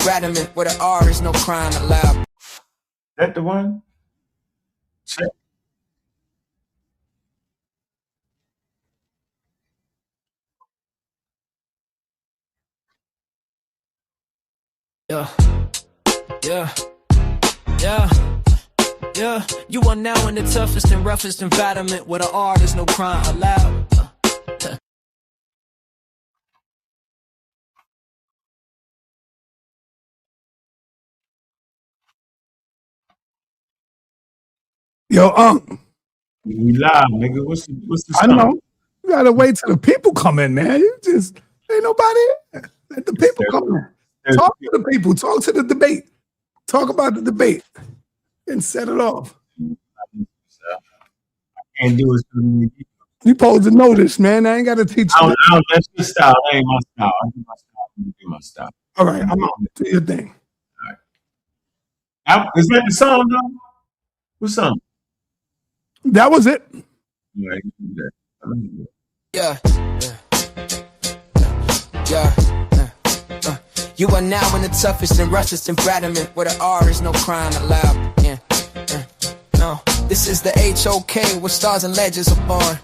Bradman, where the R is no crime allowed. That the one? Check. Yeah, yeah, yeah, yeah. You are now in the toughest and roughest environment where the R is no crime allowed. Yo, Ankh. We live, nigga. What's the I song? know. You gotta wait till the people come in, man. You just ain't nobody here. Let the people come in. Talk to the people. Talk to the debate. Talk about the debate and set it off. I can't do it to me. You supposed to know this, man. I ain't gotta teach you. That's your style. That ain't my style. I do my style. You do my style. All right, I'm out. Do your thing. Is that the song, though? What song? That was it. Yeah, you can do that. Yeah, you are now in the toughest and roughest environment where the R is no crime allowed. Yeah, no, this is the HOK where stars and legends are born.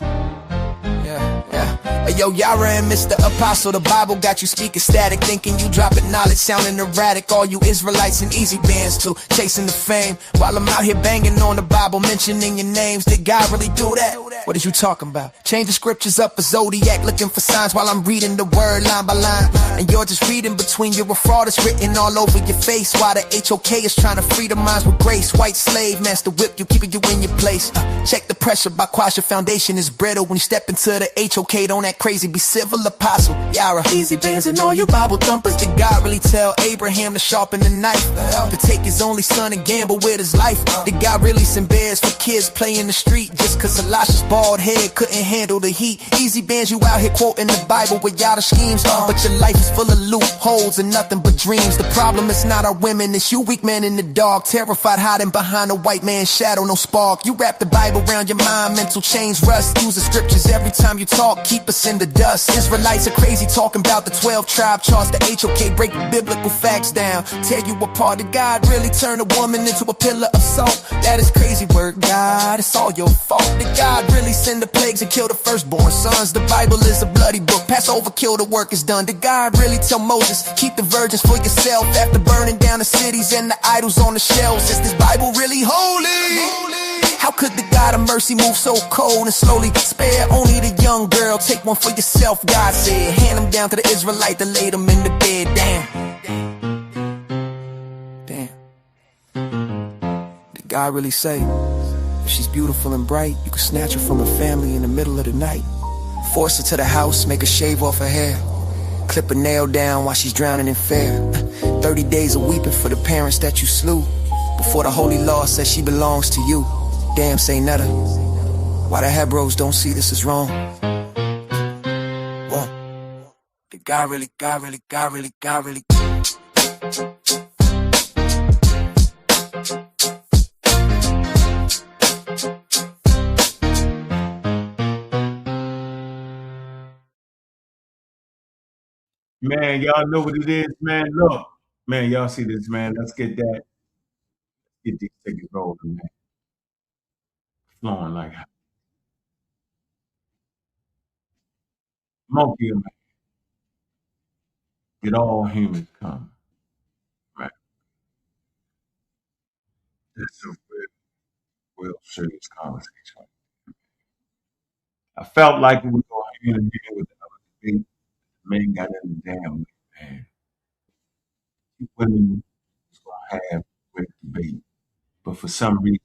Hey, yo, Yara and Mr. Apostle, the Bible got you speaking static, thinking you dropping knowledge, sounding erratic. All you Israelites in easy bands too, chasing the fame, while I'm out here banging on the Bible, mentioning your names. Did God really do that? What is you talking about? Change the scriptures up a zodiac, looking for signs while I'm reading the word line by line. And you're just reading between your fraud that's written all over your face, while the HOK is trying to free the minds with grace. White slave, master whip you, keeping you in your place. Check the pressure by quash, your foundation is brittle. When you step into the HOK, don't act crazy, be civil, apostle. Yara, easy bands and all you Bible thumpers. Did God really tell Abraham to sharpen the knife? To take his only son and gamble with his life? Did God really send bears for kids playing the street just cause Elisha's bald head couldn't handle the heat? Easy bands, you out here quoting the Bible with y'all schemes, but your life is full of loopholes and nothing but dreams. The problem is not our women, it's you weak men in the dark, terrified hiding behind a white man's shadow, no spark. You wrap the Bible around your mind, mental chains rust, use the scriptures every time you talk, keep us in the dust. Israelites are crazy talking about the 12 tribe charts, the HOK break the biblical facts down, tear you apart. Did God really turn a woman into a pillar of salt? That is crazy word, God, it's all your fault. Did God really send the plagues and kill the firstborn sons? The Bible is a bloody book, Passover, kill, the work is done. Did God really tell Moses, keep the virgins for yourself after burning down the cities and the idols on the shelves? Is this Bible really holy? How could the God of mercy move so cold and slowly spare only the young girl? Take one for yourself, God said. Hand them down to the Israelite that laid them in the bed. Damn. Did God really say, if she's beautiful and bright, you can snatch her from her family in the middle of the night, force her to the house, make her shave off her hair, clip a nail down while she's drowning in fear? 30 days of weeping for the parents that you slew, before the holy law says she belongs to you. Damn, sa.neter. Why the Hebrews don't see this as wrong? Whoa. Did God really? Man, y'all know what it is, man. Look, man, y'all see this, man. Let's get that. Get these tickets rolling, man. Flowing like a monkey, man. Get all humans come. Right. That's a real serious conversation. I felt like we were going hand in hand with the other debate. Men got in the damn way, man. Women was gonna have a great debate, but for some reason,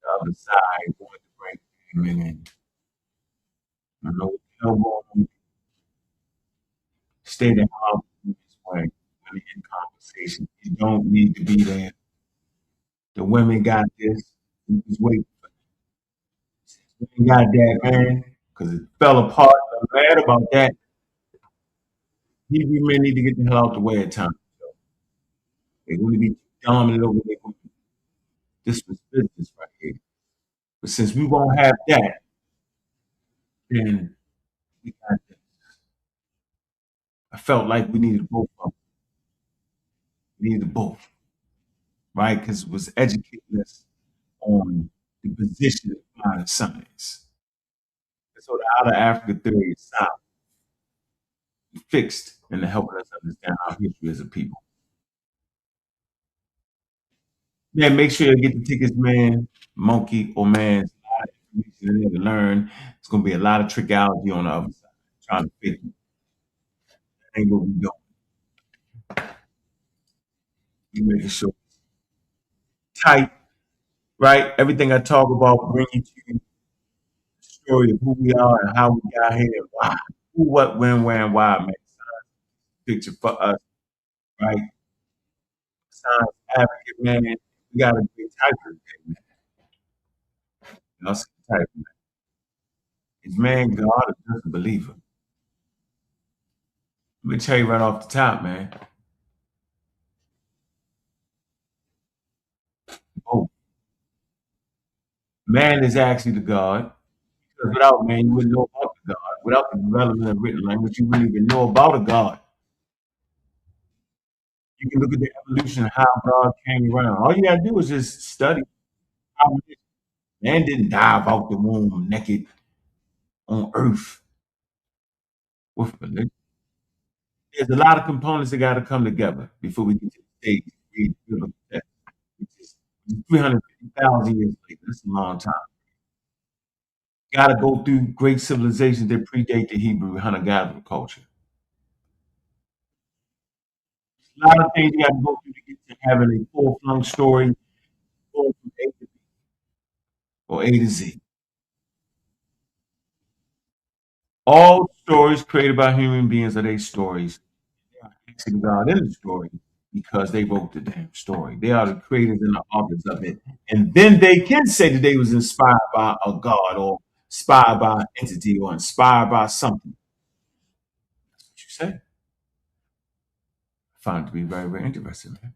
the other side wanted to bring women in. I know what the hell going on. Stay the house this way when in conversation. You don't need to be there. The women got this. You just wait. Women got that, man, because it fell apart. I'm mad about that. Hebrew men need to get the hell out the way at times. They're going to be dominant over their women. This was business right here. But since we won't have that, then we got this. I felt like we needed both of them. We needed both, right? Because it was educating us on the position of modern science. So the outer Africa theory is sound, fixed, and helping us understand our history as a people. Man, make sure you get the tickets, man. Monkey or man, it's a lot of information in there to learn. It's gonna be a lot of trickology on the other side, trying to fit it. That ain't what we doing. We making sure it's tight, right? Everything I talk about, bring you to the story of who we are and how we got here and why. Who, what, when, where, and why, man. Picture for us, right? Science advocate, man. We got a great type of thing, man. That's the type, man. Is man God or just a believer? Let me tell you right off the top, man. Oh, man is actually the God. Because without man, you wouldn't know about the God. Without the development of written language, you wouldn't even know about a God. You can look at the evolution of how God came around. All you gotta do is just study how man didn't dive out the womb naked on earth with religion. There's a lot of components that gotta come together before we get to the stage to read the biblical text, which is 350,000 years later. That's a long time. Gotta go through great civilizations that predate the Hebrew hunter-gatherer culture. A lot of things you gotta go through to get to having a full-flung story going from A to B or A to Z. All stories created by human beings are their stories. They are actually God in the story because they wrote the damn story. They are the creators and the authors of it. And then they can say that they was inspired by a God or inspired by an entity or inspired by something. That's what you say. I find it to be very, very interesting, man.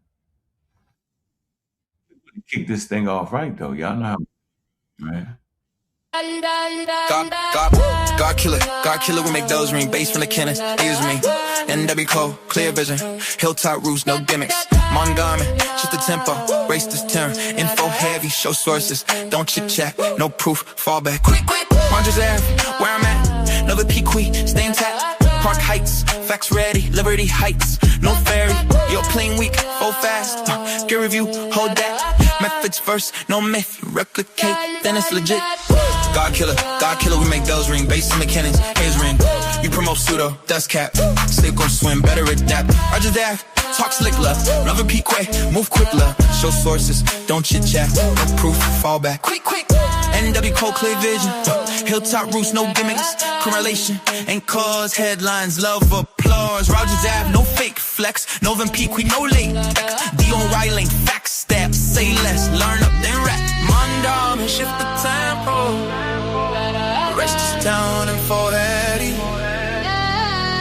Kick this thing off right though. Y'all know how, man. God killer, we make those ring. Bass from the cannons, is me. NW Cole, clear vision. Hilltop roofs, no gimmicks. Montgomery, shift the tempo, race this turn. Info heavy, show sources. Don't chit chat, no proof, fall back. Quick, Rogers Ave, where I'm at. Another Pequee, stay intact. Park Heights, facts ready, Liberty Heights. No ferry, yo, playing weak, full fast. Peer review, hold that. Methods first, no myth, replicate, then it's legit. God killer, we make those ring. Bass in the cannons, his ring. You promote pseudo, dust cap. Stick or swim, better adapt. Roger that, talk slick love. Another Pequee, move quick love. Show sources, don't chit chat. No proof, fall back. Quick. NW Cole, clear vision. Hilltop roofs, no gimmicks. Correlation ain't cause headlines, love applause. Rogers Ave, no fake flex. Novin Pequee, no late. Dion Riley, fact step. Say less, learn up, then rap. Mondom and shift the tempo. Rest is down and 480.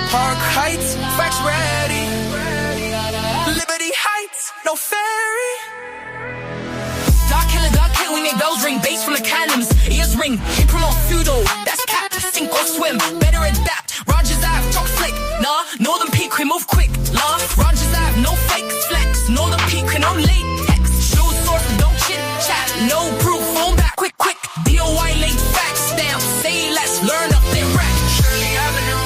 Park Heights, facts ready. Liberty Heights, no ferry. God killer, we make bells ring. Bass from the cannons, ears ring. We promote pseudo, that's cap. Sink or swim, better adapt. Rogers Ave, talk slick. Nah, Northern Pequee, move quick. Nah, Rogers Ave, no fake flex. Northern Pequee, no latex. Show source, don't chit chat. No proof, phone back. Quick. DOI late facts stamp. Say less, learn up, then rap. Shirley Avenue.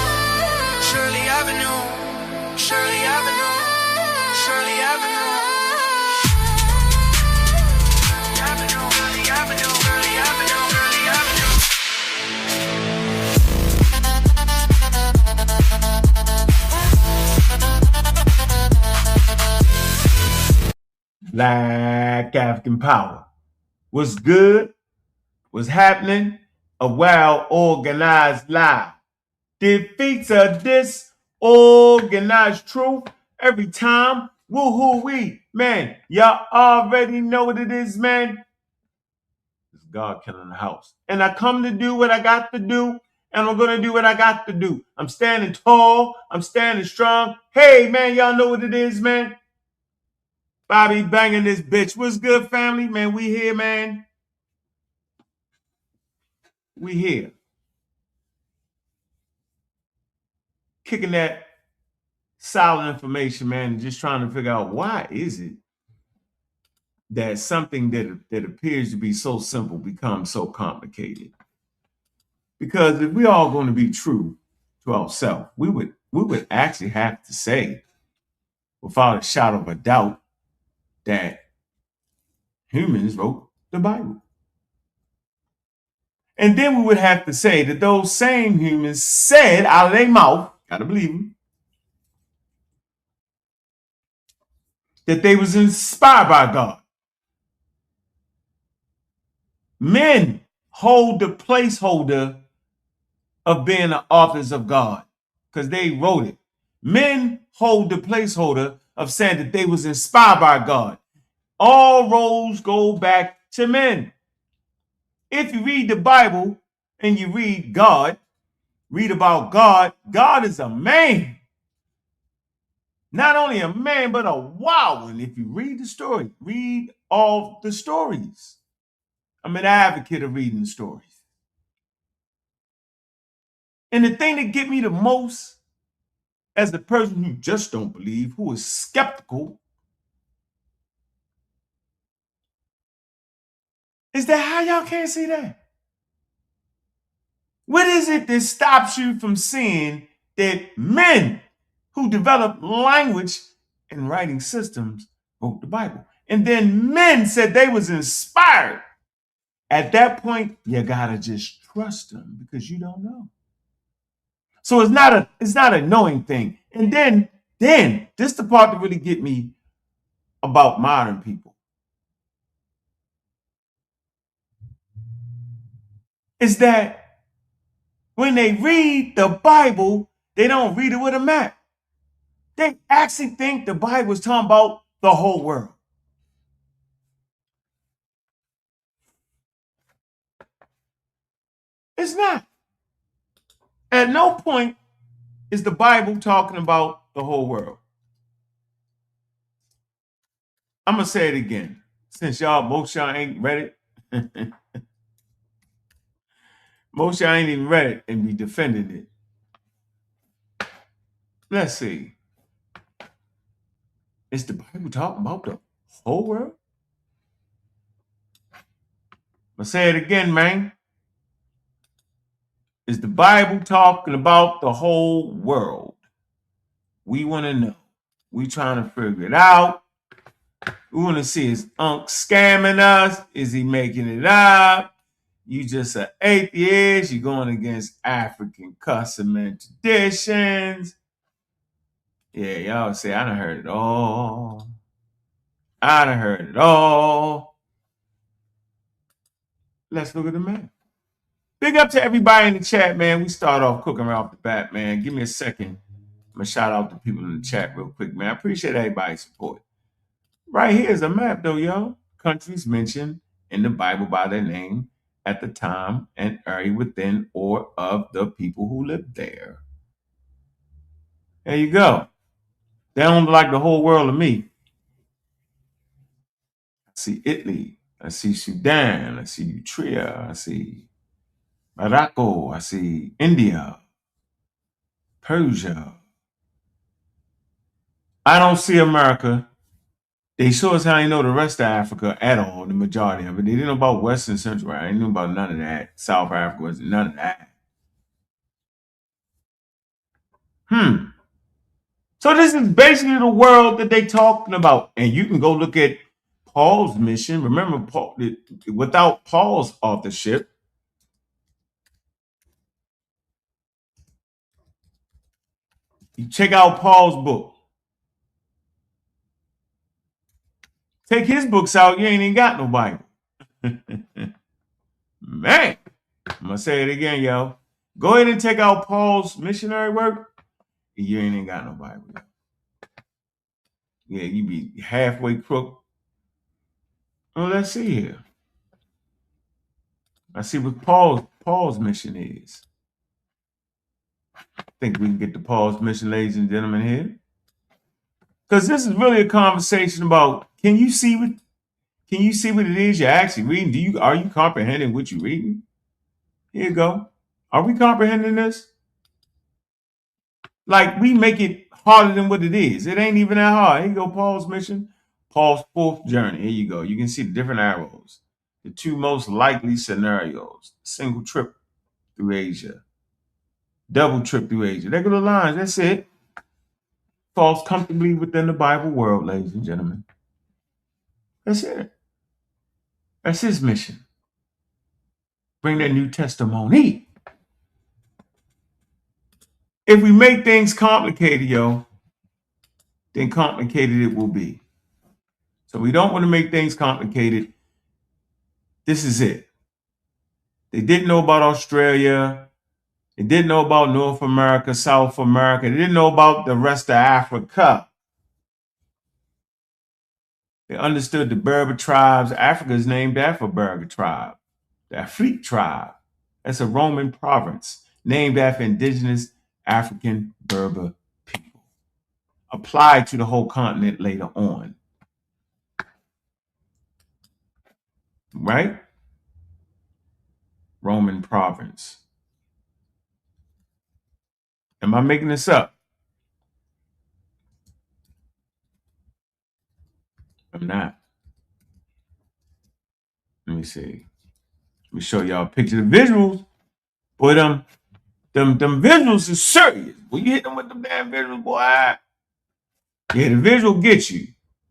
Black African power. What's good? What's happening? A well-organized lie defeats a disorganized truth every time. Woo-hoo-wee. Man, y'all already know what it is, man. It's God killing the house. And I come to do what I got to do, and I'm going to do what I got to do. I'm standing tall. I'm standing strong. Hey, man, y'all know what it is, man. Bobby banging this bitch. What's good, family? Man, we here, man. We here. Kicking that solid information, man, and just trying to figure out why is it that something that appears to be so simple becomes so complicated. Because if we all going to be true to ourselves, we would actually have to say, without a shadow of a doubt, that humans wrote the Bible. And then we would have to say that those same humans said out of their mouth, gotta believe them, that they was inspired by God. Men hold the placeholder of being the authors of God because they wrote it. Men hold the placeholder of saying that they was inspired by God. All roads go back to men. If you read the Bible and you read about God, God is a man. Not only a man, but a wild one. If you read the story, read all the stories. I'm an advocate of reading the stories. And the thing that get me the most as the person who just don't believe, who is skeptical, is that how y'all can't see that? What is it that stops you from seeing that men who developed language and writing systems wrote the Bible? And then men said they was inspired. At that point, you gotta just trust them because you don't know. So it's not a knowing thing. And then this the part that really get me about modern people. Is that when they read the Bible, they don't read it with a map. They actually think the Bible is talking about the whole world. It's not. At no point is the Bible talking about the whole world. I'm going to say it again. Since most y'all ain't read it. Most y'all ain't even read it and be defending it. Let's see. Is the Bible talking about the whole world? I'm going to say it again, man. Is the Bible talking about the whole world? We want to know. We trying to figure it out. We want to see, is Ankh scamming us? Is he making it up? You just an atheist. You're going against African custom and traditions. Yeah, y'all say, I done heard it all. I done heard it all. Let's look at the map. Big up to everybody in the chat, man. We start off cooking right off the bat, man. Give me a second. I'm going to shout out to people in the chat real quick, man. I appreciate everybody's support. Right here is a map, though, y'all. Countries mentioned in the Bible by their name at the time and area within or of the people who lived there. There you go. They don't look like the whole world to me. I see Italy. I see Sudan. I see Eritrea. I see Morocco. I see India. Persia. I don't see America. They sure as hell ain't know the rest of Africa at all, the majority of it. They didn't know about Western Central. I didn't know about none of that. South Africa, none of that. So this is basically the world that they talking about. And you can go look at Paul's mission. Remember, Paul, without Paul's authorship, you check out Paul's book. Take his books out, you ain't even got no Bible. Man, I'm going to say it again, yo. Go ahead and take out Paul's missionary work, and you ain't even got no Bible. Yeah, you be halfway crook. Well, let's see here. I see what Paul's mission is. I think we can get to Paul's mission, ladies and gentlemen, here. Because this is really a conversation about, can you see what it is you're actually reading? Are you comprehending what you're reading? Here you go. Are we comprehending this? Like, we make it harder than what it is. It ain't even that hard. Here you go, Paul's mission, Paul's fourth journey. Here you go. You can see the different arrows. The two most likely scenarios: single trip through Asia, double trip through Asia. There go the lines. That's it. Falls comfortably within the Bible world, ladies and gentlemen. That's it. That's his mission. Bring that new testimony. If we make things complicated, then complicated it will be. So we don't want to make things complicated. This is it. They didn't know about Australia. They didn't know about North America, South America. They didn't know about the rest of Africa. They understood the Berber tribes. Africa is named after Berber tribe, the Afrik tribe. That's a Roman province named after indigenous African Berber people. Applied to the whole continent later on. Right? Roman province. Am I making this up? I'm not. Let me see. Let me show y'all a picture of the visuals. Boy, them visuals is serious. When you hit them with them damn visuals, boy, yeah, the visual gets you.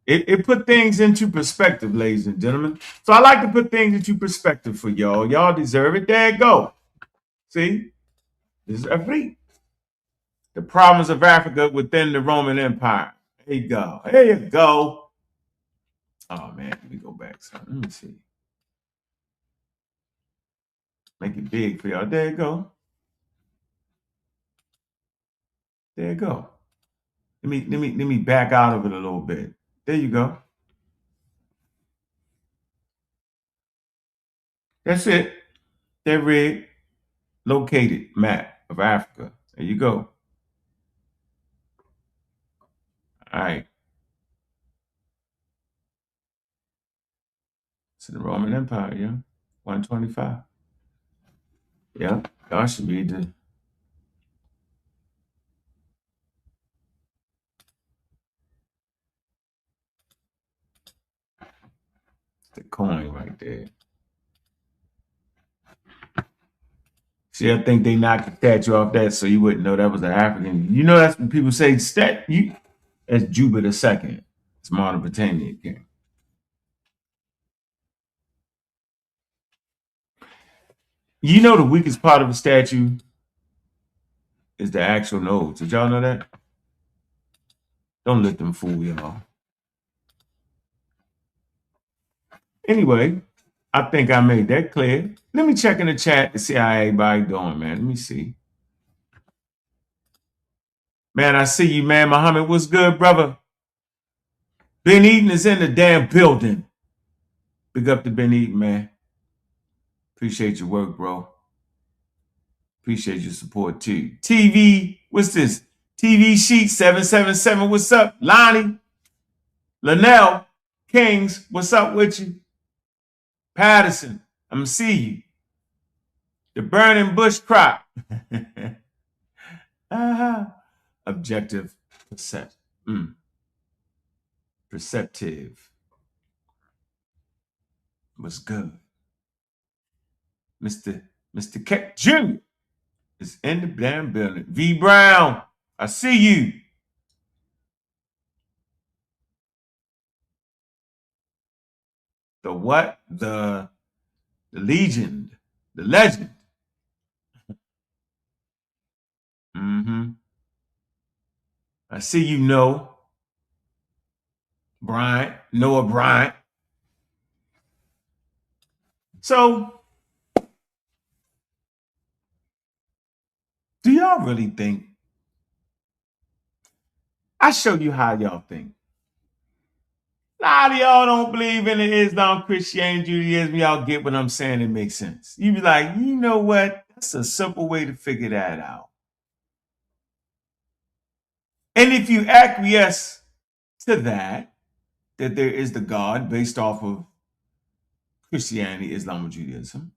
It put things into perspective, ladies and gentlemen. So I like to put things into perspective for y'all. Y'all deserve it. There you go. See? This is Afrique. The province of Africa within the Roman Empire. There you go. There you go. Oh, man. Let me go back. So let me see. Make it big for y'all. There you go. There you go. Let me back out of it a little bit. There you go. That's it. That red located map of Africa. There you go. All right. It's the Roman Empire, yeah. 125. Yeah. Y'all should be the coin right there. See, I think they knocked the statue off that so you wouldn't know that was an African. You know, that's when people say that's Juba II. It's modern Britannia king. You know the weakest part of a statue is the actual nose. Did y'all know that? Don't let them fool y'all. Anyway, I think I made that clear. Let me check in the chat to see how everybody doing, man. Let me see. Man, I see you, man. Muhammad, what's good, brother? Ben Eaton is in the damn building. Big up to Ben Eaton, man. Appreciate your work, bro. Appreciate your support, too. TV, what's this? TV Sheet 777, what's up? Lonnie, Linnell, Kings, what's up with you? Patterson, I'm going to see you. The burning bush crop. Objective perceptive. What's good? Mr. Keck Jr. is in the damn building. V Brown, I see you. The what? The legend. The legend. I see you, Noah Bryant. So, do y'all really think? I show you how y'all think. A lot of y'all don't believe in the Islam, Christianity, Judaism. Y'all get what I'm saying. It makes sense. You be like, you know what? That's a simple way to figure that out. And if you acquiesce to that there is the God based off of Christianity, Islam, or Judaism,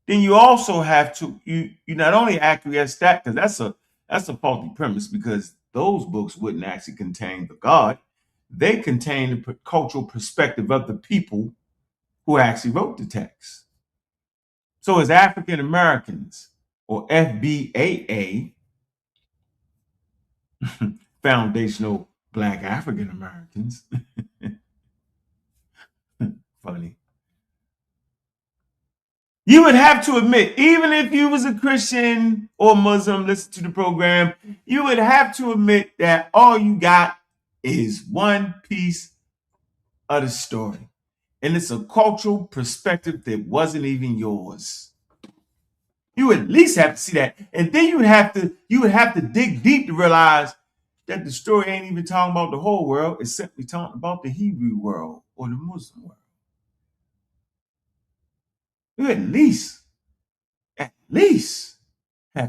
then you also have to you not only acquiesce that, because that's a faulty premise, because those books wouldn't actually contain the God. They contain the cultural perspective of the people who actually wrote the text. So as African Americans, or FBAA, foundational Black African Americans, funny, you would have to admit, even if you was a Christian or Muslim, listen to the program, you would have to admit that all you got is one piece of the story. And it's a cultural perspective that wasn't even yours. You would at least have to see that. And then you would have to dig deep to realize that the story ain't even talking about the whole world. It's simply talking about the Hebrew world or the Muslim world. You at least have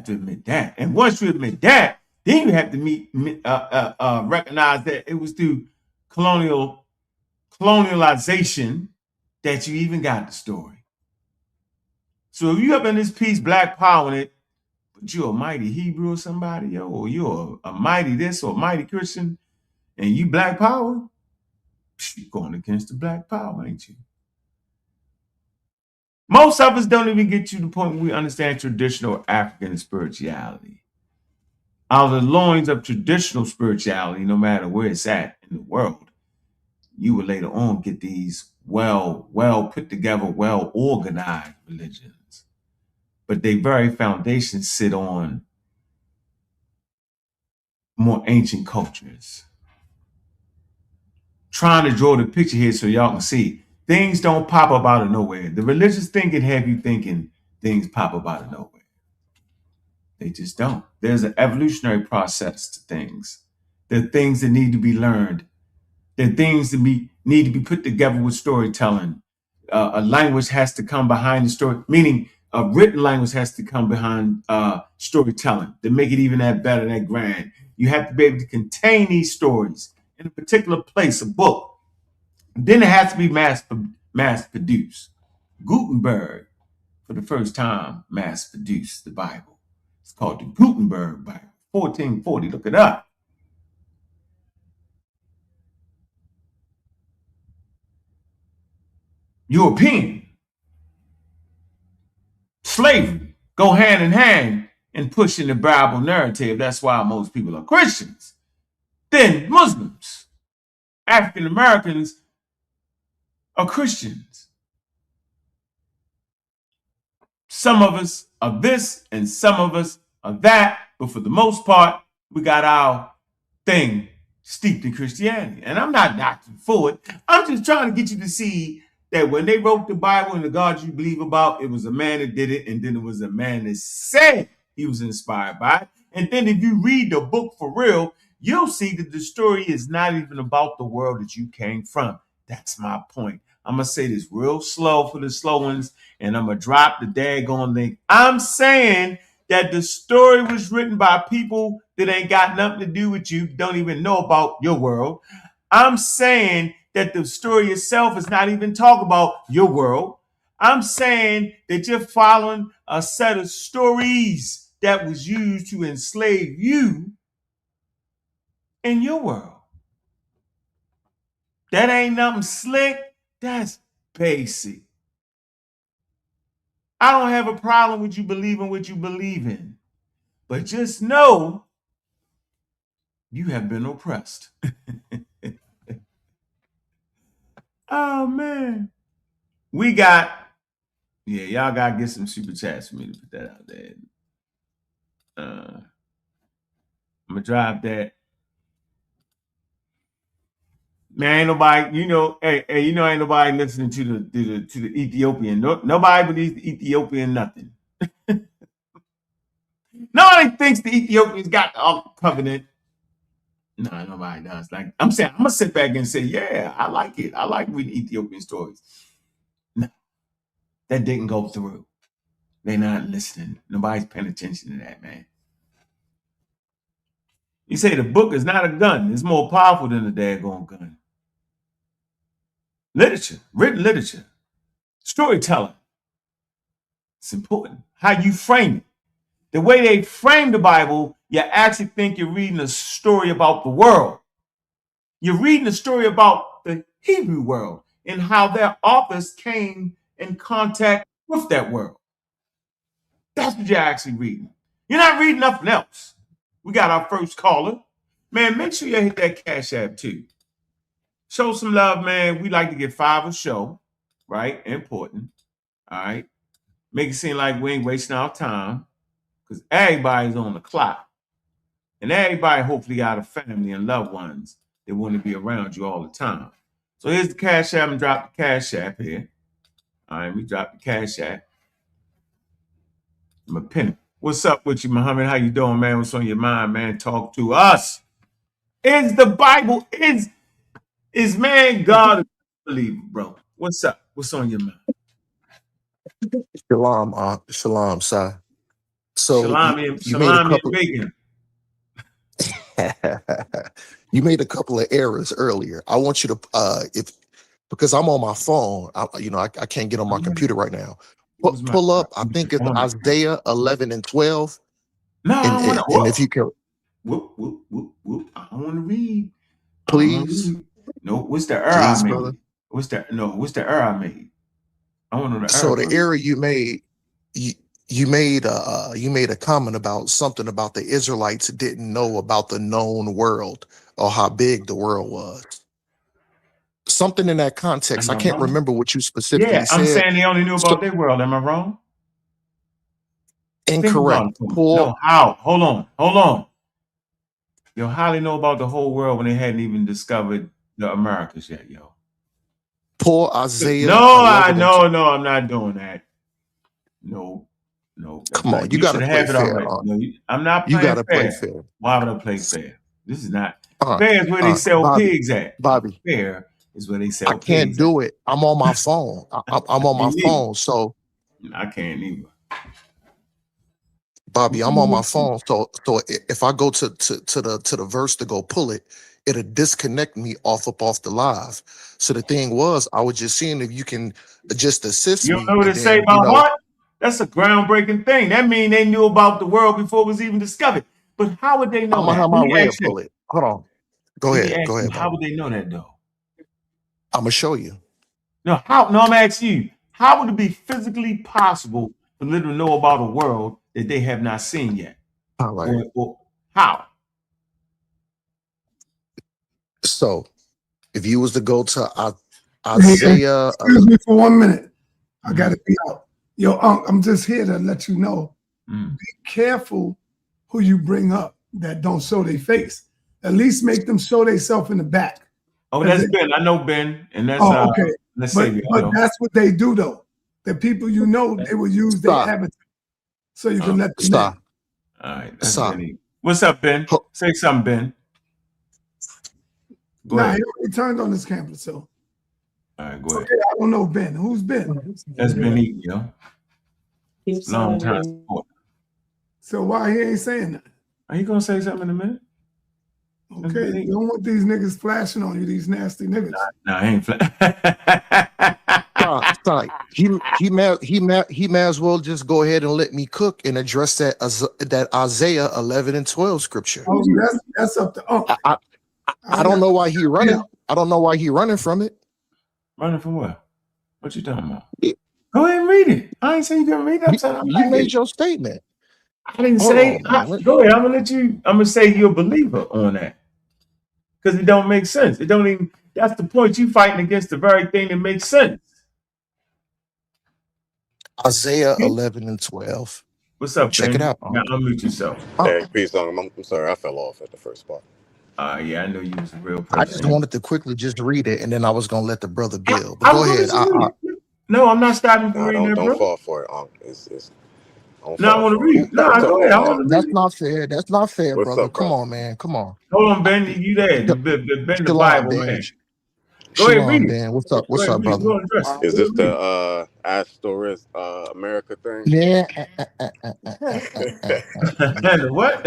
to admit that. And once you admit that, then you have to recognize that it was through colonialization that you even got the story. So if you up in this piece, Black Power in it, but you're a mighty Hebrew or somebody, yo, or you're a mighty this or a mighty Christian, and you Black Power, you're going against the Black Power, ain't you? Most of us don't even get to the point where we understand traditional African spirituality. Out of the loins of traditional spirituality, no matter where it's at in the world, you will later on get these well put together, well organized religions. But their very foundations sit on more ancient cultures. Trying to draw the picture here so y'all can see things don't pop up out of nowhere. The religious thinking have you thinking things pop up out of nowhere. They just don't. There's an evolutionary process to things. There are things that need to be learned. There are things that need to be put together with storytelling. A language has to come behind the story, meaning a written language has to come behind storytelling to make it even that better, that grand. You have to be able to contain these stories in a particular place, a book. Then it has to be mass produced. Gutenberg, for the first time, mass produced the Bible. It's called the Gutenberg Bible, 1440. Look it up. European slavery go hand in hand in pushing the Bible narrative. That's why most people are Christians. Then Muslims, African Americans are Christians. Some of us are this and some of us are that, but for the most part, we got our thing steeped in Christianity. And I'm not knocking for it. I'm just trying to get you to see that when they wrote the Bible and the God you believe about, it was a man that did it, and then it was a man that said he was inspired by it. And then if you read the book for real, you'll see that the story is not even about the world that you came from. That's my point. I'm going to say this real slow for the slow ones, and I'm going to drop the daggone link. I'm saying that the story was written by people that ain't got nothing to do with you, don't even know about your world. I'm saying that the story itself is not even talk about your world. I'm saying that you're following a set of stories that was used to enslave you in your world. That ain't nothing slick. That's basic. I don't have a problem with you believing what you believe in, but just know you have been oppressed. Oh, man. We got, y'all got to get some super chats for me to put that out there. I'm going to drive that. Man, ain't nobody, ain't nobody listening to the Ethiopian. Nobody believes the Ethiopian nothing. Nobody thinks the Ethiopians got the Ark Covenant. No, nobody does. Like I'm saying, I'm gonna sit back and say, yeah, I like it. I like reading Ethiopian stories. No, that didn't go through. They're not listening. Nobody's paying attention to that, man. You say the book is not a gun. It's more powerful than a daggone gun. Literature, written literature, storytelling. It's important. How you frame it. The way they frame the Bible you actually think you're reading a story about the world. You're reading a story about the Hebrew world and how their authors came in contact with that world. That's what you're actually reading. You're not reading nothing else. We got our first caller. Man, make sure you hit that Cash App too. Show some love, man. We like to get 5 a show, right? Important. All right. Make it seem like we ain't wasting our time because everybody's on the clock. And everybody hopefully got a family and loved ones that want to be around you all the time. So here's the Cash App and drop the Cash App here. All right, we drop the Cash App. I'm a penny. What's up with you, Muhammad? How you doing, man? What's on your mind, man? Talk to us. Is the Bible, is man God a believer, bro? What's up? What's on your mind? Shalom, Si. So Shalom you made a couple. bacon. You made a couple of errors earlier. I want you to, because I'm on my phone, I can't get on my computer right now. Pull up. I think it's Isaiah 11 and 12. No, and if you can, whoop. I don't want to read. Please. No, what's the error Please, I made? brother. What's the error I made? I want to know the error. So the error you made, you made a comment about something about the Israelites didn't know about the known world or how big the world was. Something in that context. I can't remember what you specifically said. I'm saying they only knew about their world. Am I wrong? Incorrect. No, how? Hold on. Yo, how they know about the whole world when they hadn't even discovered the Americas yet, yo? Pull Isaiah. No, I'm not doing that. No. Come on, you gotta play fair. No, I'm not playing fair. You gotta play fair. Why would I play fair? This is not fair. Is where they sell pigs at. Bobby, fair is where they sell pigs. I can't do it. I'm on my phone. I'm on my phone, so I can't either. Bobby, I'm on my phone, so if I go to the verse to go pull it, it'll disconnect me off the live. So the thing was, I was just seeing if you can just assist me. You don't know what to say about what? That's a groundbreaking thing. That means they knew about the world before it was even discovered. But how would they know I'm gonna have my red pull it. Hold on. Go ahead. How would they know that though? I'm gonna show you. No, I'm asking you. How would it be physically possible for them to know about a world that they have not seen yet? Or how? So, if you was to go to Isaiah, excuse me for 1 minute. I gotta be out. Yo, I'm just here to let you know. Be careful who you bring up that don't show their face. At least make them show themselves in the back. Oh, that's Ben. I know Ben, and that's okay. But that's what they do though. The people they will use their avatar, so you can let them know. All right, that's Benny. What's up, Ben? Say something, Ben. He already turned on his camera, so. All right, go ahead. Okay, I don't know Ben. Who's Ben? That's Ben Eaton, yo. Long time support. So why he ain't saying that? Are you gonna say something in a minute? Okay, you don't want these niggas flashing on you, these nasty niggas. Nah, I ain't flashing. He may as well just go ahead and let me cook and address that Isaiah 11 and 12 scripture. Oh, that's up to I don't know why he running. I don't know why he running from it. Running from what? What you talking about? Go ahead and read it. I ain't saying you gonna read it. You made your statement. I didn't say. Go ahead. I'm gonna say you're a believer on that because it don't make sense. It don't even. That's the point. You fighting against the very thing that makes sense. Isaiah 11 and 12. What's up? Check it out. Now unmute yourself. Hey, peace. I'm sorry, I fell off at the first spot. Yeah, I know you was a real person. I just wanted to quickly just read it, and then I was gonna let the brother build. But go ahead. No, I'm not stopping for reading that, bro. Don't fall for it. I want to read. No, go ahead. That's not fair. That's not fair, brother. Come on, man. Come on. Hold on, Ben. You there? Ben the Bible, man. Go ahead, read it. Ben. What's up? What's up, brother? Is this the Asterisk America thing? Yeah. What?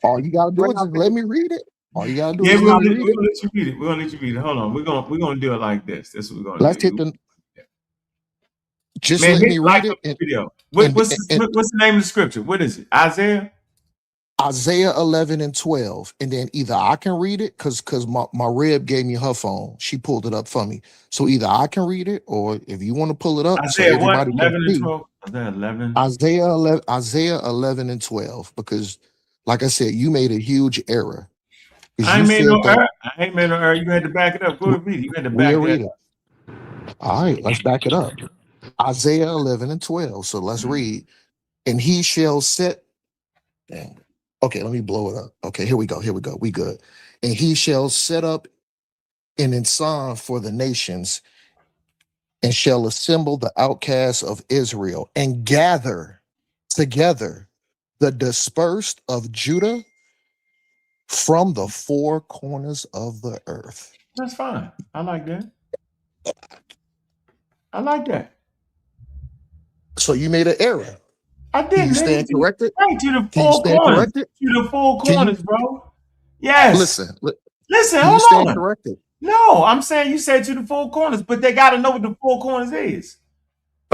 All you gotta do is just let me read it. All you gotta do is we're gonna read it. Let you read it. We're gonna let you read it. Hold on. We're gonna do it like this. That's what we're gonna Let's do. hit the. Just let me read it. Video. What's the name of the scripture? What is it? Isaiah? Isaiah 11 and 12. And then either I can read it because my rib gave me her phone. She pulled it up for me. So either I can read it, or if you want to pull it up so Isaiah what? everybody can 11 and see. 12? Isaiah 11. Isaiah 11 and 12. Because like I said, you made a huge error. I ain't made no error. I ain't made no error. You had to back it up. Go ahead, read it. You had to back that up. All right, let's back it up. Isaiah 11 and 12. So let's read. And he shall set. Damn. Okay, let me blow it up. Okay, here we go. We good. And he shall set up an ensign for the nations, and shall assemble the outcasts of Israel, and gather together the dispersed of Judah from the four corners of the earth. That's fine. I like that. I like that. So you made an error. I did. Can you stand corrected? Right to the Can you four stand corners. corrected? To the four corners, bro. Yes. Listen, Listen, can you hold stand on. corrected? No, I'm saying you said to the four corners, but they got to know what the four corners is.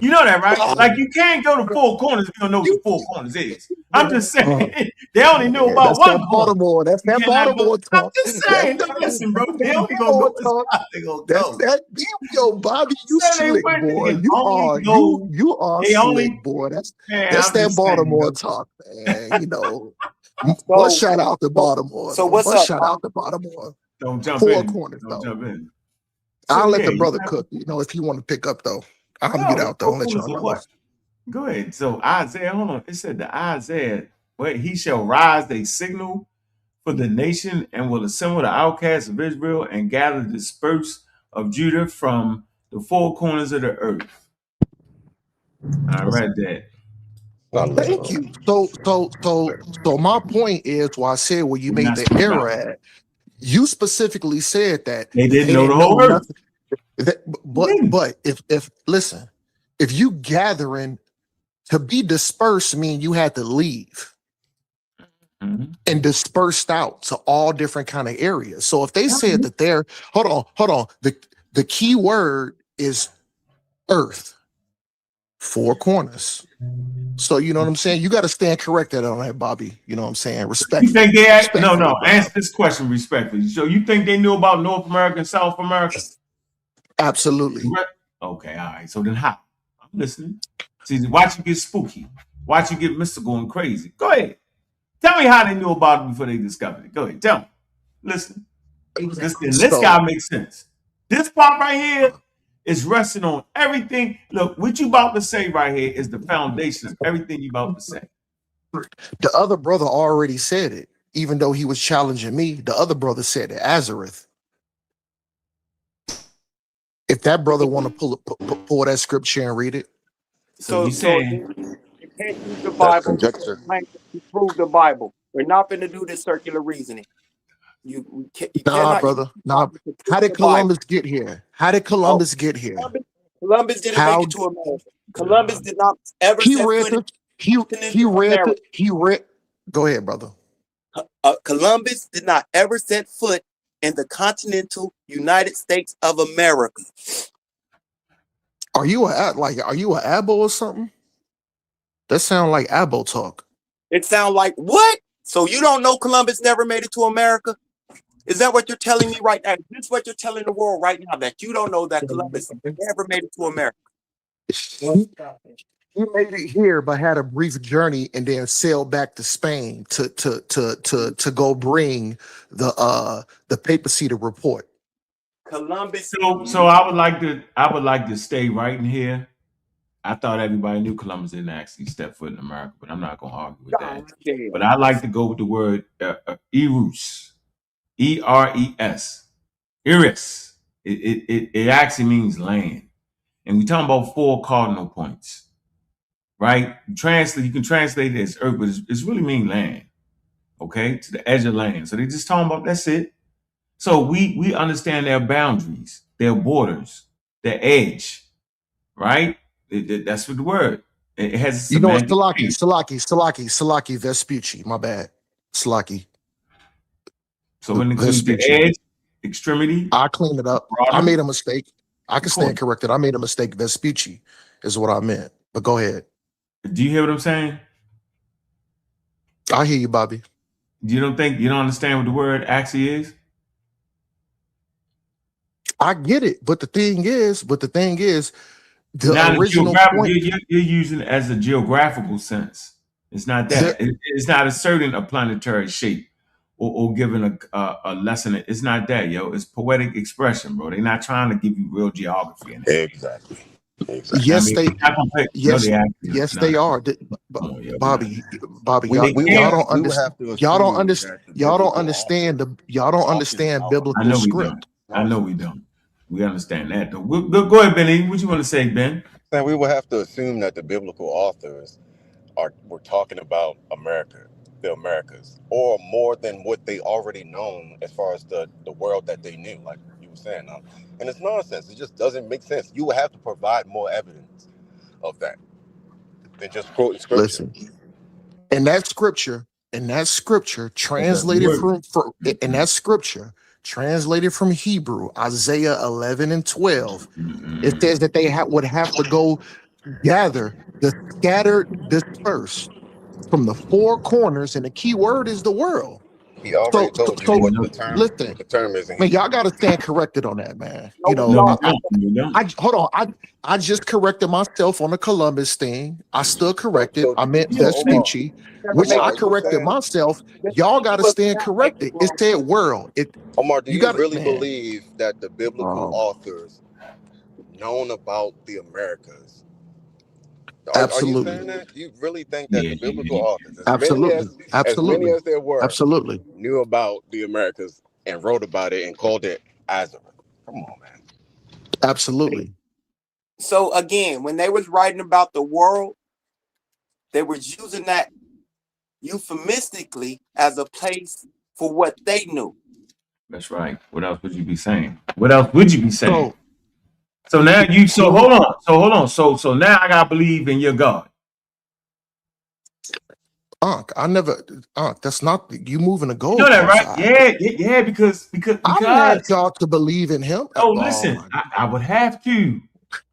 You know that, right? Like you can't go to four corners if you don't know what the four corners is. I'm just saying they only knew about That's one that corner. Baltimore. That's that Baltimore I'm talk. just saying, don't listen, bro. They only gonna go as far as they gonna go. That's that. Yo, Bobby, you slick, boy. You are slick, boy. That's that Baltimore talk, man. You know. One shout out to Baltimore. So what's One up? shout out to Baltimore. Don't jump Four in. corners, Don't though. jump in. I'll let the you brother have- cook. You know, if he want to pick up though, I'll No, get out though. four And let y'all corners of know. what? Go ahead. So Isaiah, hold on. It said the Isaiah, wait, he shall rise a signal for the nation and will assemble the outcasts of Israel and gather the dispersed of Judah from the four corners of the earth. I read that. Thank you. So my point is, why I said where you We're made not the speaking error about it. at. You specifically said that They didn't know the whole earth. But if listen, if you gathering to be dispersed, mean you had to leave and dispersed out to all different kind of areas. So if they said that they're hold on, the key word is earth, four corners. So you know what I'm saying? You got to stand corrected on that, Bobby. You know what I'm saying? Respect. You think they no, answer this question respectfully. So you think they knew about North America and South America? Absolutely. Okay, all right. So then how? I'm listening. See, watch you get spooky. Watch you get mystical and crazy. Go ahead. Tell me how they knew about it before they discovered it. Go ahead. Tell me. Listen. This guy makes sense. This part right here is resting on everything. Look, what you about to say right here is the foundation of everything you about to say. The other brother already said it, even though he was challenging me. The other brother said it, Azareth. If that brother want to pull that scripture and read it. So you saying you can't use the Bible to prove the Bible. We're not going to do this circular reasoning. You cannot. Brother. Nah. How did Columbus get here? How did Columbus get here? Columbus didn't make it to America. Columbus did not ever. Go ahead, brother. Columbus did not ever set foot in the continental United States of America. Are you an Abo or something? That sound like Abo talk. It sound like what? So you don't know Columbus never made it to America? Is that what you're telling me right now? Is this what you're telling the world right now, that you don't know that Columbus never made it to America? He made it here, but had a brief journey and then sailed back to Spain to go bring the papacy to report. Columbus. So I would like to stay right in here. I thought everybody knew Columbus didn't actually step foot in America, but I'm not going to argue with that. But I like to go with the word Eros. E-R-E-S. Eris. It actually means land. And we're talking about four cardinal points. Right? You can translate it as earth, but it's really mean land. Okay? To the edge of land. So they're just talking about that's it. So we understand their boundaries, their borders, their edge. Right? That's what the word. It has a Salaki, Vespucci. My bad. Salaki. So it includes the edge, extremity. I cleaned it up. I made a mistake. I can stand corrected. I made a mistake. Vespucci is what I meant. But go ahead. Do you hear what I'm saying? I hear you, Bobby. You don't understand what the word actually is? I get it, but the thing is, the Not a original geographical. point. You're using it as a geographical sense. It's not that. It's not asserting a planetary shape or giving a lesson. It's not that, yo. It's poetic expression, bro. They're not trying to give you real geography in it. Exactly. Yes, they. Yes, no, yes, they are. Bobby, Y'all don't understand. Y'all don't understand. Y'all don't understand biblical I know we script. don't. I know we don't. We understand that, though. Go ahead, Benny. What you want to say, Ben? And we would have to assume that the biblical authors were talking about America, the Americas, or more than what they already known as far as the world that they knew, like you were saying. And it's nonsense. It just doesn't make sense. You would have to provide more evidence of that than just quoting scripture. Listen, in that scripture translated from Hebrew, Isaiah 11 and 12, it says that they would have to go gather the scattered, dispersed from the four corners, and the key word is the world. He already told you what the term is. Man, y'all got to stand corrected on that, man. I just corrected myself on the Columbus thing. I still corrected. I meant Vespucci, which I corrected myself. Y'all got to stand corrected. It said world. Omar, do you really believe that the biblical authors known about the Americas? Absolutely. Are you saying that? You really think that the biblical authors, as many as there were, knew about the Americas and wrote about it and called it Azareth? Come on, man. Absolutely. So again, when they was writing about the world, they were using that euphemistically as a place for what they knew. That's right. What else would you be saying? So now hold on. So now I gotta believe in your God. Ankh, that's not you moving the goal. You know that, right? Yeah, because I don't ask y'all to believe in him. Oh, listen, I would have to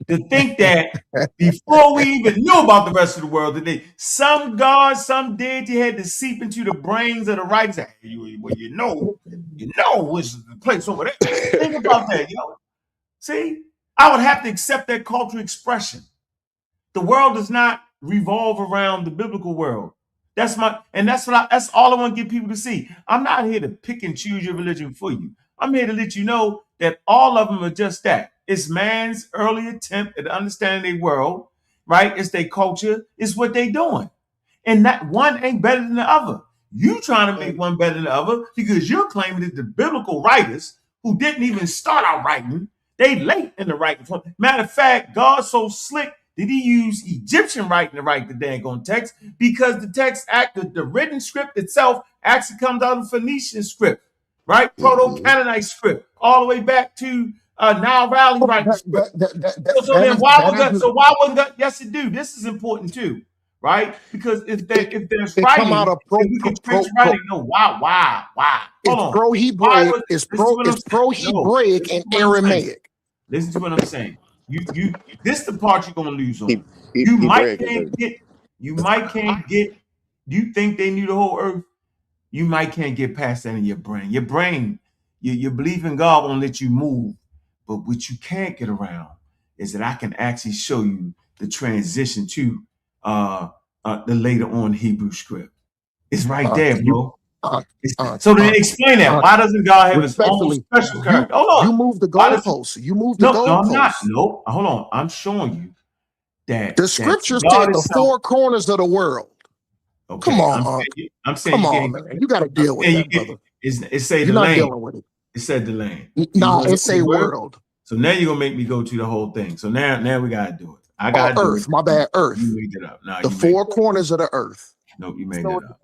think that before we even knew about the rest of the world, that some God, some deity had to seep into the brains of the writers. Well, you know, which is the place over there. Think about that, yo. See, I would have to accept that cultural expression. The world does not revolve around the biblical world. That's all I want to get people to see. I'm not here to pick and choose your religion for you. I'm here to let you know that all of them are just that. It's man's early attempt at understanding their world, right? It's their culture. It's what they're doing. And that one ain't better than the other. You trying to make one better than the other because you're claiming that the biblical writers who didn't even start out writing, they late in the writing. Matter of fact, God's so slick did he use Egyptian writing to write the dang text? Because the text the written script itself actually comes out of Phoenician script, right? Proto-Canaanite script, all the way back to Nile Valley writing script. Why wasn't that? Yes, it do. This is important too, right? Because if there's writing, come out of we can trace writing. No, why? It's pro-Hebraic. It's pro-Hebraic and Aramaic. Listen to what I'm saying. You this the part you're gonna lose on. You might can't get. You think they knew the whole earth? You might can't get past that in your brain. Your brain, you believe in God won't let you move. But what you can't get around is that I can actually show you the transition to the later on Hebrew script. It's right there, bro. So then explain that. Why doesn't God have his own special character? Hold on. You moved the goalposts. No, I'm not. No, hold on. I'm showing you that the scriptures said the four corners of the world. Okay, come on, I'm saying come on, man. You got to deal with that, brother. It say the land. Dealing with it. It said the land. No, it say world. So now you're gonna make me go to the whole thing. So now we gotta do it. I got Earth. My bad, Earth. You made it up. The four corners of the earth. Nope, you made it up.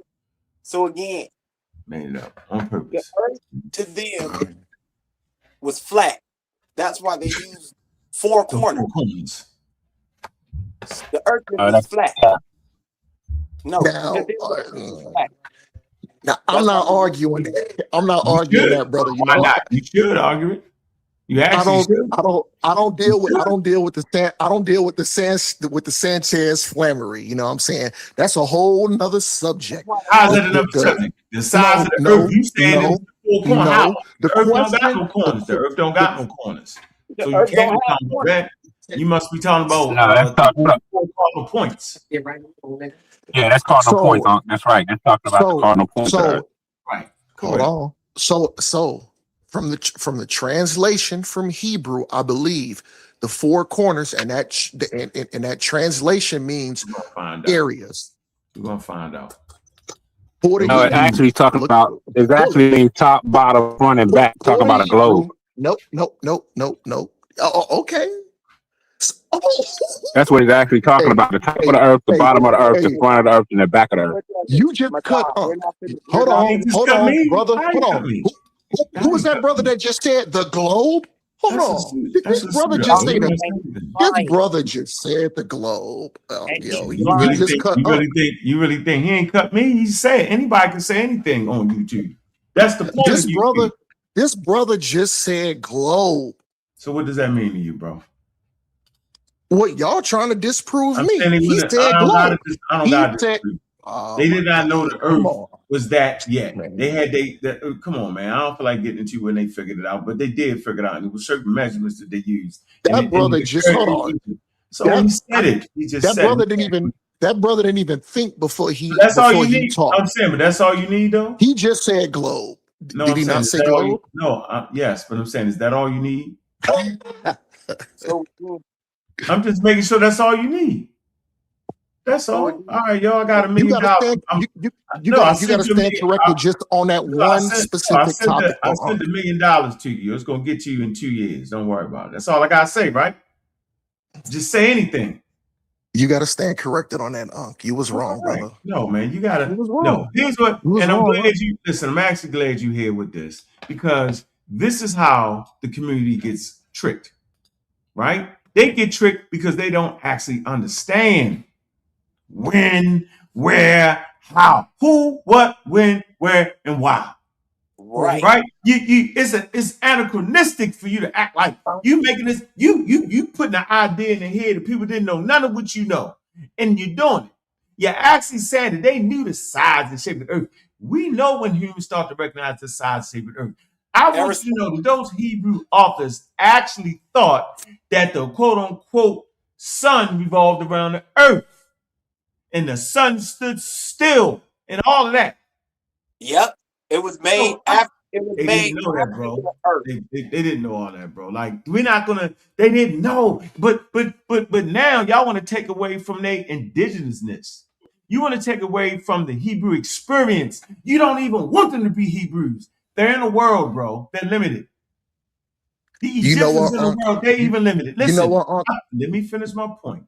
So again, made it up on purpose. The earth to them was flat. That's why they used four corners. The earth was flat. No, now I'm not arguing that. I'm not arguing that, brother. You Why not? You should argue it. You actually should. I don't deal with the Sanchez flammery. You know what I'm saying? That's a whole nother subject. How's that another subject? The size of the earth, you saying it was the four corners. How? The The earth don't got question, no corners. The earth don't got no corners. So you Earth can't don't be talking about that. You must be talking No, about that's talking. four cardinal points. Yeah, that's cardinal points. so That's right. That's talking about the so cardinal points of the earth. so Right. hold Correct. on. So from the translation from Hebrew, I believe the four corners and that translation means We're gonna find out. areas. We're gonna find out. For the No, it Hebrew, actually talking look, about. It's pull it. actually mean top, bottom, front, and back. For Talk the about a globe. Hebrew, nope. Okay. Oh. That's what it's actually talking Hey, about. The top hey, of the earth, the hey, bottom of the earth, the hey, front of the earth, and the back of the earth. you just cut Ankh. Hold You on, just cut me? brother. How you Hold cut on. me? Who was that brother that just said the globe? Hold on. Did That's this a brother suit. just Oh, say you the must say anything. this brother just said the globe? And Yo, he's You you really blind. just think cut you Ankh. really think he ain't cut me? He said anybody can say anything on YouTube. That's the point of YouTube. This brother just said globe. So what does that mean to you, bro? What y'all trying to disprove I'm me? saying He said I don't globe. got He to said, disagree. oh They my did not know God. the Come earth on, was that yet. man. They had come on, man. I don't feel like getting into when they figured it out, but they did figure it out. And it was certain measurements that they used. That brother just hold on. So he said it. He just That said brother it. didn't even think before he That's all you need. talked. I'm saying, but that's all you need, though. He just said globe. No, Did I'm he saying, not is say that all globe? no, yes, but I'm saying, is that all you need? So, I'm just making sure that's all you need. That's all. All right, y'all. I got $1 You million. gotta stand. You gotta stand corrected just on that one specific topic. I sent $1 million to you. It's gonna get to you in 2 years. Don't worry about it. That's all I gotta say, right? Just say anything. You gotta stand corrected on that, Ankh. You was wrong, Right. brother. No, man, you gotta. You was wrong. No, here's what. You was And I'm wrong, glad you listen. I'm actually glad you're here with this because this is how the community gets tricked. Right? They get tricked because they don't actually understand when, where, how, who, what, when, where, and why. right. Right? It's anachronistic for you to act like you making this, you putting an idea in the head of people didn't know none of what you know, and you're doing it. You're actually saying that they knew the size and shape of the earth. We know when humans start to recognize the size and shape of the earth. I want you to know that those Hebrew authors actually thought that the quote unquote sun revolved around the earth and the sun stood still and all of that. Yep. It was made after. It was They made didn't know that, after bro. the earth. They didn't know all that, bro. Like we're not gonna. They didn't know, but now y'all want to take away from their indigenousness. You want to take away from the Hebrew experience. You don't even want them to be Hebrews. They're in the world, bro. They're limited. The You know Egyptians what, in the world, they're even limited. Listen, you know what, Ankh? let me finish my point.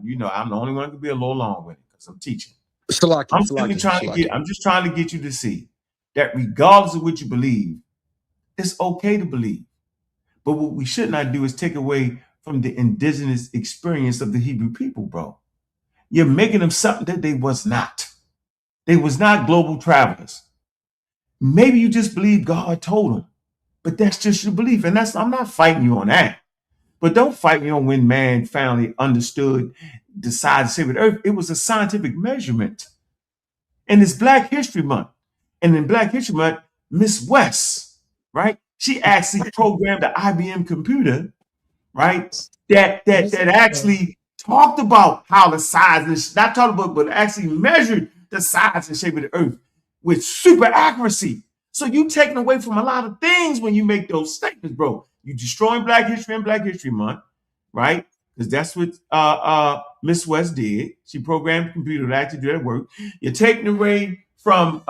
You know, I'm the only one who can be a little long with it because I'm teaching. Salaki, I'm simply I'm just trying to get you to see that regardless of what you believe, it's okay to believe. But what we should not do is take away from the indigenous experience of the Hebrew people, bro. You're making them something that they was not. They was not global travelers. Maybe you just believe God told them, but that's just your belief. And I'm not fighting you on that. But don't fight me on when man finally understood the size of the earth. It was a scientific measurement. And it's Black History Month. And in Black History Month, Miss West, right? She actually programmed the IBM computer, right? That actually talked about how the size is not talked about, but actually measured the size and shape of the earth with super accuracy. So you taking away from a lot of things when you make those statements, bro. You destroying Black history and Black History Month, right? Because that's what Miss West did. She programmed the computer to actually do that work. You're taking away from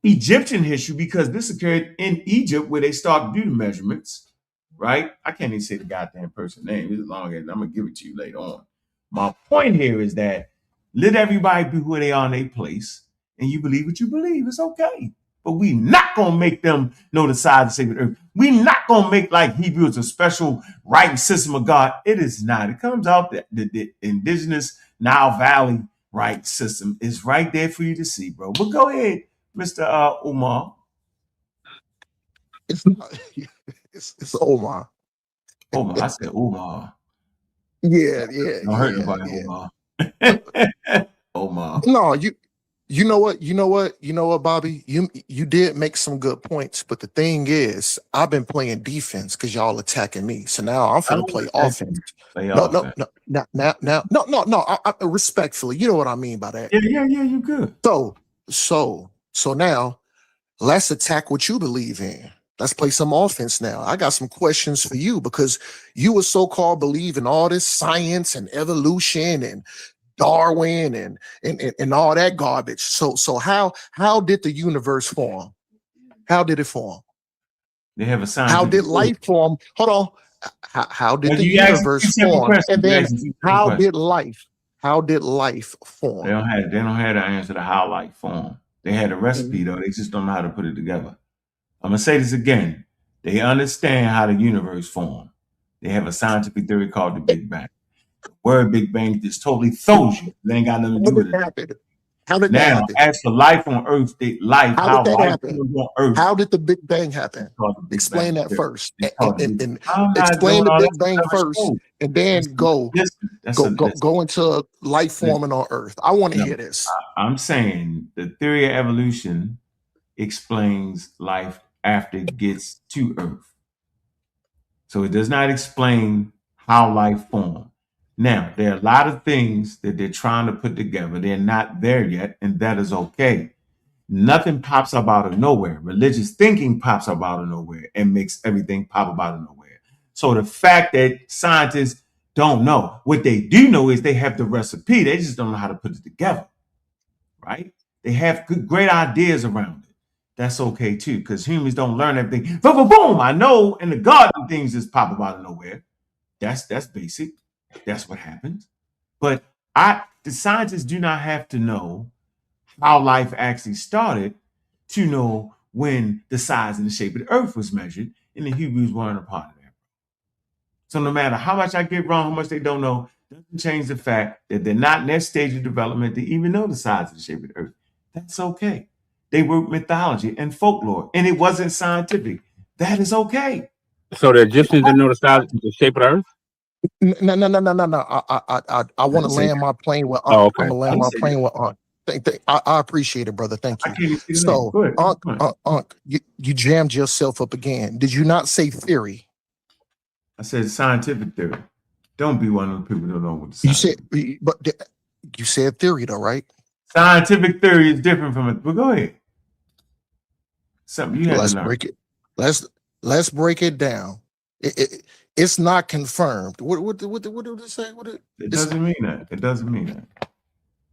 Egyptian history because this occurred in Egypt where they started to do the measurements, right? I can't even say the goddamn person's name. It's long and I'm gonna give it to you later on. My point here is that let everybody be who they are in their place, and you believe what you believe. It's okay. But we not gonna make them know the size of sacred earth. We not gonna make like Hebrews a special writing system of God. It is not. It comes out that the indigenous Nile Valley right system is right there for you to see, bro. But go ahead, Mr. Umar. It's not. It's Omar. Omar, I said Umar. Yeah. Don't hurt nobody, Omar. Omar. No, You know what, Bobby? You did make some good points, but the thing is, I've been playing defense because y'all attacking me. So now I'm I finna don't play attack offense. you. Play No, no, offense. no, no. I respectfully, you know what I mean by that. Yeah, you good. So now let's attack what you believe in. Let's play some offense now. I got some questions for you because you were so-called believe in all this science and evolution and Darwin and all that garbage. So how did the universe form? How did it form? They have a How scientific did theory. life form? Hold on. How did Well, the you asking universe two separate form? questions. And You then asking two separate how questions. did life They form? don't have the answer to how life formed. They had a recipe though. They just don't know how to put it together. I'm gonna say this again. They understand how the universe formed. They have a scientific theory called the Big Bang. The word Big Bang just totally throws you. It ain't got nothing to How do did with it. that happen? How did that Now, happen? as for life on Earth, How did how that life happen? formed on Earth, How did the Big Bang happen? it's called the Big Explain Bang that theory. first. It's called the Big. And I'm not explain doing the all that. Big Bang That's another first, show. and then Listen, go into life listen. forming on Earth. I want to No, hear this. I'm saying the theory of evolution explains life after it gets to Earth. So it does not explain how life formed. Now, there are a lot of things that they're trying to put together. They're not there yet, and that is okay. Nothing pops up out of nowhere. Religious thinking pops up out of nowhere and makes everything pop up out of nowhere. So the fact that scientists don't know, what they do know is they have the recipe. They just don't know how to put it together, right? They have great ideas around it. That's okay too, because humans don't learn everything. Boom, boom, boom. I know in the garden things just pop up out of nowhere. That's basic. That's what happens. But the scientists do not have to know how life actually started to know when the size and the shape of the earth was measured, and the Hebrews weren't a part of that. So no matter how much I get wrong, how much they don't know, doesn't change the fact that they're not in their stage of development to even know the size and the shape of the earth. That's okay. They were mythology and folklore, and it wasn't scientific. That is okay. So the Egyptians didn't know the shape of the earth? No. I I want didn't to say land that. my plane with Oh, Unc. I'm okay. gonna I land didn't my say that. plane with Unc. I appreciate it, brother. Thank I you. can't even see the name. So, Go ahead. Unc, Go ahead. you jammed yourself up again. Did you not say theory? I said scientific theory. Don't be one of the people who don't know what the You said, scientific. but you said theory though, right? Scientific theory is different from it. But go ahead. Something you had to Let's learn. break it. Let's break it down. It's not confirmed. What did it say? It doesn't mean that. It doesn't mean that.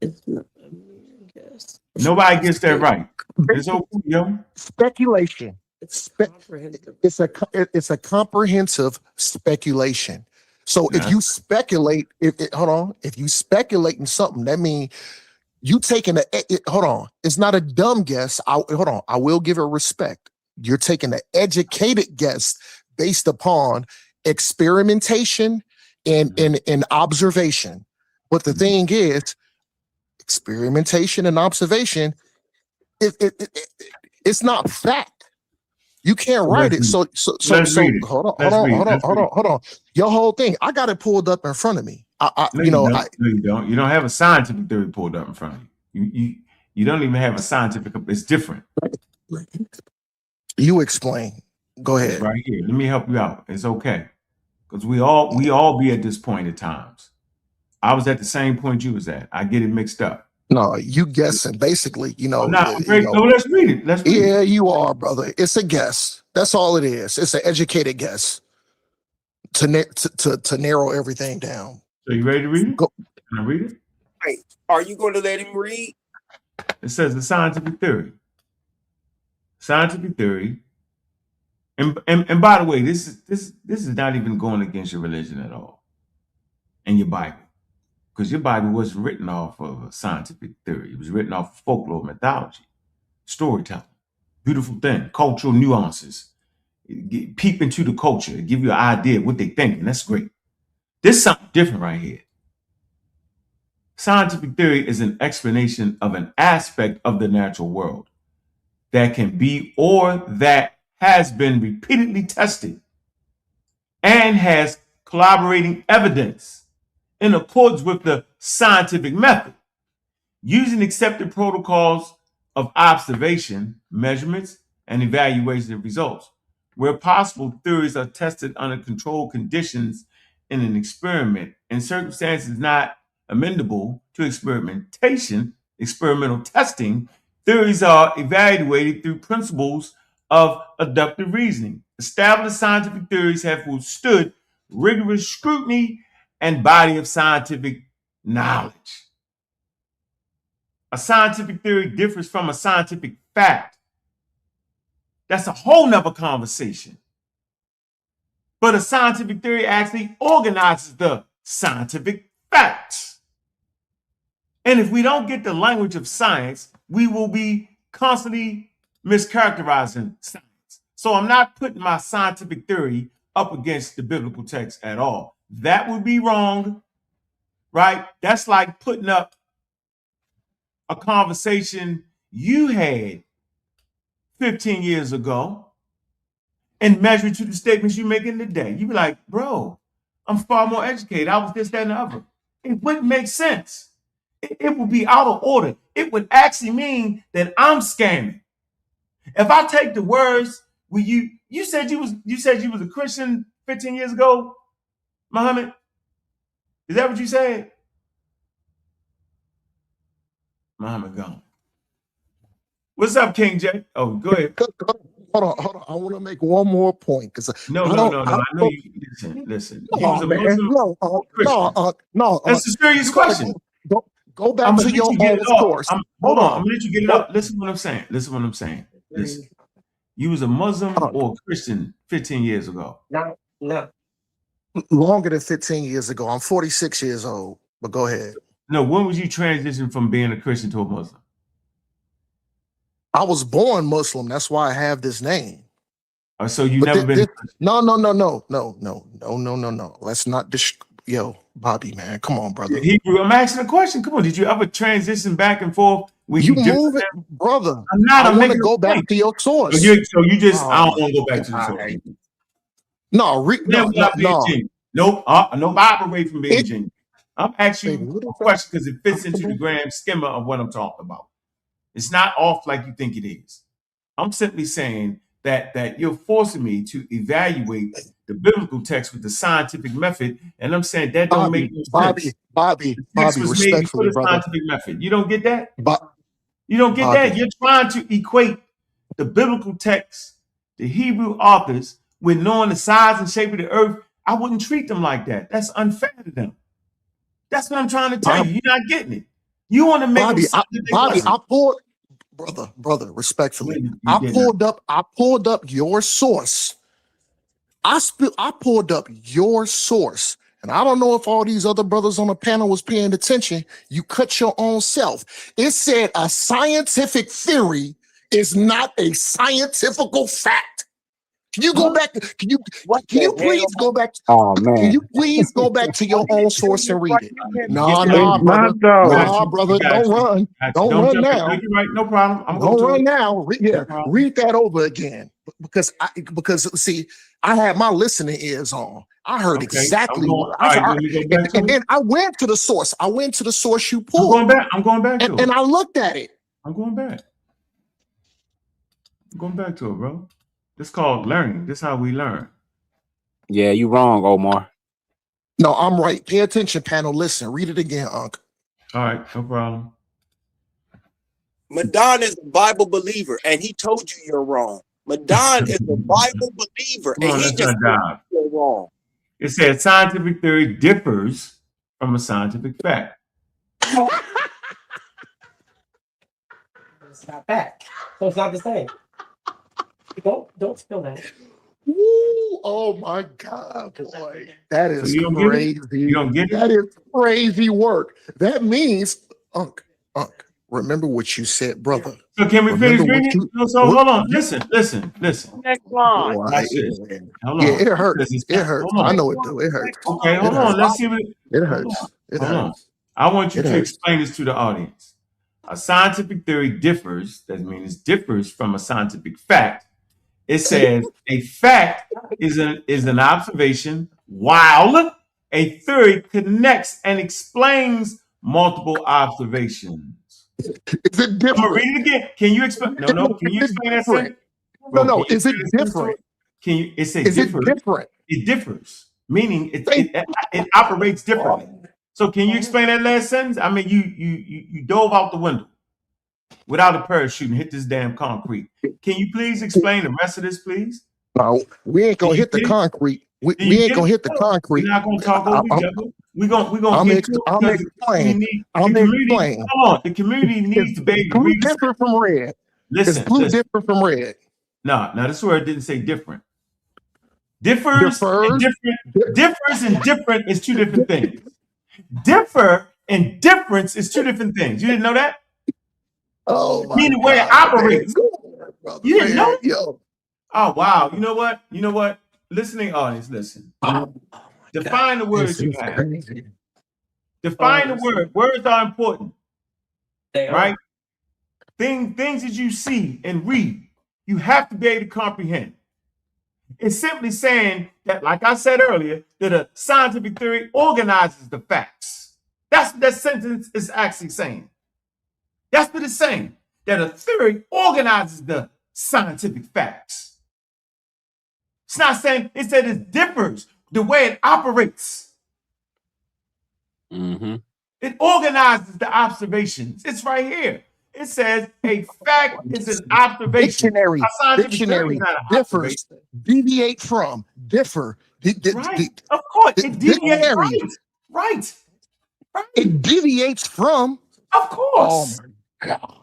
It's not, I mean, I guess. Nobody gets that right. It's okay, yo. Speculation. It's comprehensive. It's a comprehensive speculation. So if Yeah. you speculate, if you speculate in something, that means you taking hold on. It's not a dumb guess. I will give it respect. You're taking an educated guess based upon experimentation and observation. But the thing is, experimentation and observation, it's not fact. You can't So write let's it. read it. So Let's read it. hold on, Let's read it. Let's read it. hold on. Your whole thing, I got it pulled up in front of me. No, you don't. No, you don't. You don't have a scientific theory pulled up in front of you. You don't even have a scientific. It's different. You explain. Go It's ahead. right here. Let me help you out. It's okay. Because we all be at this point at times. I was at the same point you was at. I get it mixed up. No, you guessing. Basically, Oh, no, great. No, let's read it. Let's read Yeah, it. you are, brother. It's a guess. That's all it is. It's an educated guess to narrow everything down. So you ready to read it? Go. Can I read it? Wait, are you going to let him read? It says the scientific theory. Scientific theory. And by the way, this is not even going against your religion at all. And your Bible. Because your Bible wasn't written off of a scientific theory. It was written off of folklore, mythology, storytelling, beautiful thing, cultural nuances. Peep into the culture, give you an idea of what they think, and that's great. This is something different right here. Scientific theory is an explanation of an aspect of the natural world that can be or that has been repeatedly tested and has corroborating evidence in accordance with the scientific method. Using accepted protocols of observation, measurements, and evaluation of results. Where possible, theories are tested under controlled conditions in an experiment. In circumstances not amendable to experimental testing, theories are evaluated through principles of inductive reasoning. Established scientific theories have withstood rigorous scrutiny and body of scientific knowledge. A scientific theory differs from a scientific fact. That's a whole nother conversation. But a scientific theory actually organizes the scientific facts. And if we don't get the language of science, we will be constantly mischaracterizing science. So I'm not putting my scientific theory up against the biblical text at all. That would be wrong, right? That's like putting up a conversation you had 15 years ago and measure to the statements you're making today. You'd be like, bro, I'm far more educated. I was this, that, and the other. It wouldn't make sense. It would be out of order. It would actually mean that I'm scamming. If I take the words, you said you was a Christian 15 years ago, Muhammad? Is that what you said? Muhammad gone. What's up, King J? Oh, go ahead. Hold on. I want to make one more point because No. I know you. Listen. You was a Muslim Christian. No. That's a serious question. Go back to your own source. Hold on. I'm gonna let you get it up. Listen to what I'm saying. Listen. You was a Muslim or a Christian 15 years ago? No. Longer than 15 years ago. I'm 46 years old. But go ahead. No. When was you transition from being a Christian to a Muslim? I was born Muslim. That's why I have this name. So you never been? No. Let's not yo, Bobby, man. Come on, brother. Hebrew. I'm asking a question. Come on. Did you ever transition back and forth? You move it, brother. I'm not. I want to go back to your source. So you just. I don't want to go back to the source. No. Nope. No Bible away from being genuine. I'm asking you a question because it fits into the grand schema of what I'm talking about. It's not off like you think it is. I'm simply saying that you're forcing me to evaluate the biblical text with the scientific method, and I'm saying that don't make no sense. Bobby, respectfully, brother. Scientific method. You don't get that? You don't get Bobby. that? You're trying to equate the biblical text, the Hebrew authors, with knowing the size and shape of the earth. I wouldn't treat them like that. That's unfair to them. That's what I'm trying to tell you. You're not getting it. You want to make Bobby, I pulled, brother, respectfully. I pulled up your source. I pulled up your source. And I don't know if all these other brothers on the panel was paying attention. You cut your own self. It said a scientific theory is not a scientific fact. Can you go back? Can you please go back? Oh man! Can you please go back to your own source and read it? No, brother, don't run. Don't run now. Right, no problem. Don't run now. Read that over again because see, I had my listening ears on. I heard exactly what and then I went to the source. I went to the source you pulled. I'm going back to it. And I looked at it. I'm going back to it, bro. This is called learning. This is how we learn. Yeah, you wrong, Omar. No, I'm right. Pay attention, panel. Listen, read it again, Ankh. All right, no problem. Madon is a Bible believer, and he told you you're wrong. Madon is a Bible believer, and he just told you you're wrong. It said scientific theory differs from a scientific fact. It's not fact. So it's not the same. Don't spill that. Ooh, oh my God, boy. That is crazy. You don't get it? That is crazy work. That means, Ankh, remember what you said, brother. So can we finish reading? Hold on. Listen. Next line. Hold on. Yeah, it hurts. It hurts. I know it do. It hurts. Okay, hold on. Let's see what it hurts. It hurts. I want you to explain this to the audience. A scientific theory differs, that means differs from a scientific fact. It says a fact is an observation, while a theory connects and explains multiple observations. Is it different? I'm gonna read it again. Can you explain? No. Can you explain that sentence? Bro, No. Is it different? Can you? It says Is it different. different? It differs, meaning it operates differently. So can you explain that last sentence? I mean, you dove out the window without a parachute and hit this damn concrete. Can you please explain the rest of this, please? No, we ain't gonna hit the concrete. We ain't gonna hit the concrete. We're not gonna talk over each other. We're gonna get to it. I'm explain. Come on, the community needs to be able to Blue read. different from red. Listen, It's blue different from red. No, this word didn't say different. Differs and different is two different things. Differ and difference is two different things. You didn't know that? Oh my mean the way it operates. Brother, You didn't know? Yo. Oh wow. You know what? Listening audience, listen. Define the words you have. Crazy. Define the word. Words are important. They are. Right? Things that you see and read, you have to be able to comprehend. It's simply saying that, like I said earlier, that a scientific theory organizes the facts. That's what that sentence is actually saying. That's what it's saying, that a theory organizes the scientific facts. It's not saying, it said it differs the way it operates. Mm-hmm. It organizes the observations. It's right here. It says a fact is an observation. Dictionary differs, deviate from, differ. Right. Of course, it deviates. Right. It deviates from. Of course. Oh my God.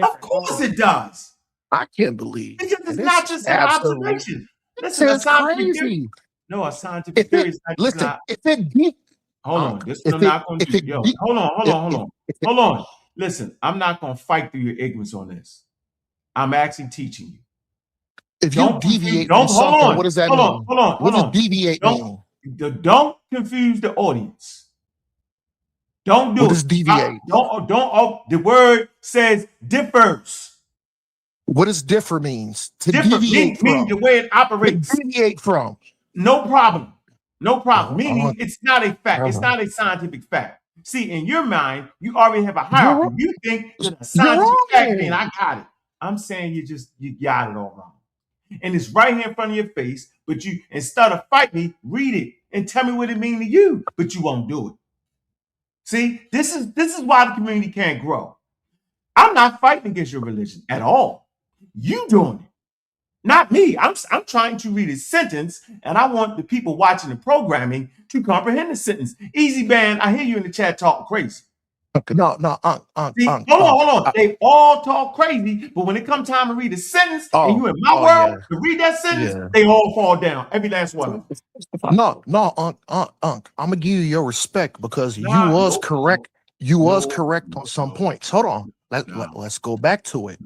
Of course it does. I can't believe. Because it's not just an observation. Listen, it's crazy. A scientific theory is not. Listen, if it deep. Hold on. This is not going to. Yo, hold on. Listen, I'm not going to fight through your ignorance on this. I'm actually teaching you. If you deviate from something, what does that mean? Hold on. What does deviate mean? Don't confuse the audience. Don't do it. What does deviate? The word says differs. What does differ means? To differ deviate means the way it operates. To deviate from. No problem. Meaning it's not a fact. It's not a scientific fact. See, in your mind, you already have a hierarchy. You think that a scientific fact, and I got it. I'm saying you got it all wrong. And it's right here in front of your face, but you, instead of fight me, read it and tell me what it means to you, but you won't do it. See, this is why the community can't grow. I'm not fighting against your religion at all. You doing it. Not me. I'm trying to read a sentence, and I want the people watching the programming to comprehend the sentence. Easy Band, I hear you in the chat talking crazy. No, hold on. They all talk crazy, but when it comes time to read a sentence, and you in my world to read that sentence, they all fall down. Every last one of them. No, I'm gonna give you your respect because you was correct. You was correct on some points. Hold on. Let's go back to it.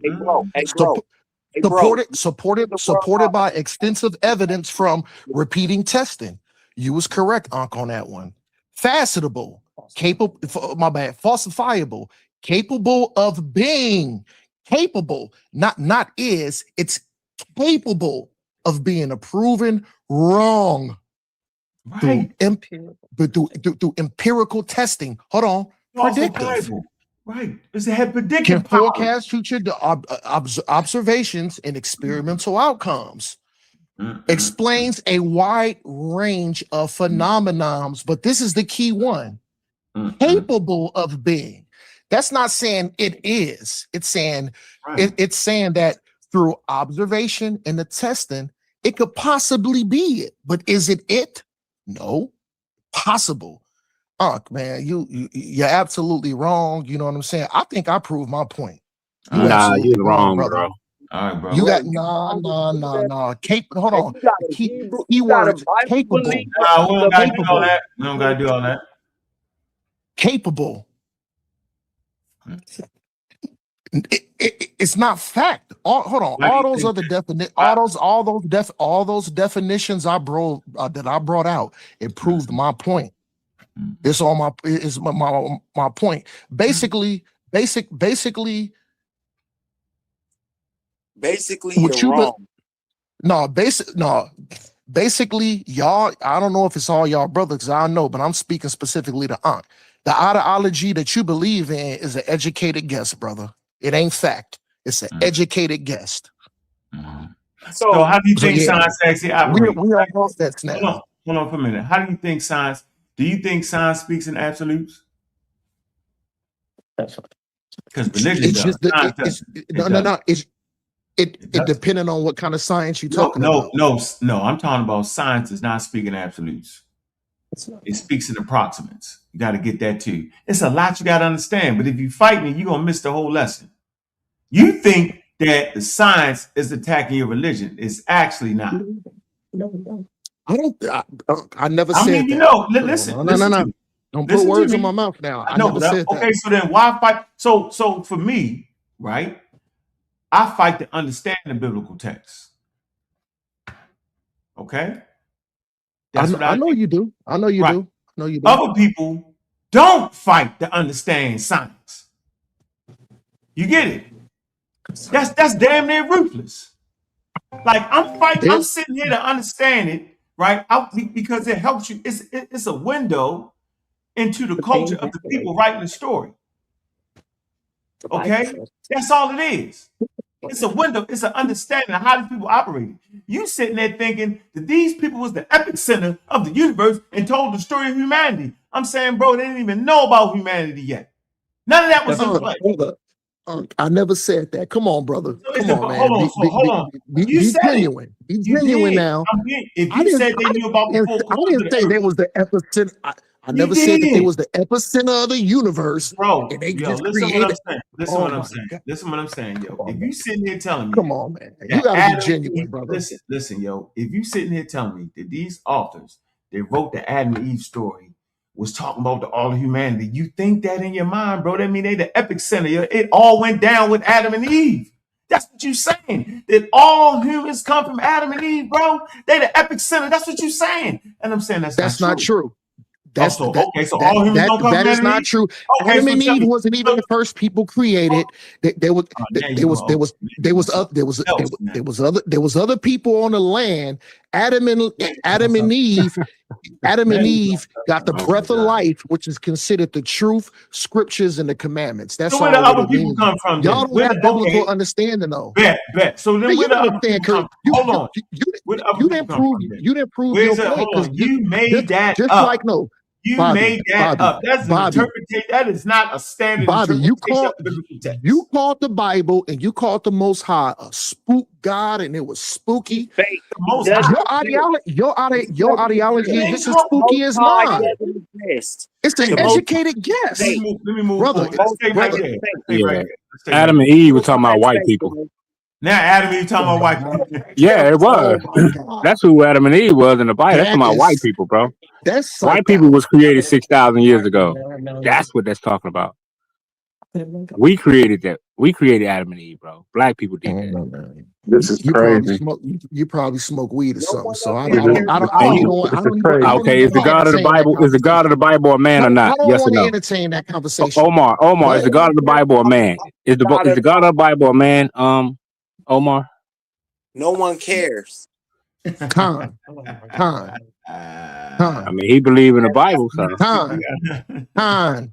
Supported by extensive evidence from repeating testing. You was correct, Ankh, on that one. Facetable, capable, falsifiable, capable of being, capable, not is, it's capable of being proven wrong. Right. Through empirical testing. Hold on. Predictive. Right. It's a predictive can forecast future observations and experimental outcomes. Explains a wide range of phenomenons, but this is the key one. Capable of being. That's not saying it is. It's saying it's saying that through observation and the testing, it could possibly be it. But is it it? No. Possible. Ankh, man, you're absolutely wrong. You know what I'm saying? I think I proved my point. You're wrong, bro. All right, bro. You got no. Hold on. Keywords capable. We don't gotta do all that. We don't gotta do all that. Capable. It's not fact. Hold on. All those other definitions, all those definitions I brought out, it proved my point. It's all my point. Basically, you're wrong. basically, y'all, I don't know if it's all y'all brothers, because I don't know, but I'm speaking specifically to Ankh. The ideology that you believe in is an educated guess, brother. It ain't fact. It's an educated guess. So how do you think yeah, science actually operates? We are off that now. Hold on for a minute. How do you think science? Do you think science speaks in absolutes? Because religion It's does. just no. It depending on what kind of science you're talking about. No. I'm talking about science does not speak in absolutes. It speaks in approximates. You got to get that too. It's a lot you got to understand. But if you fight me, you're gonna miss the whole lesson. You think that the science is attacking your religion. It's actually not. No. I never said that. I mean, you know, listen. No. Don't put words in my mouth now. I never said that. Okay, so then why fight? So for me, right? I fight to understand the biblical text. Okay? That's what I know you do. I know you do. I know you do. Other people don't fight to understand science. You get it? That's damn near ruthless. Like I'm sitting here to understand it, right? Because it helps you. It's a window into the culture of the people writing the story. Okay? That's all it is. It's a window, it's an understanding of how these people operate. You sitting there thinking that these people was the epic center of the universe and told the story of humanity. I'm saying, bro, they didn't even know about humanity yet. None of that was in play. I never said that. Come on, brother. Come on, man. Hold on. Be genuine. Be genuine now. If you said they knew about the I didn't say they was the epicenter. I never said that they was the epicenter of the universe. Bro, and they just created. Listen what I'm saying, yo. If you sitting here telling me, come on, man, you gotta be genuine, brother. Listen, yo. If you sitting here telling me that these authors, they wrote the Adam and Eve story, was talking about all of humanity, you think that in your mind, bro? That mean they the epic center. It all went down with Adam and Eve. That's what you saying. That all humans come from Adam and Eve, bro. They the epic center. That's what you saying. And I'm saying that's not true. That is not true. Okay, Adam and Eve wasn't even the first people created. There was other people on the land. Adam and Eve got the breath of life, which is considered the truth, scriptures, and the commandments. That's where the other people come from. Y'all don't have biblical understanding, though. Bet. So then where the other people come from? Hold on. You didn't prove your point because you made that just up. like no. You Bobby, made that up. That's an interpretation. That is not a standard interpretation of the biblical text. You called the Bible and you called the Most High a spook God, and it was spooky. Your ideology is just as spooky as mine. It's an educated guess. Let me move, brother. Adam and Eve were talking about white people. Now Adam and Eve talking about white people. Yeah, it was. That's who Adam and Eve was in the Bible. That's talking about white people, bro. White people was created 6,000 years ago. That's what that's talking about. We created that. We created Adam and Eve, bro. Black people did that. This is crazy. You probably smoke weed or something. So I don't okay, is the God of the Bible? Is the God of the Bible a man or not? Yes or no? Entertain that conversation. Omar, is the God of the Bible a man? Is the God of the Bible a man? Omar. No one cares. Khan. I mean, he believed in the Bible, so. Khan.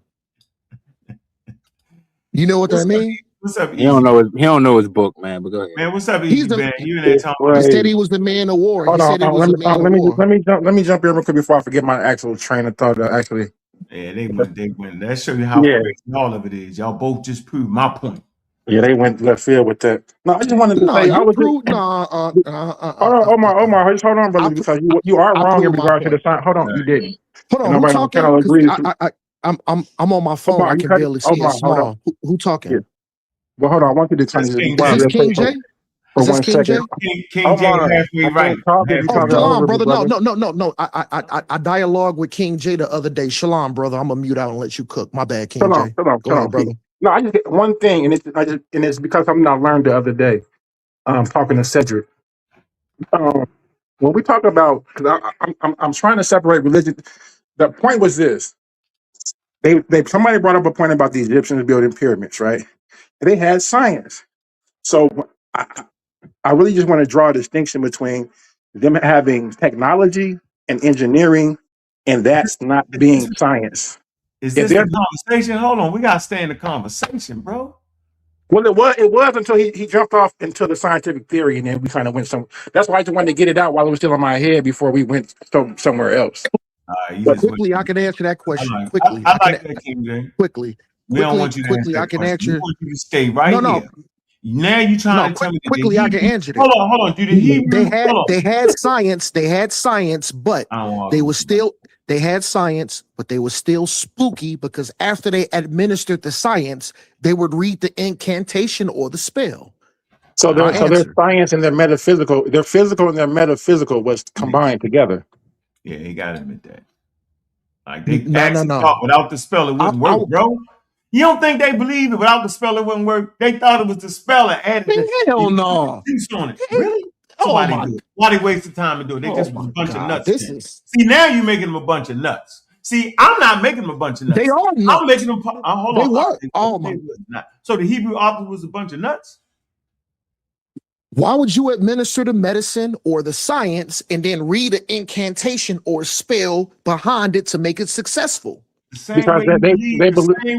You know what that means? What's up? He don't know his book, man. But go ahead. Man, what's up, man? You in there talking? He said he was the man of war. Hold on. Let me jump here real quick before I forget my actual train of thought. Actually. Yeah, they went. That show you how crazy all of it is. Y'all both just proved my point. Yeah, they went left field with that. No, I just wanted to say I was hold on, Omar, just hold on, brother, because you are wrong in regard to the sign. Hold on, you didn't. Hold on, who talking? I'm on my phone. I can barely see it small. Who talking? Yeah. Well, hold on. I want you to tell me this. King J? For 1 second. King J halfway right. Shalom, brother. No. I dialogue with King J the other day. Shalom, brother. I'm gonna mute out and let you cook. My bad, King J. Go ahead, brother. No, I just get one thing, and it's because I'm not learned the other day. Talking to Cedric. When we talk about, because I'm trying to separate religion. The point was this: somebody brought up a point about the Egyptians building pyramids, right? And they had science. So I really just want to draw a distinction between them having technology and engineering, and that's not being science. Is If this they're the conversation? Hold on, we gotta stay in the conversation, bro. well, it was until he jumped off into the scientific theory, and then we kind of went some. That's why I just wanted to get it out while it was still in my head before we went somewhere else. You But just went. quickly, I can answer that I question. like, Quickly, I I can like that, King James. quickly, We don't want you to answer I that can question. We answer. want you to stay right No, here. Now you trying to tell me that quickly, the I can Hebrews. answer Hold it. on. Do the Hebrews? Hold on. They had science, but I don't want they were still they had science, but they were still spooky because after they administered the science, they would read the incantation or the spell. So My their answer. science and their metaphysical, their physical and their metaphysical was combined together. Yeah, you gotta admit that. Like they No. actually thought without the spell it wouldn't work, bro. You don't think they believed it without the spell it wouldn't work? They thought it was the spell and added Hell no. juice on it. Really? So why they do it? Why they waste the time to do it? They just was a bunch of nuts. See, now you're making them a bunch of nuts. See, I'm not making them a bunch of nuts. They are nuts. I'm making them. Hold they on. Were. Oh my. So the Hebrew author was a bunch of nuts. Why would you administer the medicine or the science and then read an incantation or spell behind it to make it successful? The same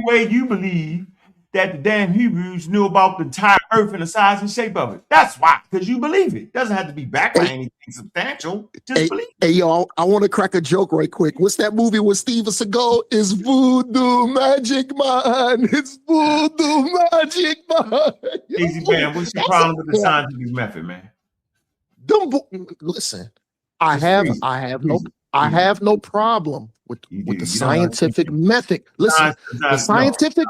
way you believe that the damn Hebrews knew about the entire earth and the size and shape of it. That's why, because you believe it. Doesn't have to be backed by anything substantial. Just believe it. Hey, y'all, I want to crack a joke right quick. What's that movie with Steven Seagal? It's Voodoo Magic Man. It's Voodoo Magic Man. Easy man, what's your problem with the scientific method, man? Listen, I have no problem with the scientific method. Listen, the scientific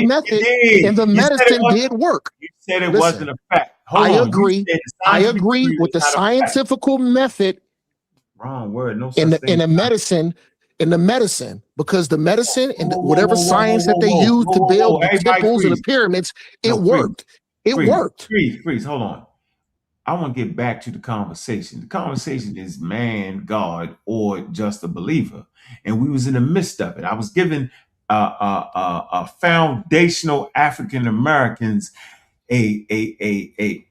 method and the medicine did work. You said it wasn't a fact. I agree with the scientific method. Wrong word. No in the medicine, because the medicine and whatever science that they used to build the temples and the pyramids, it worked. It worked. Freeze. Hold on. I want to get back to the conversation. The conversation is man, God, or just a believer, and we was in the midst of it. I was given a foundational African Americans a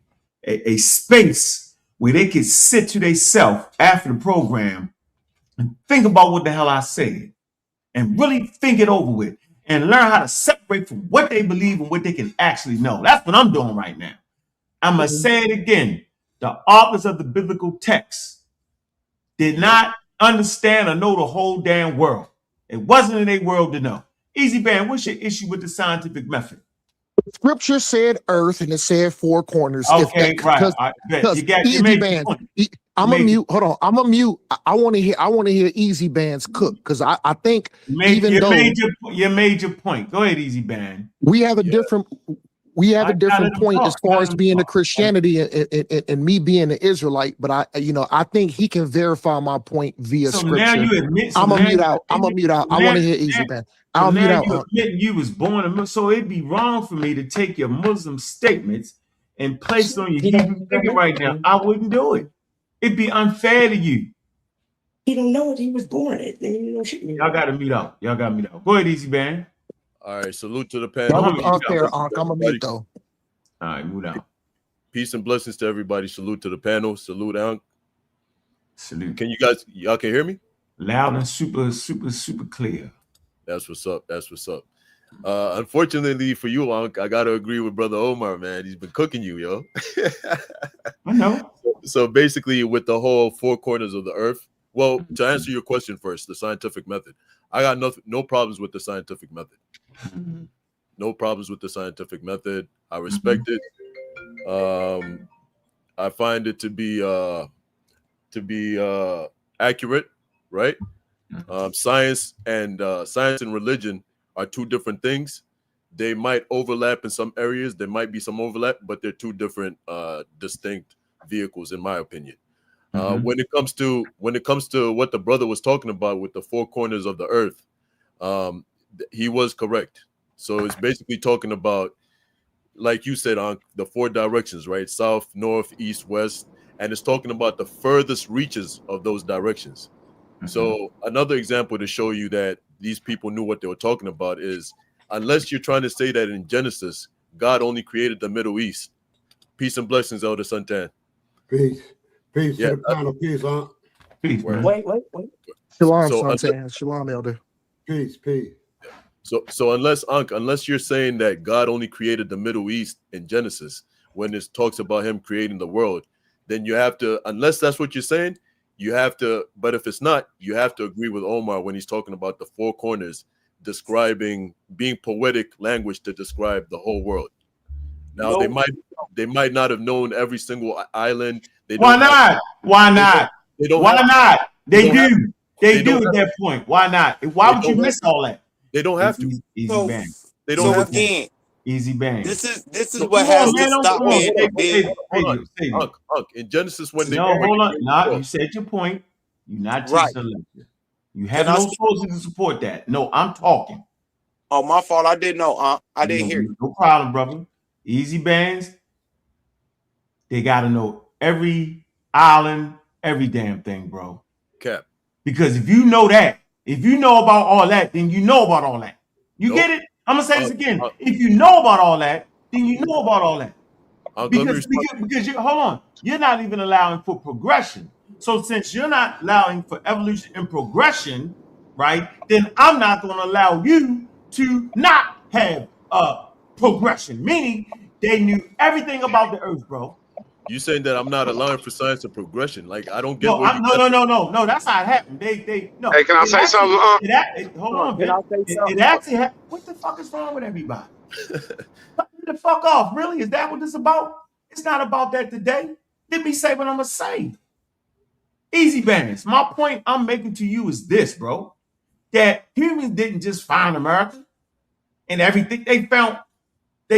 space where they could sit to themselves after the program and think about what the hell I said, and really think it over with, and learn how to separate from what they believe and what they can actually know. That's what I'm doing right now. I'm going to say it again. The authors of the biblical text did not understand or know the whole damn world. It wasn't in their world to know. Easy Band, what's your issue with the scientific method? Scripture said earth and it said four corners. Okay, right. Easy Band. I'm a mute. Hold on. I'm a mute. I want to hear Easy Band's cook, because I think you made your point. Go ahead, Easy Band. We have a different point as far as being a Christianity and me being an Israelite, but I think he can verify my point via scripture. Now you admit. I'm gonna mute out. I want to hear Easy Band. I'll mute out. You admit you was born a Muslim, so it'd be wrong for me to take your Muslim statements and place on your Hebrew figure right now. I wouldn't do it. It'd be unfair to you. He don't know what he was born at. Y'all got to mute out. Go ahead, Easy Band. All right, salute to the panel. That was unfair, Ankh. I'm a mute though. All right, move out. Peace and blessings to everybody. Salute to the panel. Salute, Ankh. Salute. Can y'all can hear me? Loud and super clear. That's what's up. Unfortunately for you, Ankh, I gotta agree with Brother Omar, man. He's been cooking you, yo. I know. So basically, with the whole four corners of the earth. Well, to answer your question first, the scientific method. I got no problems with the scientific method. No problems with the scientific method. I respect it. I find it to be accurate, right? Science and religion are two different things. They might overlap in some areas. There might be some overlap, but they're two different, distinct vehicles, in my opinion. When it comes to what the brother was talking about with the four corners of the earth, he was correct. So it's basically talking about, like you said, on the four directions, right? South, north, east, west, and it's talking about the furthest reaches of those directions. So another example to show you that these people knew what they were talking about is, unless you're trying to say that in Genesis, God only created the Middle East. Peace and blessings, Elder Santan. Peace. Peace to the panel. Peace, huh? Peace, man. Wait. Shalom, So, Sanchez. Shalom, Elder. Peace. So unless you're saying that God only created the Middle East in Genesis when it talks about him creating the world, then you have to, unless that's what you're saying, you have to, but if it's not, you have to agree with Omar when he's talking about the four corners, describing, being poetic language to describe the whole world. Now they might not have known every single island. Why not? Why not? They don't. Why not? They do. They They do don't at that point. Why not? Why would you miss all that? They don't have to. Easy So- bang. They don't. So have to. again, Easy bang. this is So what come has on, man, to don't- stop come on, being hey, a big. Hold on. Ankh, in Genesis when they No, hold on. Nah, world. you said your point. You're not Right. teaching a lecture. You have Can I no speak? sources to support that. No, I'm talking. Oh, my fault. I didn't know. I didn't hear you. No problem, brother. Easy bands. They got to know every island, every damn thing, bro. Cap. Because if you know that, if you know about all that, then you know about all that. You Nope. get it? I'm gonna say this again. If you know about all that, then you know about all that. Because you hold on, you're not even allowing for progression. So since you're not allowing for evolution and progression, right? Then I'm not going to allow you to not have progression. Meaning they knew everything about the earth, bro. You saying that I'm not allowing for science and progression? Like I don't get. No, no. That's how it happened. They no. Hey, can I say something? Hold on, Can I say something? it actually happened. What the fuck is wrong with everybody? Cut me the fuck off. Really? Is that what this is about? It's not about that today. Let me say what I'm gonna say. Easy bands. My point I'm making to you is this, bro. That humans didn't just find America and everything. They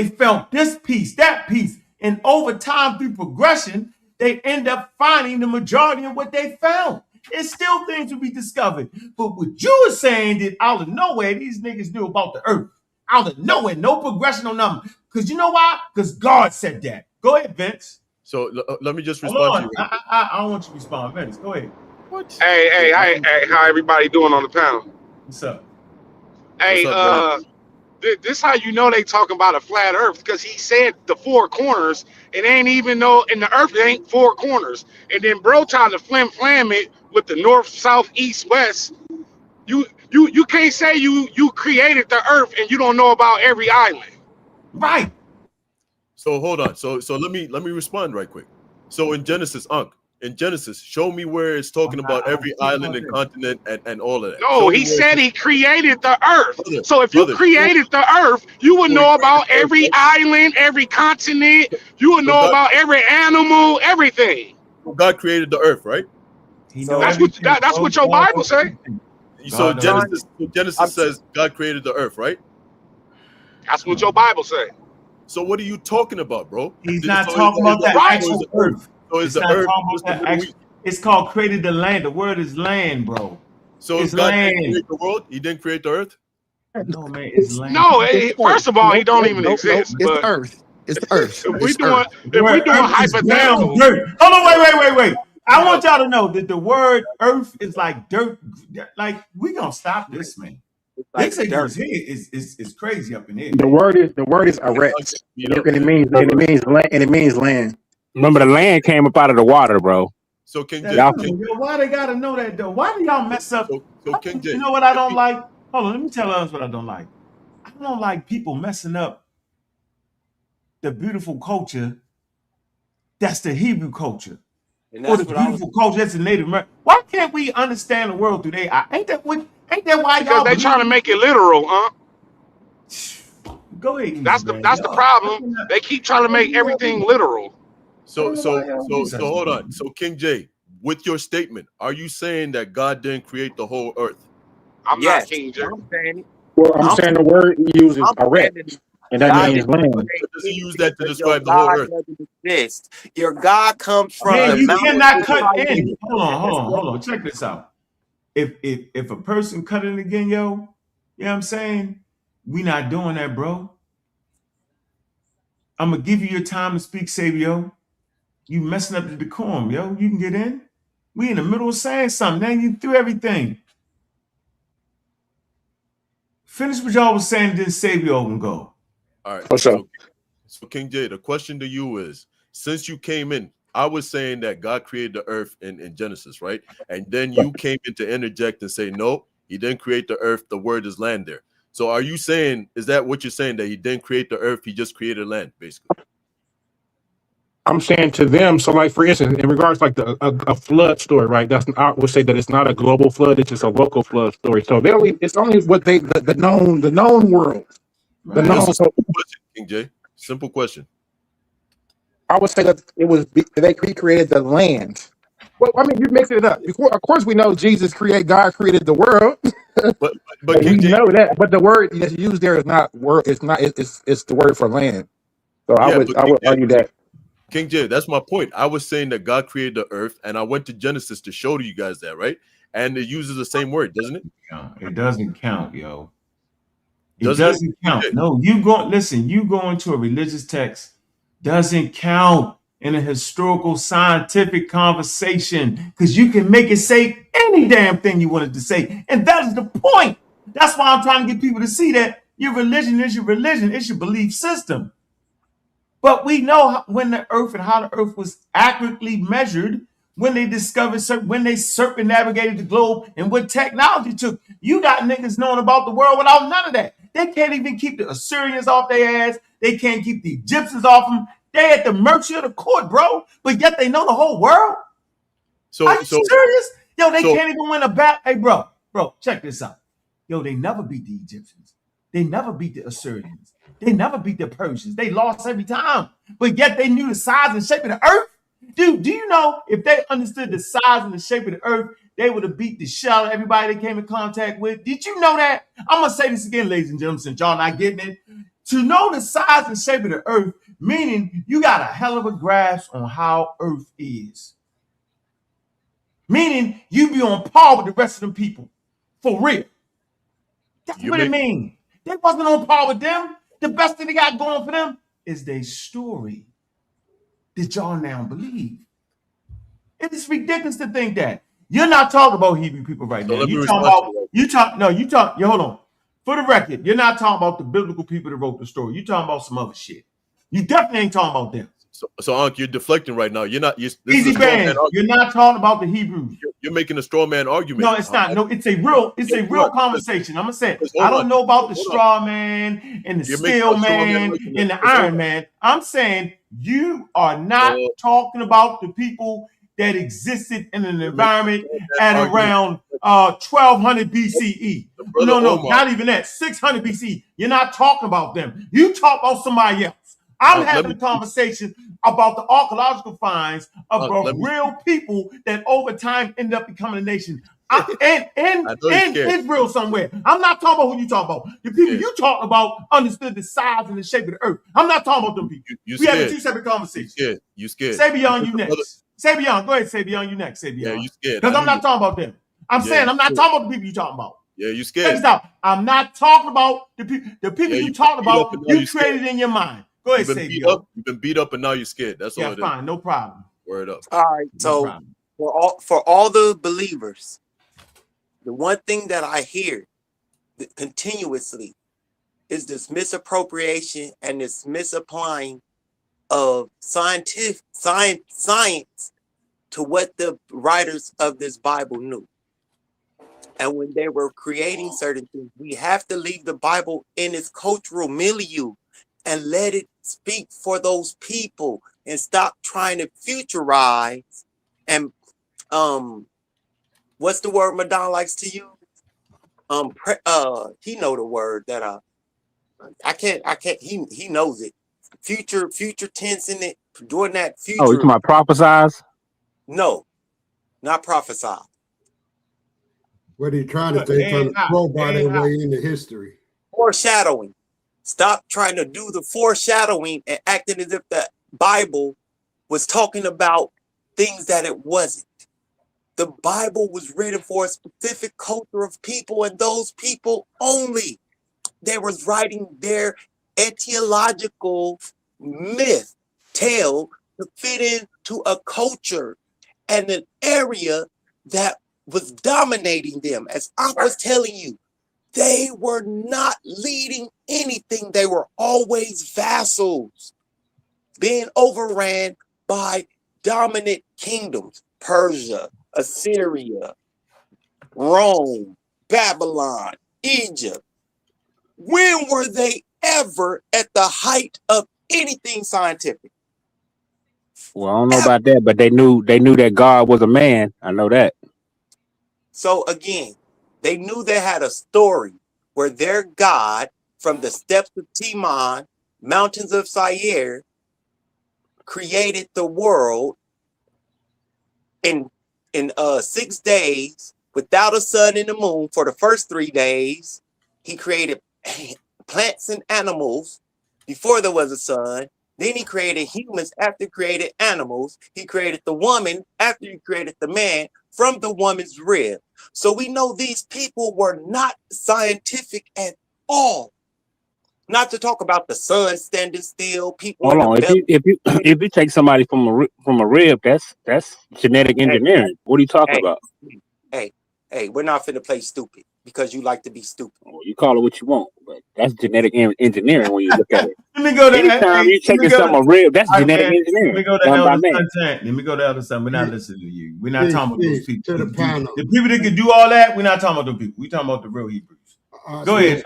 found this piece, that piece. And over time, through progression, they end up finding the majority of what they found. There's still things to be discovered. But what you were saying that out of nowhere, these niggas knew about the earth. Out of nowhere, no progression on them. Because you know why? Because God said that. Go ahead, Vince. So let me just respond to you. I don't want you to respond, Vince. Go ahead. What? Hey, how everybody doing on the panel? What's up? Hey, What's up, this how you know they talking about a flat Earth, because he said the four corners. It ain't even though in the Earth it ain't four corners, and then bro tried to flam it with the north, south, east, west. You can't say you created the Earth and you don't know about every island. Right. So hold on. So let me respond right quick. So in Genesis, Ankh, in Genesis, show me where it's talking about every island and continent and all of that. No, he said he created the Earth. So if you created the Earth, you would know about every island, every continent. You would know about every animal, everything. God created the Earth, right? That's what your Bible say. So Genesis says God created the Earth, right? That's what your Bible say. So what are you talking about, bro? He's not talking about that actual earth. So is the earth? It's called created the land. The word is land, bro. So it's God land. didn't create the world? He didn't create the earth? No, man, it's land. No, first of all, he don't even exist. It's the earth. It's the earth. If we doing hypothetical. Hold on, wait. I want y'all to know that the word earth is like dirt. Like, we gonna stop this, man. This is crazy up in here. The word is erect, and it means land. Remember, the land came up out of the water, bro. So King Jay, why they gotta know that though? Why do y'all mess up? So King Jay, you know what I don't like? Hold on, let me tell us what I don't like. I don't like people messing up the beautiful culture. That's the Hebrew culture. Or the beautiful culture that's the Native American. Why can't we understand the world through their eye? Ain't that why because y'all they trying to make it literal, huh? Go ahead. That's the problem. They keep trying to make everything literal. So hold on. So King Jay, with your statement, are you saying that God didn't create the whole earth? I'm not King Jay. Well, I'm saying the word he uses erect, and that means land. Does he use that to describe the whole earth? Your God comes from man, the you mountain. cannot cut in. Hold on. Check this out. If a person cut in again, yo, you know what I'm saying? We not doing that, bro. I'm gonna give you your time to speak, Savior. You messing up the decorum, yo. You can get in. We in the middle of saying something. Then you threw everything. Finish what y'all was saying, then Savior can go. All right. So King Jay, the question to you is, since you came in I was saying that God created the earth in Genesis, right? And then you came in to interject and say, no, he didn't create the earth. The word is land there. So are you saying, is that what you're saying, that he didn't create the earth? He just created land, basically? I'm saying to them, so like for instance, in regards to like a flood story, right? I would say that it's not a global flood; it's just a local flood story. So it's only what the known world, the Right. known. That's a simple question, King J. Simple question. I would say that they recreated the land. Well, I mean, you mix it up. Of course, we know God created the world, But but we King J, know that. But the word that's used there is not word. It's not. It's the word for land. So yeah, but I King would J, argue that. King J, that's my point. I was saying that God created the earth, and I went to Genesis to show you guys that, right? And it uses the same word, doesn't it? It doesn't count, yo. It Doesn't it? doesn't count. No, you go into a religious text, doesn't count in a historical scientific conversation, because you can make it say any damn thing you wanted to say. And that is the point. That's why I'm trying to get people to see that your religion is your religion, it's your belief system. But we know when the earth and how the earth was accurately measured, when they discovered, when they circumnavigated the globe, and what technology took. You got niggas knowing about the world without none of that. They can't even keep the Assyrians off their ass. They can't keep the Egyptians off them. They at the mercy of the court, bro. But yet they know the whole world. Are you serious? Yo, they can't even win a battle. Hey, bro, check this out. Yo, they never beat the Egyptians. They never beat the Assyrians. They never beat the Persians. They lost every time. But yet they knew the size and shape of the earth. Dude, do you know if they understood the size and the shape of the earth, they would have beat the shell of everybody they came in contact with? Did you know that? I'm going to say this again, ladies and gentlemen, since y'all not getting it. To know the size and shape of the earth, meaning you got a hell of a grasp on how earth is. Meaning you be on par with the rest of them people. For real. That's what it means. They wasn't on par with them. The best thing they got going for them is their story that y'all now believe. It is ridiculous to think that. You're not talking about Hebrew people right now. You hold on. For the record, you're not talking about the biblical people that wrote the story. You're talking about some other shit. You definitely ain't talking about them. So Ankh, you're deflecting right now. You're not. Easy band. You're not talking about the Hebrews. You're making a straw man argument. No, it's not. No, it's a real conversation. I'm gonna say I don't know about the straw man and the steel man and the iron man. I'm saying you are not talking about the people that existed in an environment at around 1200 BCE. No, not even that. 600 BCE. You're not talking about them. You talk about somebody else. I'm having a conversation about the archaeological finds of real people that over time end up becoming a nation. In Israel somewhere. I'm not talking about who you talk about. The people you talk about understood the size and the shape of the earth. I'm not talking about them people. We having two separate conversations. You scared. Say beyond you next. Say beyond. Go ahead, say beyond you next. Say beyond. Yeah, you scared. Because I'm not talking about them. I'm saying I'm not talking about the people you talking about. Yeah, you scared. Stop. I'm not talking about the people you talking about. You created in your mind. Go ahead, say you've been beat up and now you're scared. That's all it is. Yeah, fine, no problem. Word up. All right. So for all the believers, the one thing that I hear continuously is this misappropriation and this misapplying of science to what the writers of this Bible knew. And when they were creating certain things, we have to leave the Bible in its cultural milieu and let it speak for those people and stop trying to futurize and what's the word Madonna likes to use? He know the word that I can't he knows it. Future tense in it, doing that future. Oh, you talking about prophesize? No, not prophesy. What are you trying to say? Trying to crowbar their way into history. Foreshadowing. Stop trying to do the foreshadowing and acting as if the Bible was talking about things that it wasn't. The Bible was written for a specific culture of people and those people only. They was writing their etiological myth tale to fit into a culture and an area that was dominating them. As I was telling you, they were not leading anything. They were always vassals, being overran by dominant kingdoms, Persia, Assyria, Rome, Babylon, Egypt. When were they ever at the height of anything scientific? Well, I don't know about that, but they knew that God was a man. I know that. So again, they knew they had a story where their God, from the steppes of Teman, mountains of Sayer, created the world in 6 days without a sun and the moon. For the first 3 days, he created plants and animals before there was a sun. Then he created humans after he created animals. He created the woman after he created the man from the woman's rib. So we know these people were not scientific at all. Not to talk about the sun standing still. People. Hold on. If you take somebody from a rib, that's genetic engineering. What are you talking about? Hey, we're not finna play stupid because you like to be stupid. Well, you call it what you want, but that's genetic engineering when you look at it. Let me go to anytime you taking something a rib, that's genetic engineering. Let me go to Elder Sunshine. Let me go to Elder Sunshine. We're not listening to you. We're not talking about those people. To the panel. The people that can do all that, we're not talking about those people. We're talking about the real Hebrews. Go ahead.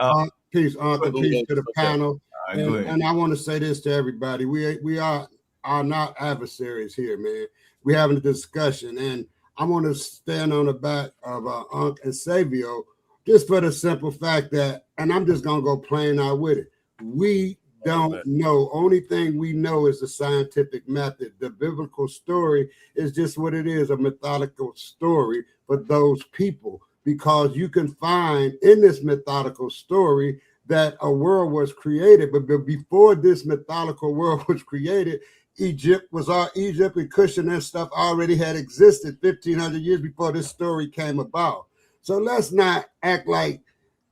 Peace, Uncle. Peace to the panel. Right, and I want to say this to everybody. We are not adversaries here, man. We're having a discussion, and I want to stand on the back of Ankh and Savio just for the simple fact that, and I'm just going to go plain out with it. We don't know. Only thing we know is the scientific method. The biblical story is just what it is, a methodical story for those people, because you can find in this methodical story that a world was created, but before this methodical world was created, Egypt and Cush and stuff already had existed 1,500 years before this story came about. So let's not act like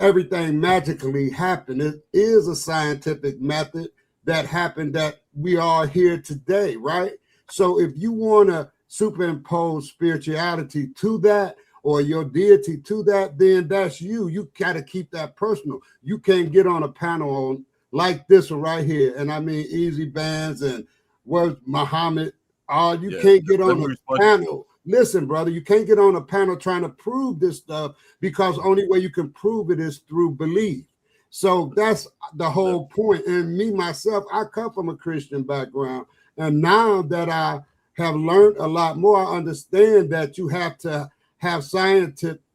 everything magically happened. It is a scientific method that happened that we are here today, right? So if you want to superimpose spirituality to that, or your deity to that, then that's you. You got to keep that personal. You can't get on a panel on like this one right here. And I mean, Easy Bands and Muhammad. You can't get on a panel. Listen, brother, you can't get on a panel trying to prove this stuff, because only way you can prove it is through belief. So that's the whole point. And me, myself, I come from a Christian background. And now that I have learned a lot more, I understand that you have to have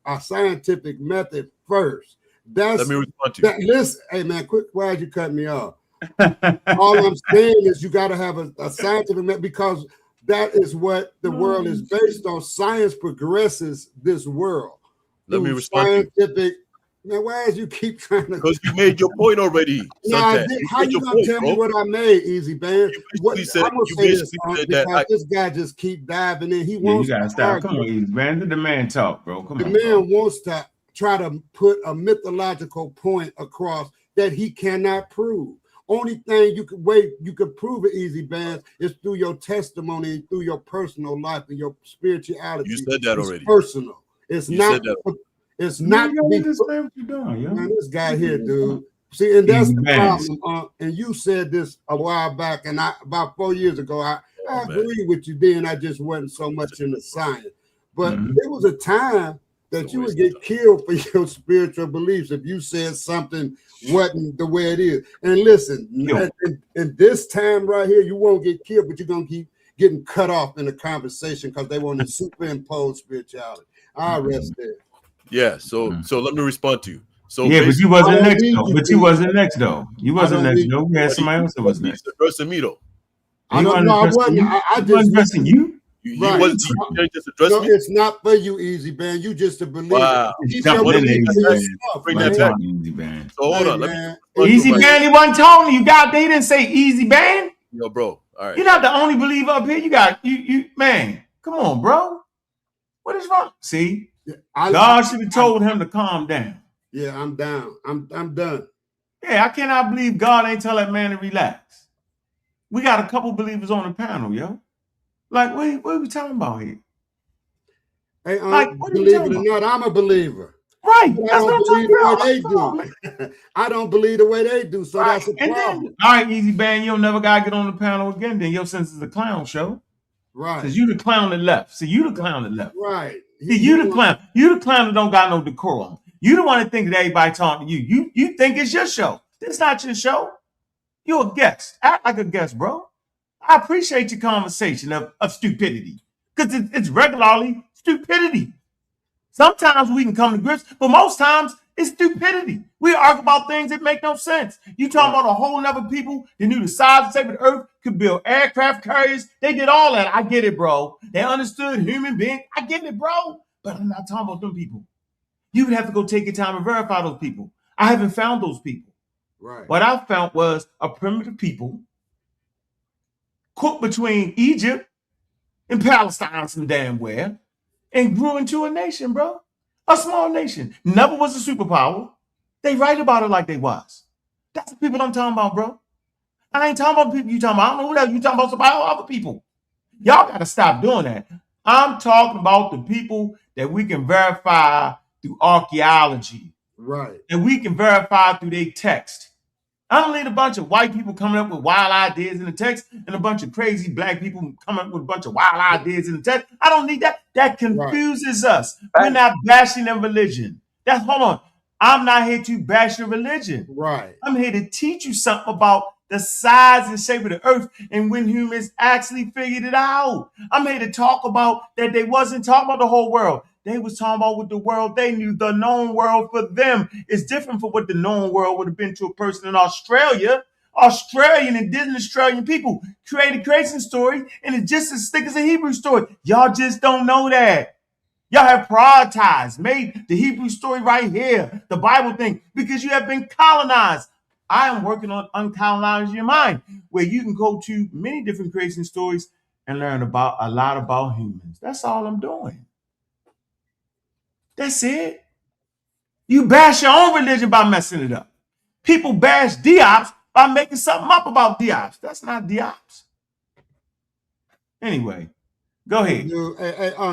a scientific method first. Let me respond to you. Listen, hey man, quick, why'd you cut me off? All I'm saying is you got to have a scientific method, because that is what the world is based on. Science progresses this world. Let me respond. Scientific. Now, why is you keep trying to? Because you made your point already. No, I did. How you gonna tell me what I made, Easy Band? I'm gonna say this, because this guy just keep diving in. He wants. You gotta stop. Come on, Easy Band. Let the man talk, bro. Come on. The man wants to try to put a mythological point across that he cannot prove. Only thing you can prove it, Easy Band, is through your testimony, through your personal life and your spirituality. You said that already. Personal. It's not. It's not. Man, this guy here, dude. See, and that's the problem. And you said this a while back, and about 4 years ago, I agree with you then. I just wasn't so much in the science. But there was a time that you would get killed for your spiritual beliefs if you said something wasn't the way it is. And listen, in this time right here, you won't get killed, but you're going to keep getting cut off in the conversation because they want to superimpose spirituality. I'll rest there. Yeah, so let me respond to you. So yeah, but you wasn't next though. But you wasn't next though. You wasn't next though. We had somebody else that was next. Addressing me though. I don't know. I wasn't addressing you. You wasn't just addressing me. It's not for you, Easy Band. You just a believer. Wow. Bring that Easy Band. So hold on. Easy Band, he wasn't talking. You got. They didn't say Easy Band. Yo, bro. All right. You're not the only believer up here. You got you man. Come on, bro. What is wrong? See. God should have told him to calm down. Yeah, I'm down. I'm done. Yeah, I cannot believe God ain't tell that man to relax. We got a couple believers on the panel, yo. Like, what are we talking about here? Hey, believe it or not, I'm a believer. Right. I don't believe the way they do. I don't believe the way they do, so that's a problem. All right, Easy Band, you'll never gotta get on the panel again. Then your sense is a clown show. Right. Because you the clown that left. See, you the clown that left. Right. See, you the clown. You the clown that don't got no decorum. You the one that think that everybody talking to you. You think it's your show. It's not your show. You're a guest. Act like a guest, bro. I appreciate your conversation of stupidity. Because it's regularly stupidity. Sometimes we can come to grips, but most times it's stupidity. We argue about things that make no sense. You talking about a whole nother people that knew the size and shape of the earth, could build aircraft carriers. They did all that. I get it, bro. They understood human beings. I get it, bro. But I'm not talking about them people. You would have to go take your time and verify those people. I haven't found those people. Right. What I found was a primitive people cooked between Egypt and Palestine some damn where, and grew into a nation, bro. A small nation. Never was a superpower. They write about it like they was. That's the people I'm talking about, bro. I ain't talking about people you talking about. I don't know who that you talking about, some other people. Y'all got to stop doing that. I'm talking about the people that we can verify through archaeology. Right. And we can verify through their text. I don't need a bunch of white people coming up with wild ideas in the text and a bunch of crazy black people coming up with a bunch of wild ideas in the text. I don't need that. That confuses us. We're not bashing their religion. Hold on. I'm not here to bash your religion. Right. I'm here to teach you something about the size and shape of the earth and when humans actually figured it out. I'm here to talk about that they wasn't talking about the whole world. They was talking about what the world they knew, the known world for them is different from what the known world would have been to a person in Australia. Australian, indigenous Australian people created creation story, and it's just as thick as a Hebrew story. Y'all just don't know that. Y'all have prioritized, made the Hebrew story right here, the Bible thing, because you have been colonized. I am working on uncolonizing your mind, where you can go to many different creation stories and learn about a lot about humans. That's all I'm doing. That's it. You bash your own religion by messing it up. People bash Diops by making something up about Diops. That's not Diops. Anyway, go ahead.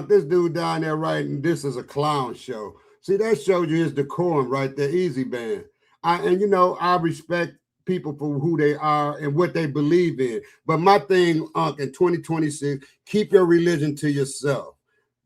This dude down there writing, this is a clown show. See, that shows you his decorum right there, easy band. I respect people for who they are and what they believe in. But my thing, in 2026, keep your religion to yourself.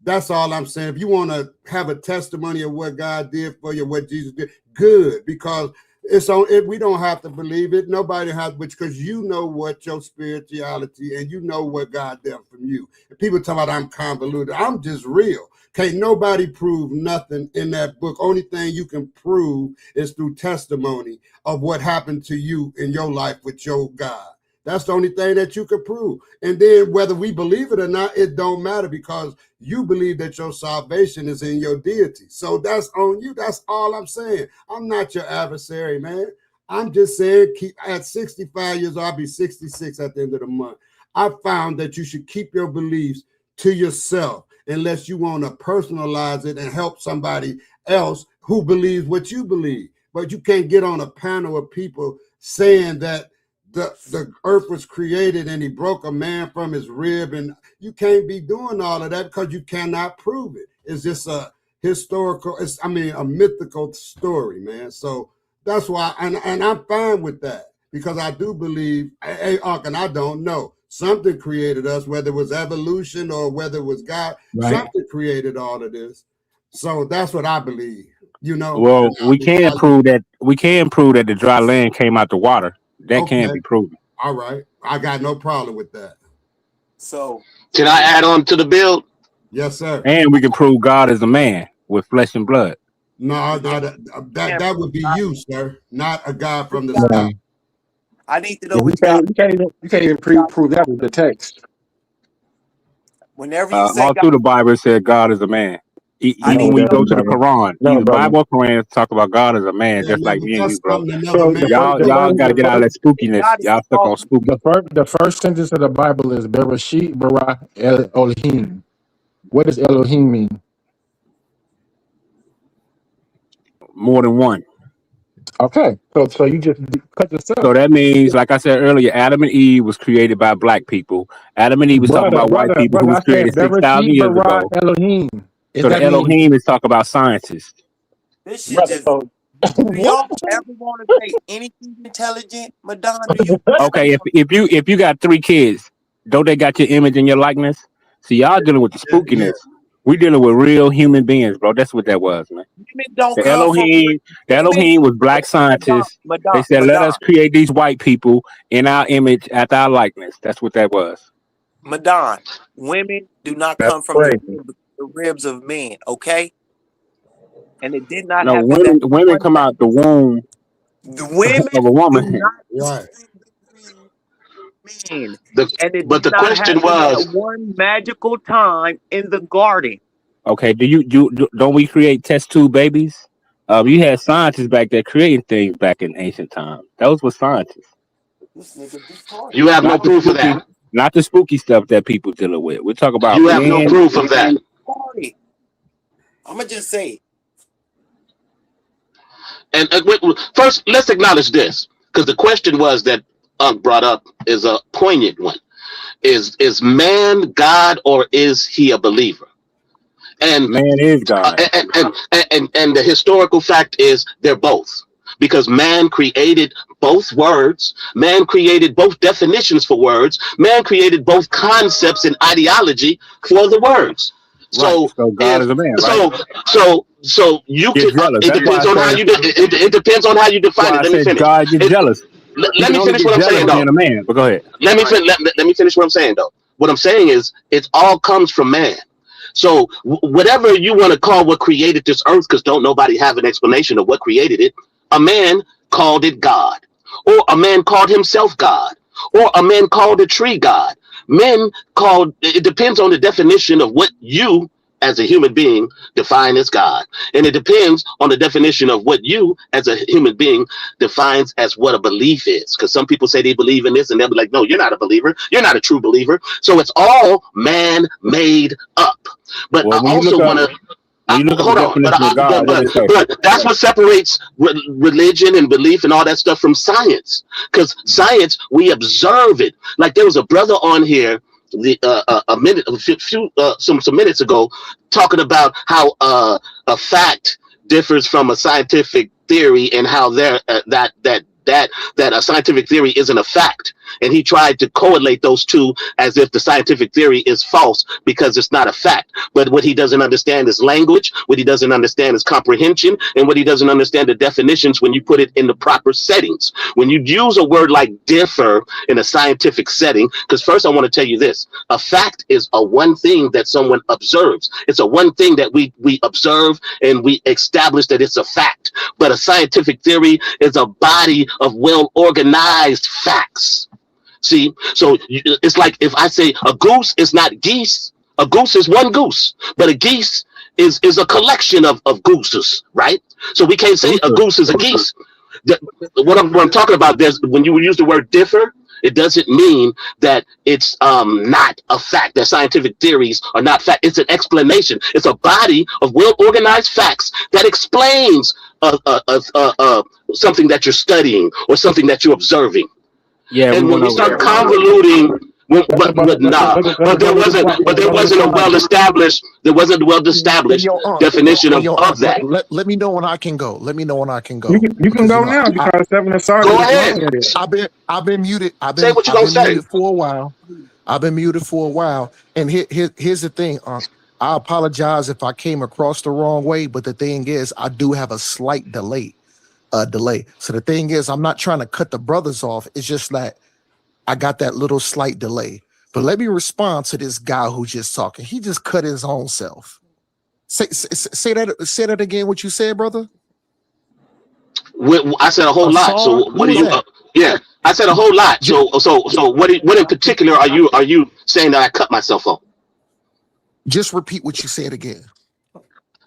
That's all I'm saying. If you want to have a testimony of what God did for you, what Jesus did, good, because it's on it. We don't have to believe it. Nobody has, because you know what your spirituality and you know what God did from you. If people talk about I'm convoluted, I'm just real. Can't nobody prove nothing in that book. Only thing you can prove is through testimony of what happened to you in your life with your God. That's the only thing that you can prove. And then whether we believe it or not, it don't matter, because you believe that your salvation is in your deity. So that's on you. That's all I'm saying. I'm not your adversary, man. I'm just saying, at 65 years old, I'll be 66 at the end of the month. I found that you should keep your beliefs to yourself unless you want to personalize it and help somebody else who believes what you believe. But you can't get on a panel of people saying that the earth was created and he broke a man from his rib, and you can't be doing all of that because you cannot prove it. It's just a historical, a mythical story, man. So that's why, and I'm fine with that, because I do believe, and I don't know, something created us, whether it was evolution or whether it was God, something created all of this. So that's what I believe, Well, we can prove that the dry land came out the water. That can't be proven. All right. I got no problem with that. So can I add on to the build? Yes, sir. And we can prove God is a man with flesh and blood. No, that would be you, sir, not a God from the sky. I need to know You can't even prove that with the text. Whenever you say all through the Bible, it said God is a man. Even when you go to the Quran, even Bible or Quran talk about God as a man, just like me and you, bro. Y'all got to get out of that spookiness. Y'all stuck on spooky. The first sentence of the Bible is Bereshit bara Elohim. What does Elohim mean? More than one. Okay, so you just cut yourself. So that means, like I said earlier, Adam and Eve was created by black people. Adam andEve was talking about white people who was created 6,000 years ago. Elohim. So the Elohim is talking about scientists. This shit just. Do y'all ever want to say anything intelligent, Madonna? Do you? Okay, if you got 3 kids Don't they got your image and your likeness? See, y'all dealing with the Yeah, yeah, spookiness. We dealing with real human beings, bro. That's what that was, man. Women don't The come from women. Elohim was black scientists. They said, let us create these white people in our image after our likeness. That's what that was. Madon, women do not That's come from crazy. the ribs of men, okay? And it did not No, happen that women come out the womb the women of a do woman. not Right. men. The, And it but did the not question happen at was, one magical time in the garden. Okay, don't we create test tube babies? You had scientists back there creating things back in ancient times. Those were scientists, This nigga retarded. you have no not the proof of spooky, that. not the spooky stuff that people dealing with. We're talking about You have no men. proof of that. Retarded. I'ma just say And first, let's acknowledge this, because the question was that Unc brought up is a poignant one. Is man God, or is he a believer? And Man is God. and the historical fact is they're both, because man created both words, man created both definitions for words, man created both concepts and ideology for the words. Right. So So God if is a man, right? so you Get can jealous. it That's why depends I on how say. you it depends on how you That's define why it. I Let me said finish. God get jealous. He Let can me only finish get what I'm jealous saying though. being a man. But go ahead. Let me finish what I'm saying though. What I'm saying is it all comes from man. So whatever you want to call what created this earth, because don't nobody have an explanation of what created it. A man called it God, or a man called himself God, or a man called a tree God. Men called, it depends on the definition of what you as a human being define as God. And it depends on the definition of what you as a human being defines as what a belief is. Because some people say they believe in this and they'll be like, no, you're not a believer. You're not a true believer. So it's all man made up. But Well, I also want to when you look up the hold on, definition of God, what it say? but that's what separates religion and belief and all that stuff from science. Because science, we observe it. Like there was a brother on here some minutes ago talking about how a fact differs from a scientific theory, and how that a scientific theory isn't a fact. And he tried to correlate those two as if the scientific theory is false because it's not a fact. But what he doesn't understand is language. What he doesn't understand is comprehension. And what he doesn't understand the definitions when you put it in the proper settings. When you use a word like differ in a scientific setting, because first I want to tell you this, a fact is a one thing that someone observes. It's a one thing that we observe and we establish that it's a fact. But a scientific theory is a body of well-organized facts. See, so it's like if I say a goose is not geese, a goose is one goose, but a geese is a collection of gooses, right? So we can't say a goose is a geese. What I'm talking about, there's when you use the word differ, it doesn't mean that it's not a fact, that scientific theories are not fact. It's an explanation. It's a body of well-organized facts that explains something that you're studying or something that you're observing. Yeah, And we when went we over start that. convoluting, there wasn't a well-established definition of that. Let me know when I can go. Let me know when I can go. You can go now because 7 aside. Go ahead. I've been muted. Say what you gonna say. Muted for a while. I've been muted for a while. And here's the thing. I apologize if I came across the wrong way, but the thing is, I do have a slight delay. So the thing is, I'm not trying to cut the brothers off. It's just that I got that little slight delay. But let me respond to this guy who just talking. He just cut his own self. Say that again. What you said, brother? I said a whole lot. So what do you? Yeah, I said a whole lot. So what in particular are you saying that I cut myself on? Just repeat what you said again.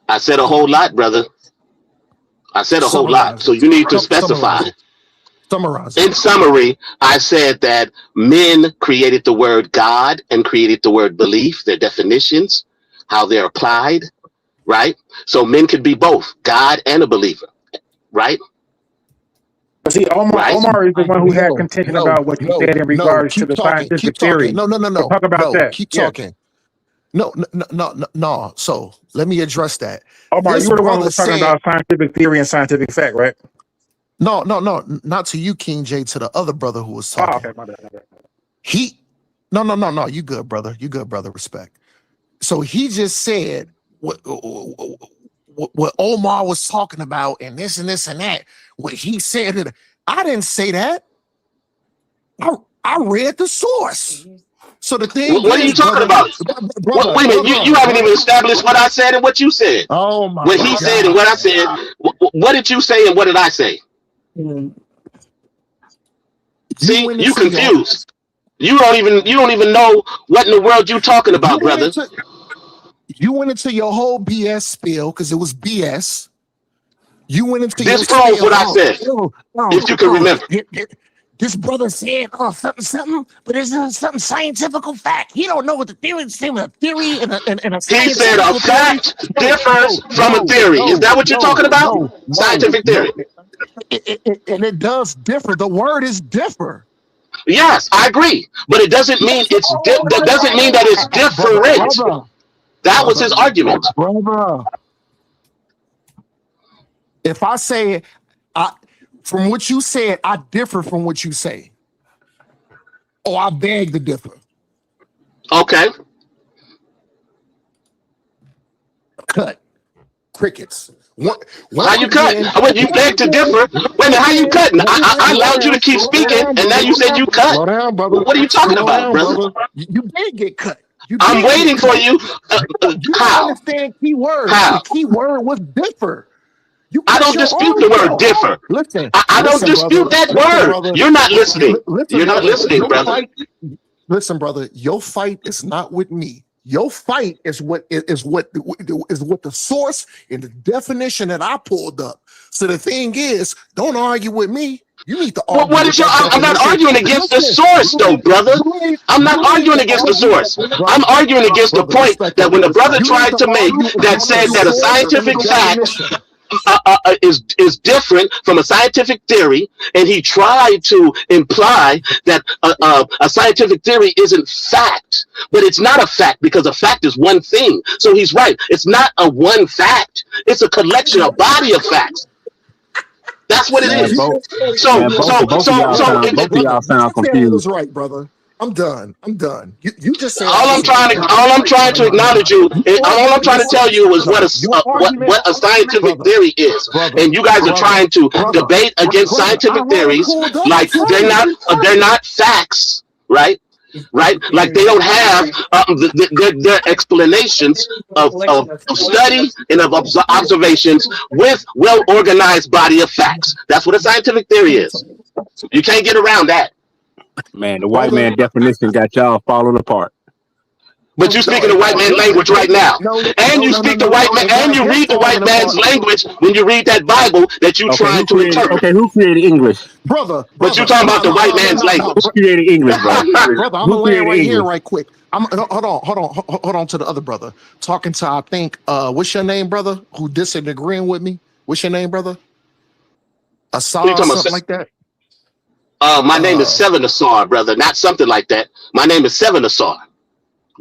I said a whole lot, brother. I said a whole lot. So you need to specify. Summarize. In summary, I said that men created the word God and created the word belief, their definitions, how they're applied, right? So men could be both God and a believer, right? See, Omar is the one who had contention about what you said in regards to the scientific theory. No. Talk about that. Keep talking. No. So let me address that. Omar, you were the one who was talking about scientific theory and scientific fact, right? No, not to you, King J, to the other brother who was talking. Oh, okay, my bad. He No. You good, brother. You good, brother. Respect. So he just said what Omar was talking about, and this and this and that. What he said, I didn't say that. I read the source. So the thing What are you talking about? Wait a minute, you haven't even established what I said and what you said. Oh my What he said and what I said. What did you say and what did I say? See, you confused. You don't even know what in the world you talking about, brother. You went into your whole BS spiel because it was BS. You went into this your proves spiel. what I said. If you can remember. This brother said, something, but it's something scientific fact. He don't know what the theory is. A theory and a he said a fact differs from a theory. Is that what you're talking about? Scientific theory. And it does differ. The word is differ. Yes, I agree, but it doesn't mean that doesn't mean that it's different. That was his argument, brother. If I say, from what you said, I differ from what you say. Oh, I beg to differ. Okay. Cut. Crickets. How you cut? You beg to differ. Wait a minute, how you cutting? I allowed you to keep speaking, and now you said you cut. Slow down, brother. What are you talking about, brother? You did get cut. I'm waiting for you. You How? Understand key word. How? The key word was differ. I don't dispute the word differ. Listen, I don't dispute that word. Brother. You're not listening. You're not listening, brother. Listen, brother. Your fight is not with me. Your fight is what the source and the definition that I pulled up. So the thing is, don't argue with me. You need to argue. What is your? I'm not arguing against the source, though, brother. I'm not arguing against the source. I'm arguing against the point that when the brother tried to make that said that a scientific fact is different from a scientific theory, and he tried to imply that a scientific theory isn't fact, but it's not a fact because a fact is one thing. So he's right. It's not a one fact. It's a collection, a body of facts. That's what it is. Both of y'all sound confused. Was right, brother. I'm done. You just said all I'm trying to acknowledge you. All I'm trying to tell you is what a scientific theory is, and you guys are trying to debate against scientific theories like they're not facts, right? Right? Like they don't have their explanations of study and of observations with well-organized body of facts. That's what a scientific theory is. You can't get around that. Man, the white man definition got y'all falling apart. But you speaking the white man language right now, and you speak the white man, and you read the white man's language when you read that Bible that you trying to interpret. Okay, who created English, brother? But you talking about the white man's language. Who created English, bro? Brother, I'm gonna land right here, right quick. Hold on to the other brother. Talking to I think what's your name, brother? Who disagreeing with me? What's your name, brother? Asar or something like that. My name is sa.neter, brother. Not something like that. My name is sa.neter.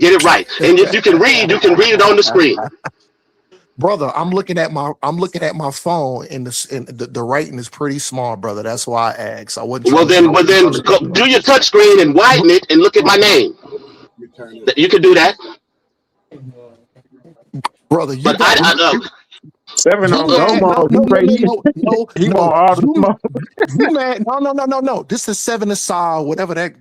Get it right. And if you can read it on the screen. Brother, I'm looking at my phone, and the writing is pretty small, brother. That's why I asked. I wouldn't. Well then go, do your touch screen and widen it and look at my name. You can do that, brother. But I Seven on no. No. This is 7 whatever that.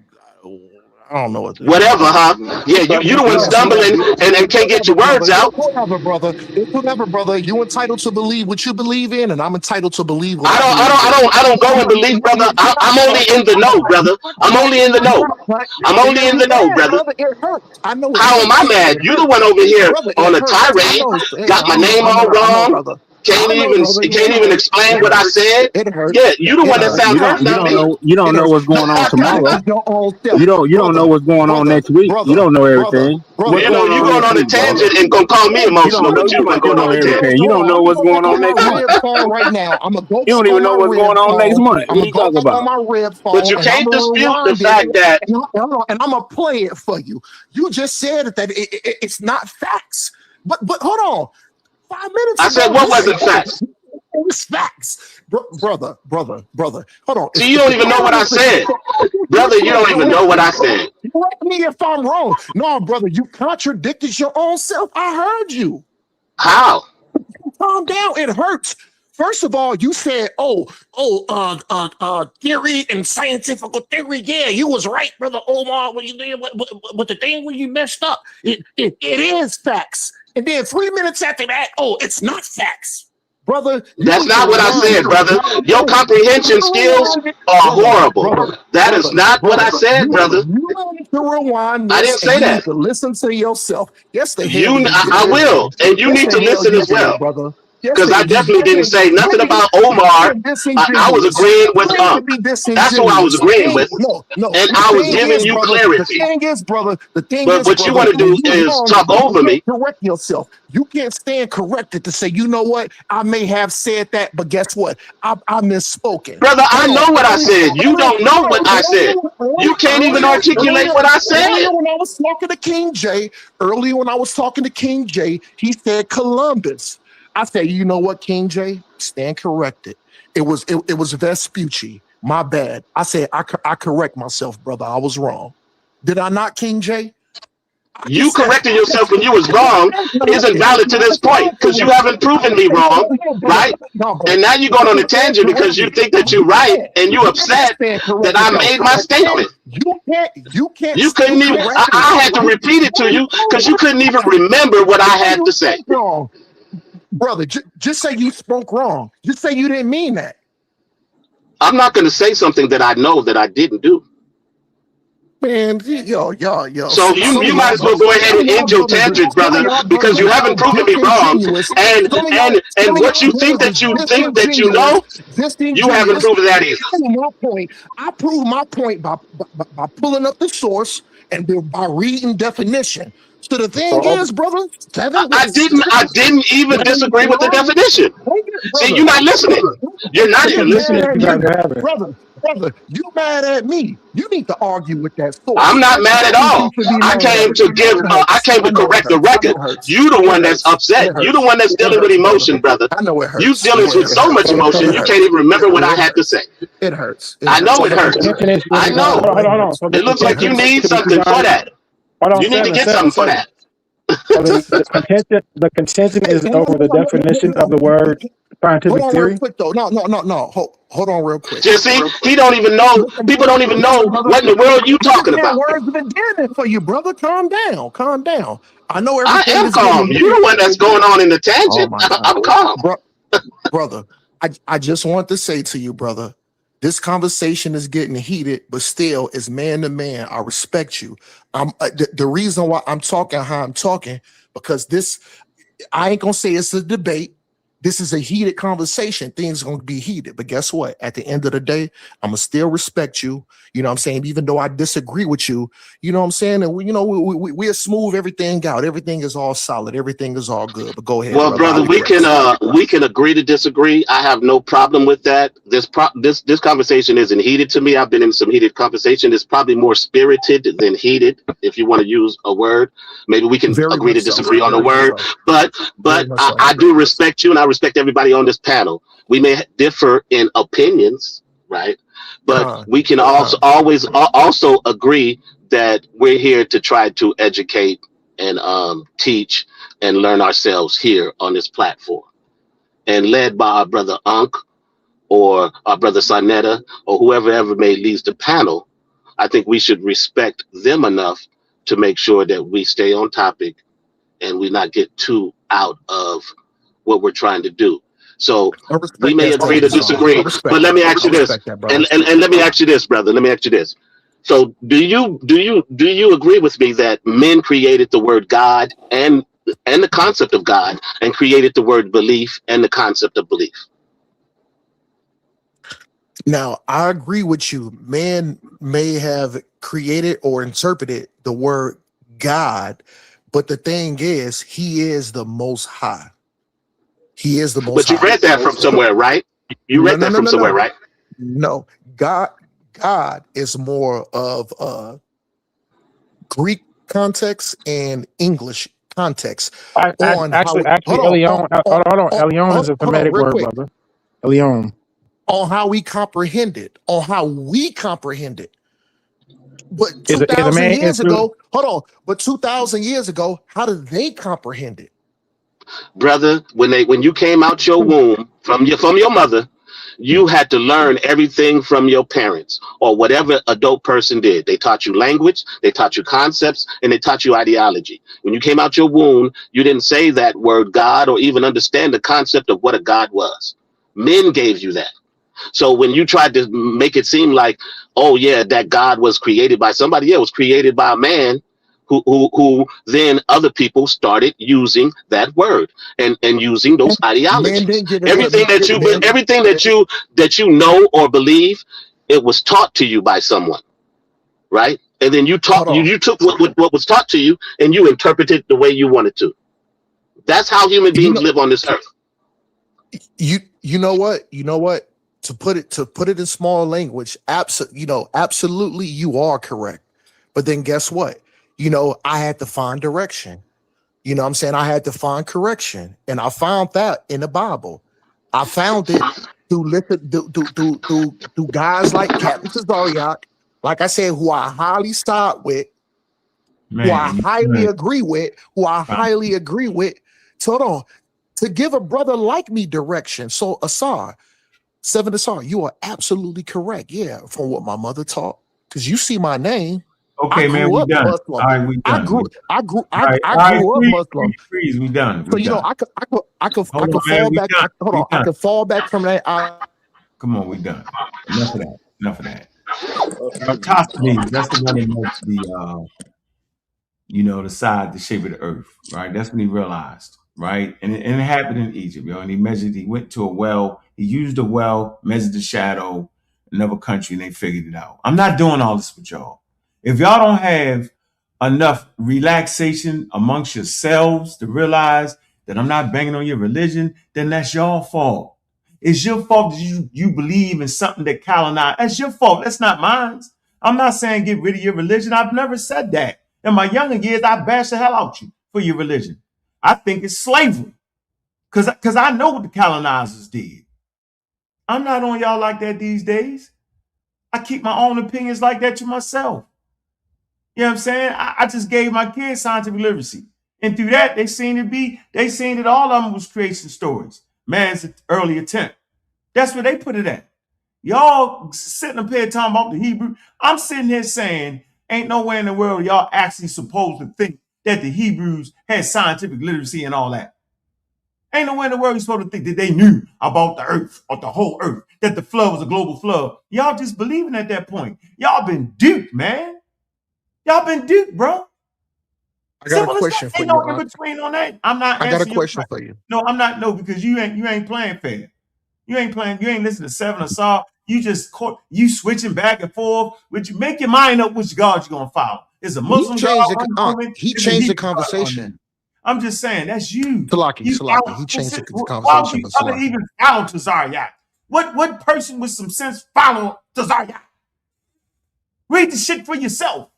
I don't know what. Whatever, huh? Yeah, you the one stumbling and can't get your words out. Whatever, brother. You entitled to believe what you believe in, and I'm entitled to believe what I don't go and believe, brother. I'm only in the know, brother. I'm only in the know, brother. It hurts. I know. How am I mad? You the one over here on a tirade. Got my name all wrong. Can't even explain what I said. Yeah, you the one that sounds hurt. You don't know what's going on tomorrow. You don't know what's going on next week. You don't know everything. You know you going on a tangent and gonna call me emotional, but you don't go on a tangent. You don't know what's going on next month. Right now, I'm gonna go. You don't even know what's going on next month. What are you talking about? But you can't dispute the fact that. And I'm gonna play it for you. You just said that it's not facts. But hold on. 5 minutes I said, what wasn't facts? It was facts. brother. Hold on. See, you don't even know what I said. Brother, you don't even know what I said. Correct me if I'm wrong. No, brother, you contradicted your own self. I heard you. How? Calm down. It hurts. First of all, you said, theory and scientific theory. Yeah, you was right, brother Omar. When you did, but the thing when you messed up, it is facts. And then 3 minutes after that, it's not facts. Brother, that's not what I said, brother. Your comprehension skills are horrible. That is not what I said, brother. You need to rewind this. I didn't say that. You need to listen to yourself. Yes, I will, and you need to listen as well, brother. Because I definitely didn't say nothing about Omar. I was agreeing with Ankh. That's who I was agreeing with. No. And I was giving you clarity. The thing is, brother, but what you want to do is talk over me. Correct yourself. You can't stand corrected to say, you know what? I may have said that, but guess what? I misspoken. Brother, I know what I said. You don't know what I said. You can't even articulate what I said. Earlier when I was talking to King J, he said Columbus. I say, you know what, King J, stand corrected. It was Vespucci. My bad. I said I correct myself, brother. I was wrong. Did I not, King J? You correcting yourself when you was wrong isn't valid to this point because you haven't proven me wrong, right? And now you're going on a tangent because you think that you're right and you're upset that I made my statement. You can't. You couldn't even. I had to repeat it to you because you couldn't even remember what I had to say. Brother, just say you spoke wrong. Just say you didn't mean that. I'm not going to say something that I know that I didn't do. Man, yo. So you might as well go ahead and end your tangent, brother, because you haven't proven me wrong. And what you think that you know, you haven't proven that either. I proved my point by pulling up the source and by reading definition. So the thing is, brother, I didn't even disagree with the definition. See, you're not listening. You're not even listening. Brother, you mad at me. You need to argue with that source. I'm not mad at all. I came to correct the record. You the one that's upset. You the one that's dealing with emotion, brother. I know it hurts. You dealing with so much emotion, you can't even remember what I had to say. It hurts. I know it hurts. I know. It looks like you need something for that. You need to get something for that. The contention is over the definition of the word scientific theory. Real quick, though. No. Hold on real quick. You see, he don't even know. People don't even know what in the world you talking about. Words have been damning for you, brother. Calm down. I know everything. I am calm. You're the one that's going on in the tangent. I'm calm. Brother, I just want to say to you, brother, this conversation is getting heated, but still, as man to man, I respect you. The reason why I'm talking how I'm talking, because I ain't gonna say it's a debate. This is a heated conversation. Things are going to be heated. But guess what? At the end of the day, I'm going to still respect you. You know what I'm saying? Even though I disagree with you, you know what I'm saying? And we'll smooth everything out. Everything is all solid. Everything is all good. But go ahead. Well, brother, we can agree to disagree. I have no problem with that. This conversation isn't heated to me. I've been in some heated conversation. It's probably more spirited than heated, if you want to use a word. Maybe we can agree to disagree on a word. But I do respect you, and I respect everybody on this panel. We may differ in opinions, right? But we can always agree that we're here to try to educate and teach and learn ourselves here on this platform. And led by our brother Ankh or our brother sa.neter or whoever ever may lead the panel, I think we should respect them enough to make sure that we stay on topic and we not get too out of what we're trying to do. So we may agree to disagree, but let me ask you this, and let me ask you this, brother. Let me ask you this. So do you agree with me that men created the word God and the concept of God and created the word belief and the concept of belief? Now, I agree with you. Man may have created or interpreted the word God, but the thing is, he is the Most High. He is the Most High. But you read that from somewhere, right? You read that from somewhere, right? No, God is more of Greek context and English context. Actually, Elion is a Semitic word, brother. Elion. on how we comprehend it, on how we comprehend it. But Is a 2,000 man years into ago, hold on. But 2,000 years ago, how did they comprehend it? Brother, when you came out your womb from your mother, you had to learn everything from your parents or whatever adult person did. They taught you language, they taught you concepts, and they taught you ideology. When you came out your womb, you didn't say that word God or even understand the concept of what a God was. Men gave you that. So when you tried to make it seem like, oh yeah, that God was created by somebody, yeah, it was created by a man who then other people started using that word and using those Men ideologies. didn't get it. Everything that you know or believe, it was taught to you by someone, right? And then you took what was taught to you and you interpreted the way you wanted to. That's how human beings live on this earth. You know what? To put it in small language, absolutely you are correct. But then guess what? I had to find direction. You know what I'm saying? I had to find correction. And I found that in the Bible. I found it through guys like Captain Tazariak, like I said, who I highly start with, who I highly agree with, So hold on, to give a brother like me direction. So Asar, you are absolutely correct. Yeah, from what my mother taught. Because you see my name. Okay, man, we done. Muslim. All right, we done. I grew up Muslim. Freeze, we done. So I could fall back. I could fall back from that. Come on, we done. Enough of that. Tosthenes, that's the one that makes the side, the shape of the earth, right? That's when he realized, right? And it happened in Egypt, and he went to a well, he used a well, measured the shadow, another country, and they figured it out. I'm not doing all this with y'all. If y'all don't have enough relaxation amongst yourselves to realize that I'm not banging on your religion, then that's your fault. It's your fault that you believe in something that colonized. That's your fault. That's not mine. I'm not saying get rid of your religion. I've never said that. In my younger years, I bashed the hell out you for your religion. I think it's slavery. Because I know what the colonizers did. I'm not on y'all like that these days. I keep my own opinions like that to myself. You know what I'm saying? I just gave my kids scientific literacy. And through that, they seen that all of them was creation stories. Man's early attempt. That's where they put it at. Y'all sitting up here talking about the Hebrew. I'm sitting here saying, ain't nowhere in the world y'all actually supposed to think that the Hebrews had scientific literacy and all that. Ain't nowhere in the world you're supposed to think that they knew about the earth or the whole earth, that the flood was a global flood. Y'all just believing at that point. Y'all been duped, man. Y'all been duped, bro. I got a question for you. Ain't no in between on that. I'm not. I got a question for you. No, I'm not. No, because you ain't playing fair. You ain't listening to Seven Assault. You switching back and forth. Make your mind up which God you're gonna follow. Is a Muslim God? He changed the conversation. I'm just saying that's you. Salaki, he changed the conversation. Why would we even follow Tazariak? What person with some sense follow Tazariak? Read the shit for yourself.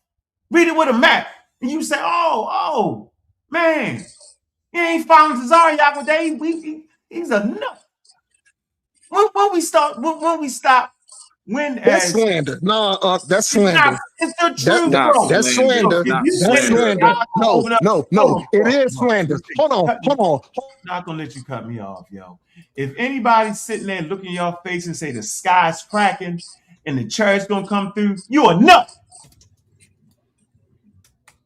Read it with a map. And you say, oh, man, he ain't following Tazariak with that. He's a nut. When we stop, that's slander. No, that's slander. It's the truth, bro. That's slander. That's slander. No. It is slander. Hold on. I'm not gonna let you cut me off, yo. If anybody's sitting there looking in your face and say the sky's cracking and the church gonna come through, you a nut.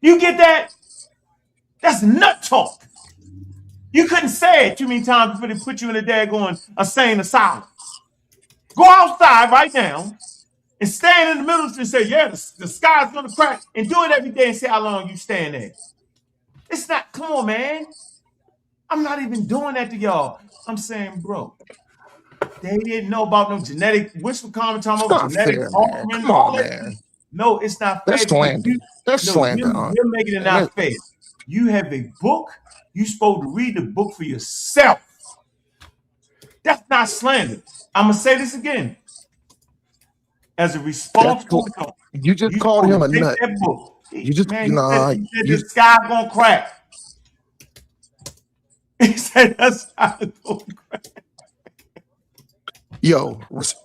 You get that? That's nut talk. You couldn't say it too many times before they put you in a daggone insane asylum. Go outside right now and stand in the middle and say, yeah, the sky's gonna crack, and do it every day and see how long you stand there. It's not, come on, man. I'm not even doing that to y'all. I'm saying, bro, they didn't know about no genetic, wishful comment talking about genetic altering. Come on, man. No, it's not fair. That's slander. You're making it not fair. You have a book. You're supposed to read the book for yourself. That's not slander. I'm going to say this again. As a responsible adult, you just called him a nut. That book. You just, man, he said the sky going to crack. He said the sky going to crack. Yo, The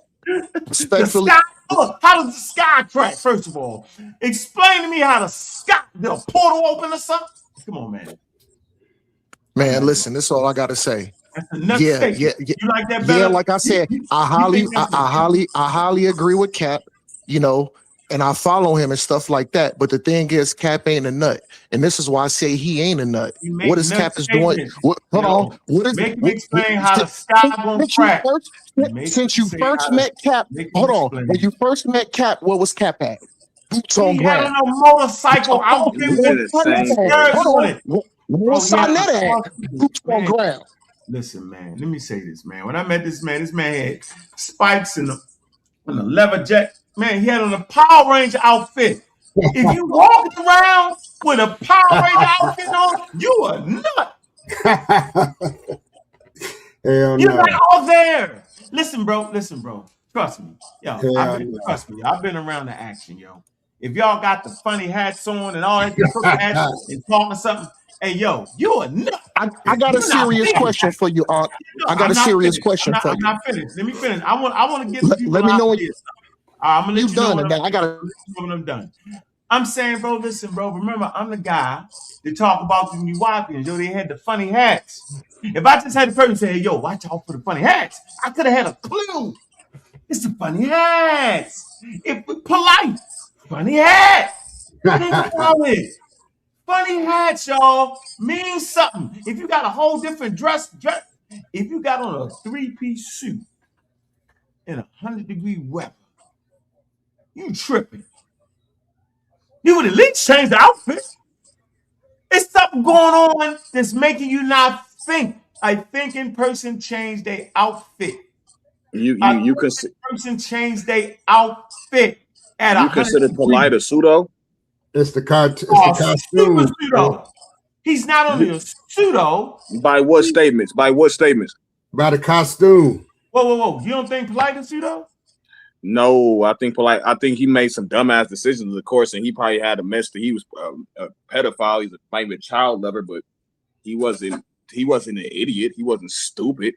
respectfully, sky. Look, how does the sky crack? First of all, explain to me how the sky. Did a portal open or something? Come on, man. man, listen, this is all I gotta say. That's a nut Yeah, statement. You like that yeah. better? Like I said, You I think that's highly agree with Cap. You know, and I follow him and stuff like that. But the thing is, Cap ain't a nut, and this is why I say he ain't a nut. you make What is nut Cap is doing? statements. What? Hold on. Yo, What is? make him What, explain how the sky gonna since you crack. first, Make since him you say first how met Cap, make him hold on. explain. When you first met Cap, what was Cap at? Boots on He had on ground. a motorcycle outfit He was in the with same skirts place. on it. What's Bro, he had on sa.neter at? a Boots on man. ground. Listen, man. Let me say this, man. When I met this man had spikes and a leather jacket. Man, he had on a Power Ranger outfit. If you walking around with a Power Ranger outfit on, you a nut. Hell You're no. not all there. Listen, bro. Trust me. Yo, Hell no. trust me. I've been around the action, yo. If y'all got the funny hats on and all that crooked hats and talking something, hey, yo, you a nut. I got a serious question for you, Aunt. I got a serious question for you. I'm not finished. Let me finish. I want to get the people Let me know when ideas. I'm gonna let you know done, when and I got I'm done. I'm saying, bro, listen, bro. Remember, I'm the guy that talk about the New Wapians. Yo, they had the funny hats. If I just had the person say, hey, yo, watch out for the funny hats, I could have had a clue. It's the funny hats. If we're polite, funny hats. Think about it. Funny hats, y'all, means something. If you got a whole different dress, if you got on a 3-piece suit in 100-degree weather, you tripping. You would at least change the outfit. It's something going on that's making you not think. A thinking person changed their outfit. You Person changed their outfit at you 100 consider polite a degrees. pseudo? It's the costume. Pseudo. He's not only a pseudo. By what statements? By what statements? By the costume. Whoa. You don't think polite is pseudo? No, I think polite. I think he made some dumbass decisions, of course, and he probably had a mess that he was a pedophile. He's maybe a child lover, but he wasn't an idiot. He wasn't stupid.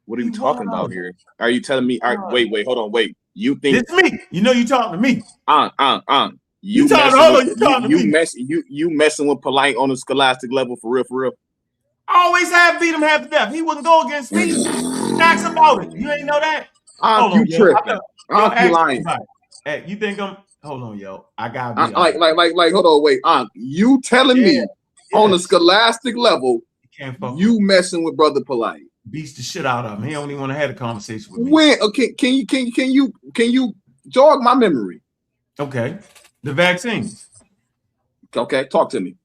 What are you talking about here? Are you telling me? Wait, hold on, wait. You think it's me? You know you talking to me. You messing with polite on a scholastic level for real? I always have beat him half to death. He wouldn't go against me. Ask about it. You ain't know that? Hold on, you tripping. You lying. Hey, you think I'm hold on, yo. I gotta be like hold on, wait. You telling me on a scholastic level you messing with brother polite. Beats the shit out of him. He don't even want to have a conversation with me. When okay, can you jog my memory? Okay. The vaccines. Okay, talk to me.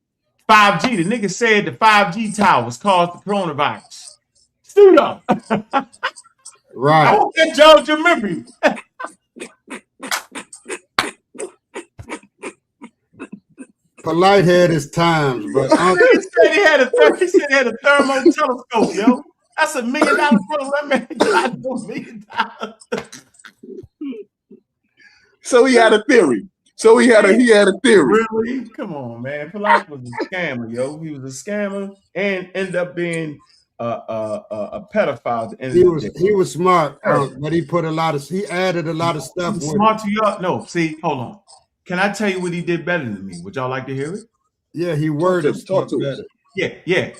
5G. The nigga said the 5G towers caused the coronavirus. Pseudo. Right. I hope that jogged your memory. Polite had his times, but he said he had a thermo telescope, yo. That's $1 million program. That man got $1 million. So he had a theory. He had a theory. Really? Come on, man. Polite was a scammer, yo. He was a scammer and ended up being a pedophile. He was smart, but he added a lot of stuff. With smart to y'all? No, see, hold on. Can I tell you what he did better than me? Would y'all like to hear it? Yeah, he worded stuff better. Yeah.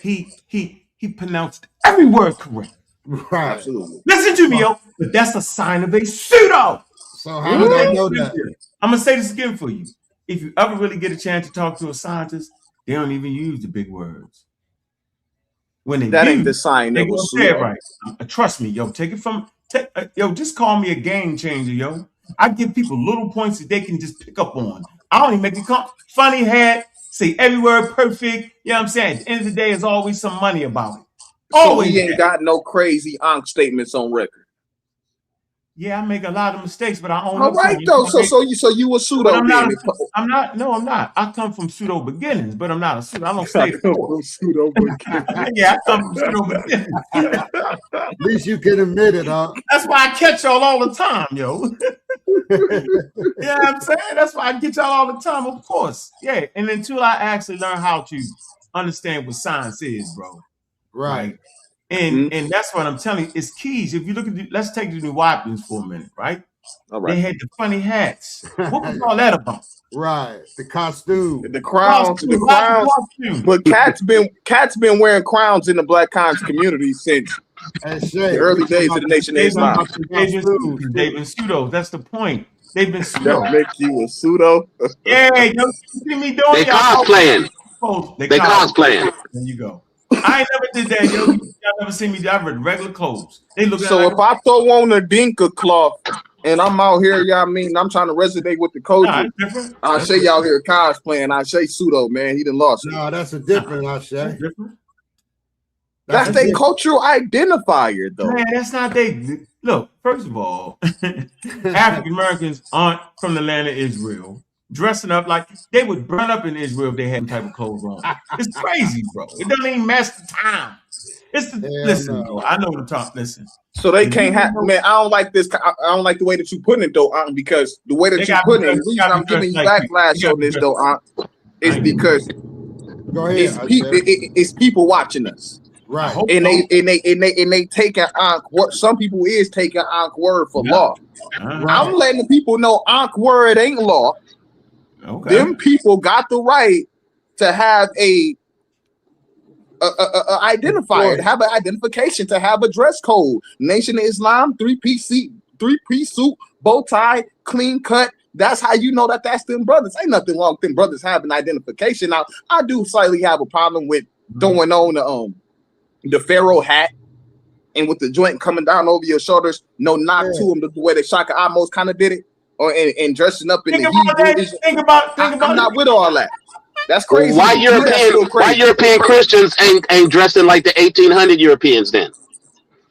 He pronounced every word correct. Right. Absolutely. Listen to me, yo. But that's a sign of a pseudo. So how did I know that? I'm gonna say this again for you. If you ever really get a chance to talk to a scientist, they don't even use the big words. When they ain't the sign of a pseudo. Right. Trust me, yo. Just call me a game changer, yo. I give people little points that they can just pick up on. I don't even make it come. Funny hat, say every word perfect. You know what I'm saying? At the end of the day, there's always some money about it. Always. So he ain't got no crazy Ankh statements on record. Yeah, I make a lot of mistakes, but I own all right though. So you a pseudo? I'm not. No, I'm not. I come from pseudo beginnings, but I'm not a pseudo. I don't stay from pseudo beginnings. Yeah, I come from pseudo beginnings. At least you can admit it, huh? That's why I catch y'all all the time, yo. You know what I'm saying? That's why I get y'all all the time, of course. Yeah, and until I actually learn how to understand what science is, bro. Right. And that's what I'm telling you. It's keys. If you look at let's take the New Wapians for a minute, right? All right. They had the funny hats. What was all that about? Right, the costume, the crowns, the crowns. But Cat's been wearing crowns in the Black Conscious community since the early days of the Nation of Islam. They've been pseudo. That's the point. They've been pseudo. That make you a pseudo. Yeah, you see me doing. They cosplaying. They cosplaying. There you go. I ain't never did that, yo. Y'all never seen me. I wear regular clothes. They look. So if I throw on a Dinka cloth and I'm out here, y'all mean I'm trying to resonate with the culture. I say y'all here cosplaying. I say pseudo, man. He done lost it. No, that's a different. I say. That's their cultural identifier, though. Man, that's not they. Look, first of all, African Americans aren't from the land of Israel. Dressing up like they would burn up in Israel if they had type of clothes on. It's crazy, bro. It doesn't even match the time. It's the listen, bro. I know what I'm talking. Listen. So they can't have, man. I don't like this. I don't like the way that you putting it, though, because the way that you putting it, the reason I'm giving you backlash on this, though, is because it's people watching us. Right. And they taking Ankh. What some people is taking Ankh word for law. I'm letting the people know Ankh word ain't law. Okay. Them people got the right to have a identifier, to have an identification, to have a dress code. Nation of Islam, three-piece suit, bow tie, clean cut. That's how you know that that's them brothers. Ain't nothing wrong with them brothers having identification. Now, I do slightly have a problem with throwing on the pharaoh hat and with the joint coming down over your shoulders. No knock to them the way that Shaka Amos kind of did it. And dressing up in the Hebrew. Think about I'm not with all that. That's crazy. Why European Christians ain't dressing like the 1800 Europeans then?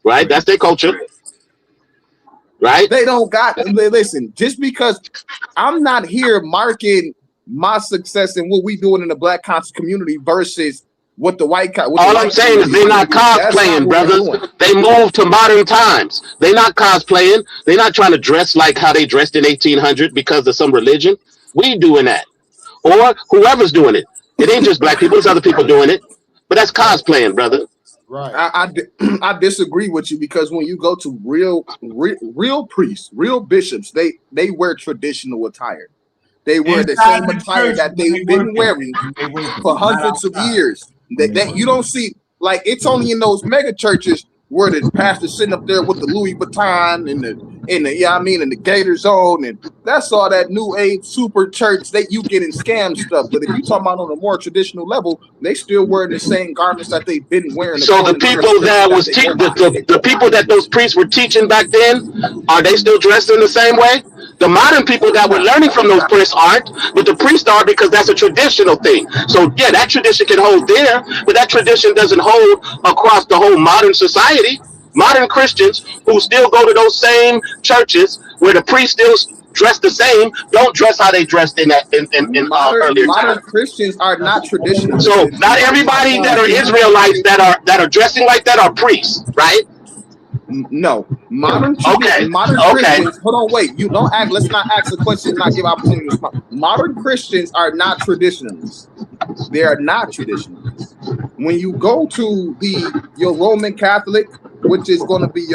Right? That's their culture. Right? They don't got, listen, just because I'm not here marking my success and what we doing in the Black conscious community versus what the white all I'm saying is they're not cosplaying, brothers. They moved to modern times. They're not cosplaying. They're not trying to dress like how they dressed in 1800 because of some religion. We doing that, or whoever's doing it. It ain't just black people. There's other people doing it, but that's cosplaying, brother. Right. I disagree with you because when you go to real priests, real bishops, they wear traditional attire. They wear the same attire that they've been wearing for hundreds of years. That you don't see, like it's only in those mega churches where the pastor's sitting up there with the Louis Vuitton and the Gator Zone, and that's all that new age super church that you getting scam stuff. But if you talking about on a more traditional level, they still wear the same garments that they've been wearing. So the people that was the people that those priests were teaching back then, are they still dressed in the same way? The modern people that were learning from those priests aren't, but the priests are because that's a traditional thing. So yeah, that tradition can hold there, but that tradition doesn't hold across the whole modern society. Modern Christians who still go to those same churches where the priests still dress the same, don't dress how they dressed in earlier modern Christians are not traditional. So not everybody that are Israelites that are dressing like that are priests, right? No, modern Christians. Hold on, wait. You don't act. Let's not ask a question and not give opportunity to respond. Modern Christians are not traditionalists. They are not traditionalists. When you go to your Roman Catholic, which is going to be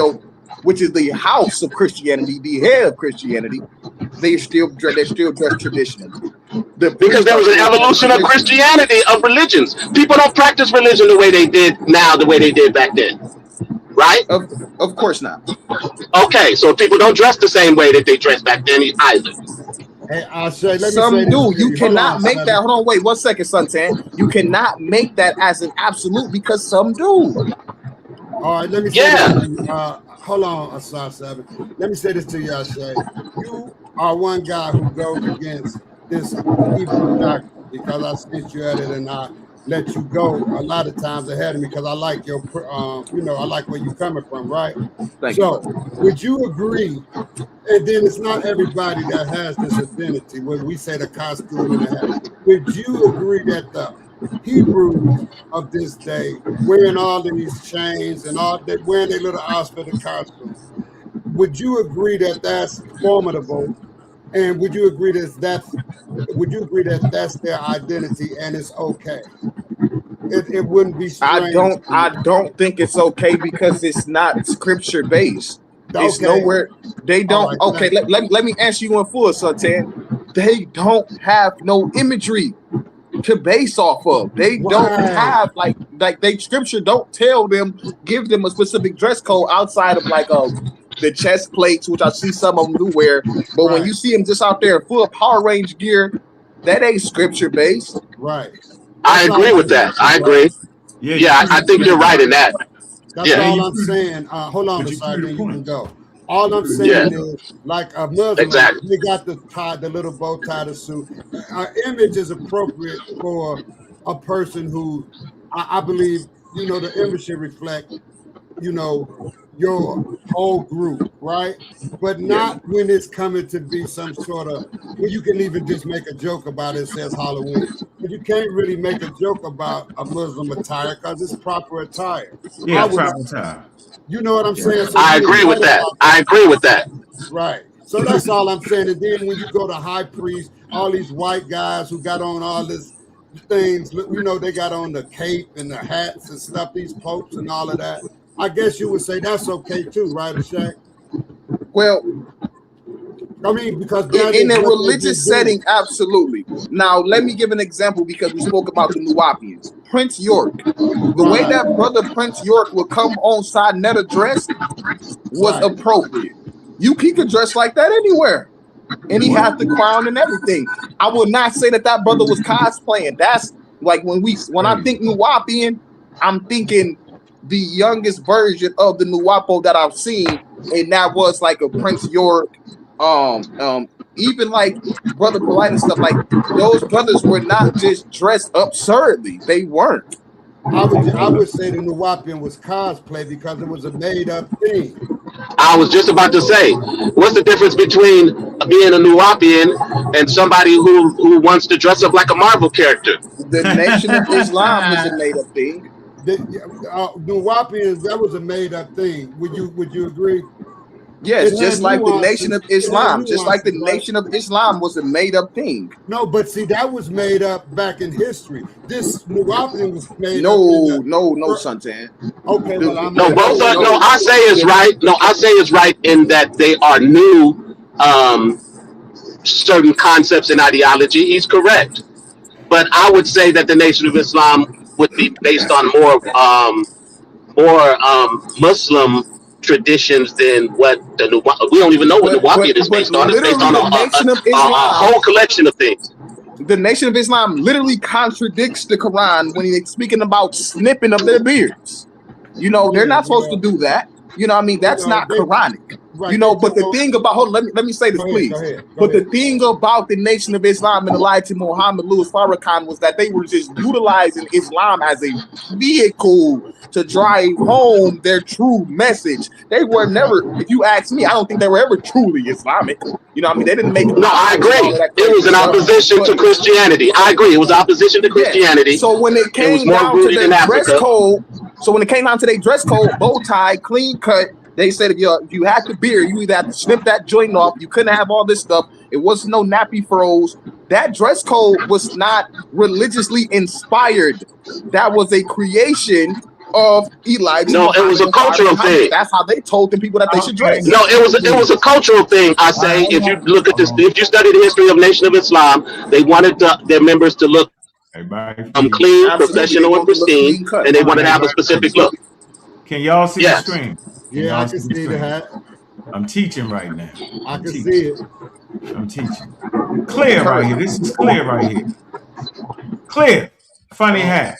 which is the house of Christianity, the head of Christianity, they still dress traditionally. Because there was an evolution of Christianity, of religions. People don't practice religion the way they did now, the way they did back then. Right? Of course not. Okay, so people don't dress the same way that they dressed back then either. Hey, I'll say, some do. You cannot make that. Hold on, wait 1 second, Suntan. You cannot make that as an absolute because some do. All right, let me say this. Hold on, Asad 7. Let me say this to you, Ashay. You are one guy who goes against this Hebrew doctrine because I sent you at it and I let you go a lot of times ahead of me because I like your, I like where you're coming from, right? Thank you. Would you agree? And then it's not everybody that has this identity. When we say the costume and the hat, would you agree that the Hebrews of this day wearing all of these chains and all that, wearing their little outfit and costumes, would you agree that that's formidable? And would you agree that that's their identity and it's okay? it wouldn't be strange. I don't think it's okay because it's not scripture based. It's nowhere. They don't. Right, okay, let me answer you in full, Sultan. They don't have no imagery to base off of. They don't have like they scripture don't tell them, give them a specific dress code outside of like the chest plates, which I see some of them do wear. But when you see them just out there in full Power Range gear, that ain't scripture based. Right. I agree with that. I agree. Yeah, I think you're right in that. That's all I'm saying. Hold on a second, you can go. All I'm saying is, like a Muslim, they got the little bow tie, the suit. Image is appropriate for a person who, I believe, the image should reflect, your whole group, right? But not when it's coming to be some sort of, well, you can even just make a joke about it, says Halloween. But you can't really make a joke about a Muslim attire because it's proper attire. Yeah, proper attire. You know what I'm saying? So I agree with that. I agree with that. Right. So that's all I'm saying. And then when you go to high priest, all these white guys who got on all this things, they got on the cape and the hats and stuff, these popes and all of that. I guess you would say that's okay too, right, Shaq? Well, I mean, because in a religious setting, absolutely. Now, let me give an example because we spoke about the Nuwapians. Prince York. The way that brother Prince York would come on sa.neter dressed was appropriate. He could dress like that anywhere. And he had the crown and everything. I would not say that brother was cosplaying. That's like when I think Nuwapian, I'm thinking the youngest version of the Nuwapo that I've seen, and that was like a Prince York, even like Brother Polite and stuff. Like those brothers were not just dressed absurdly; they weren't. I would say the Nuwapian was cosplay because it was a made-up thing. I was just about to say, what's the difference between being a Nuwapian and somebody who wants to dress up like a Marvel character? The Nation of Islam is a made-up thing. Nuwapians, that was a made-up thing. Would you agree? Yes, just like the Nation of Islam. Just like the Nation of Islam was a made-up thing. No, but see, that was made up back in history. This Nuwapian was made up. No, Sultan. Okay, well, I say it's right. No, I say it's right in that they are new certain concepts and ideology. He's correct. But I would say that the Nation of Islam would be based on more Muslim traditions than what we don't even know what the Nuwapian is based on. It's based on a whole collection of things. The Nation of Islam literally contradicts the Quran when he's speaking about snipping of their beards. They're not supposed to do that. That's not Quranic. Right, but the thing about let me say this, please. But the thing about the Nation of Islam and the lie to Muhammad Louis Farrakhan was that they were just utilizing Islam as a vehicle to drive home their true message. They were never, if you ask me, I don't think they were ever truly Islamic. They didn't make it. No, I agree. It was an opposition to Christianity. I agree. It was opposition to Christianity. So when it came down to their dress code, bow tie, clean cut, they said if you had the beard, you either had to snip that joint off. You couldn't have all this stuff. It wasn't no nappy froze. That dress code was not religiously inspired. That was a creation of Elijah. No, it was a cultural thing. That's how they told the people that they should dress. No, it was a cultural thing. I say, if you look at this, if you study the history of Nation of Islam, they wanted their members to look clean, professional, and pristine, and they wanted to have a specific look. Can y'all see the screen? Yeah, I can see the hat. I'm teaching right now. I can see it. I'm teaching. Clear right here. This is clear right here. Clear. Funny hat.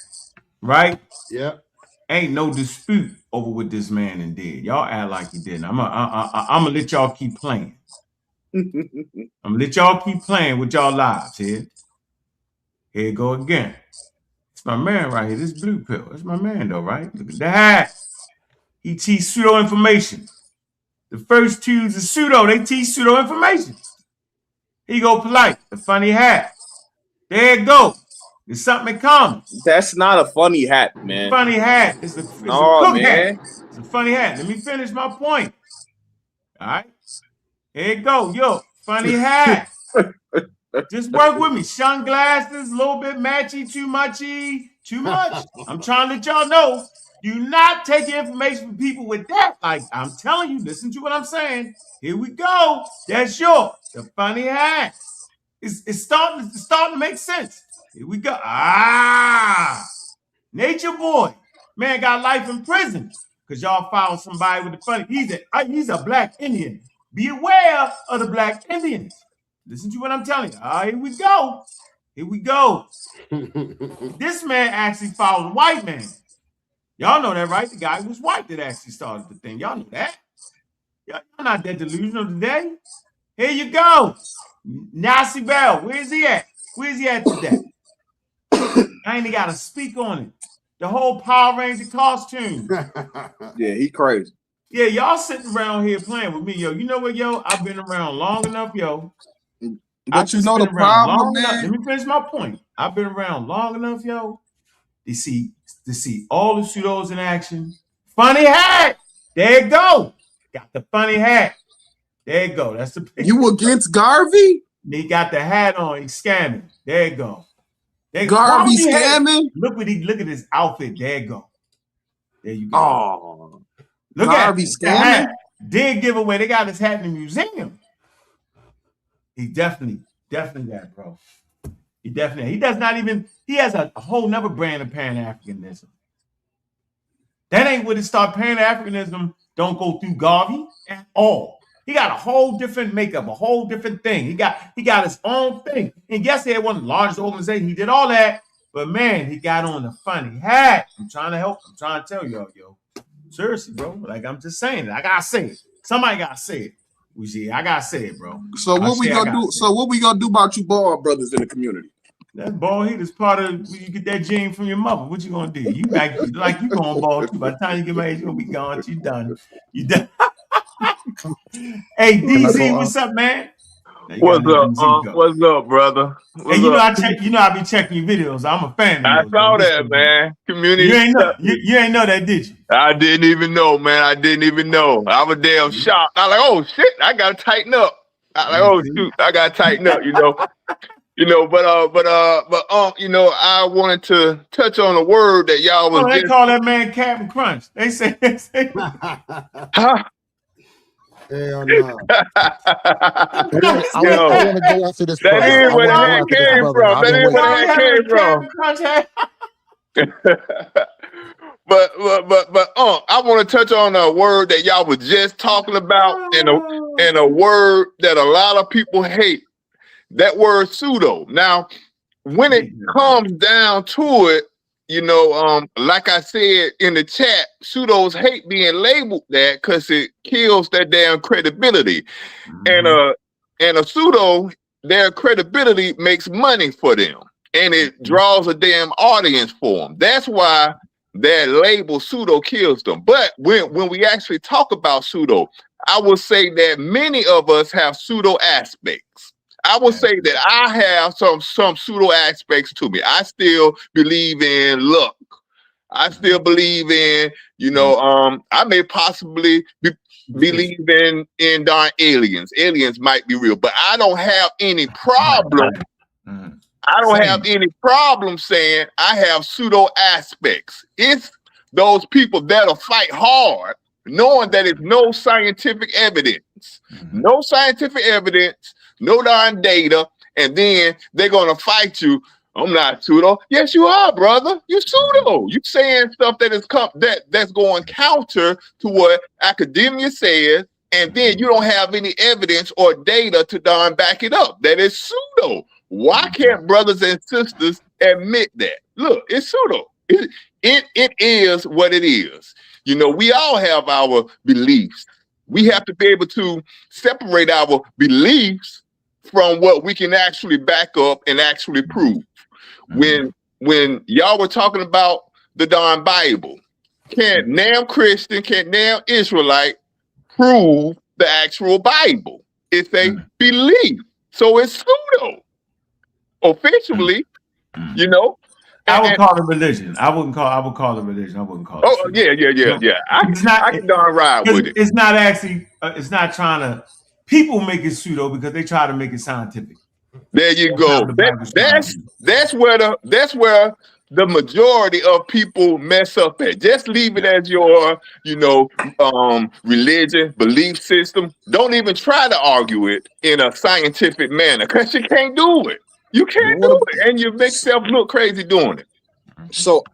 Right? Yep. Ain't no dispute over what this man and did. Y'all act like he didn't. I'm gonna let y'all keep playing. I'm gonna let y'all keep playing with y'all lives here. Here you go again. It's my man right here. This blue pill. That's my man though, right? Look at the hat. He teach pseudo information. The first two is pseudo. They teach pseudo information. Here you go, Polite. The funny hat. There it go. There's something in common. That's not a funny hat, man. Funny hat. It's a cook hat. It's a funny hat. Let me finish my point. All right. Here you go. Yo, funny hat. Just work with me. Sunglasses, a little bit matchy, too muchy. Too much. I'm trying to let y'all know. Do not take your information from people with that. Like, I'm telling you, listen to what I'm saying. Here we go. That's the funny hat. It's starting to make sense. Here we go. Nature Boy. Man got life in prison because y'all found somebody with the funny. He's a black Indian. Be aware of the black Indians. Listen to what I'm telling you. Here we go. Here we go. This man actually followed a white man. Y'all know that, right? The guy was white that actually started the thing. Y'all know that. Y'all not that delusional today. Here you go. Nasty Bell. Where's he at? Where's he at today? I ain't got to speak on it. The whole Power Ranger costume. Yeah, he crazy. Yeah, y'all sitting around here playing with me, yo. You know what, yo? I've been around long enough, yo. But you know the problem, man. Let me finish my point. I've been around long enough, yo, to see all the pseudos in action. Funny hat. There you go. Got the funny hat. There you go. That's the picture. You against Garvey? He got the hat on. He's scamming. There you go. Garvey scamming? Look at his outfit. There you go. There you go. Oh, look Garvey scamming. Did giveaway. They got his hat in the museum. He definitely that, bro. He does not even. He has a whole nother brand of Pan-Africanism. That ain't what it start. Pan-Africanism don't go through Garvey at all. He got a whole different makeup, a whole different thing. He got his own thing. And yes, he had one of the largest organizations. He did all that. But man, he got on a funny hat. I'm trying to help. I'm trying to tell y'all, yo. Seriously, bro. Like, I'm just saying it. I gotta say it. Somebody gotta say it. I gotta say it, bro. So what we gonna do? So what we gonna do about you bald brothers in the community? That bald head is part of when you get that gene from your mother. What you gonna do? You like you going bald too. By the time you get married, you're gonna be gone. You done. You done. Hey, DZ, what's up, man? What's up, what's up, brother? What's hey, up? I be checking your videos. I'm a fan of yours. I saw that, man. Community. You ain't know that, did you? I didn't even know, man. I didn't even know. I was damn shocked. I was like, oh shit, I gotta tighten up. I was like, oh shoot, I gotta tighten up, you know. But you know, I wanted to touch on a word that y'all was. They call that man Captain Crunch. They say. Huh? Hell no. I want to go after this. That is where the hat came from. That is where the hat came from. But I want to touch on a word that y'all was just talking about, and a word that a lot of people hate. That word pseudo. Now, when it comes down to it, you know, like I said in the chat, pseudos hate being labeled that because it kills their damn credibility. And a pseudo, their credibility makes money for them, and it draws a damn audience for them. That's why that label pseudo kills them. But when we actually talk about pseudo, I will say that many of us have pseudo aspects. I will say that I have some pseudo aspects to me. I still believe in luck. I still believe in, you know, I may possibly believe in darn aliens. Aliens might be real, but I don't have any problem. I don't have any problem saying I have pseudo aspects. It's those people that'll fight hard, knowing that it's no scientific evidence. No scientific evidence. No darn data, and then they're gonna fight you. I'm not pseudo. Yes, you are, brother. You pseudo. You saying stuff that is that's going counter to what academia says, and then you don't have any evidence or data to darn back it up. That is pseudo. Why can't brothers and sisters admit that? Look, it's pseudo. It is what it is. You know, we all have our beliefs. We have to be able to separate our beliefs from what we can actually back up and actually prove. When y'all were talking about the darn Bible, can't damn Christian, can't damn Israelite prove the actual Bible. It's a belief. So it's pseudo. Officially, you know. I would call it religion. I would call it religion. I wouldn't call it. Oh, yeah. I can darn ride with it. It's not actually, it's not trying to. People make it pseudo because they try to make it scientific. There you go. That's where the majority of people mess up at. Just leave it as your, religion, belief system. Don't even try to argue it in a scientific manner, because you can't do it. You can't do it, and you make yourself look crazy doing it. So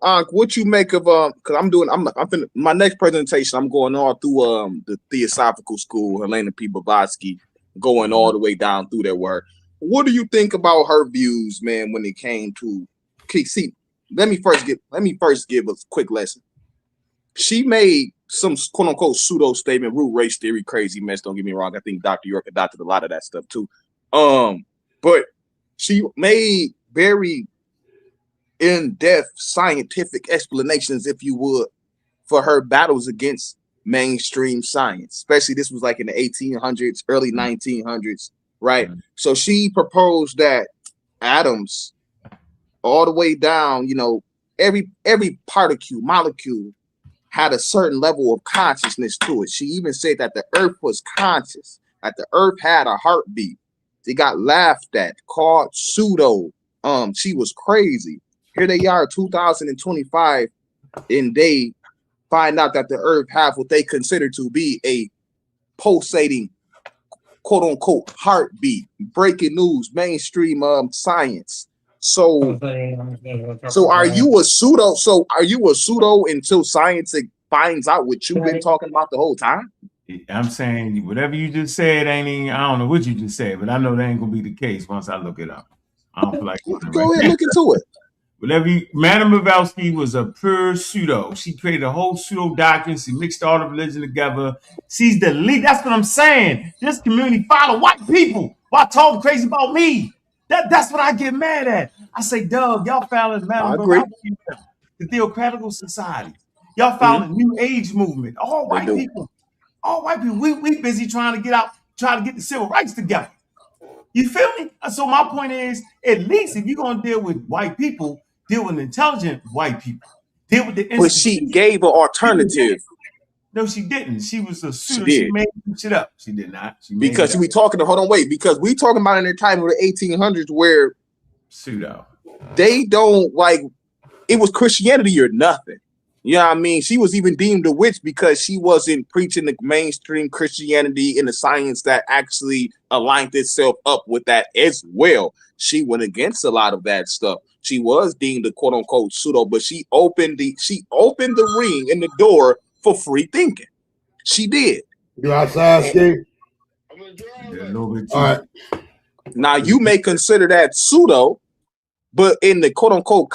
Ankh, what you make of because I'm my next presentation, I'm going all through the Theosophical School, Helena P. Blavatsky, going all the way down through their work. What do you think about her views, man, when it came to let me first give a quick lesson. She made some quote unquote pseudo statement, root race theory, crazy mess. Don't get me wrong. I think Dr. York adopted a lot of that stuff too. But she made very in-depth scientific explanations, if you would, for her battles against mainstream science. Especially this was like in the 1800s, early 1900s, right? So she proposed that atoms, all the way down, every particle, molecule had a certain level of consciousness to it. She even said that the earth was conscious, that the earth had a heartbeat. They got laughed at, called pseudo. She was crazy. Here they are, 2025, and they find out that the earth have what they consider to be a pulsating, quote unquote, heartbeat. Breaking news, mainstream science. So are you a pseudo? So are you a pseudo until science finds out what you've been talking about the whole time? I'm saying whatever you just said ain't even, I don't know what you just said, but I know that ain't gonna be the case once I look it up. I don't feel like go ahead, look into it. Madame Blavatsky was a pure pseudo. She created a whole pseudo doctrine. She mixed all the religion together. She's the lead. That's what I'm saying. This community follow white people while talking crazy about me. That's what I get mad at. I say, Doug, y'all following Madame Blavatsky, the Theocratical Society. Y'all following the New Age movement. All white people. All white people. We busy trying to get the civil rights together. You feel me? So my point is, at least if you're gonna deal with white people, deal with intelligent white people. Deal with the But she gave an alternative. No, she didn't. She was a pseudo. She made shit up. She did not. Because we talking because we talking about in the time of the 1800s where pseudo. They don't like it was Christianity or nothing. You know what I mean? She was even deemed a witch because she wasn't preaching the mainstream Christianity in the science that actually aligned itself up with that as well. She went against a lot of that stuff. She was deemed a quote unquote pseudo, but she opened the ring and the door for free thinking. She did. You outside, Steve? All right. Now you may consider that pseudo, but in the quote unquote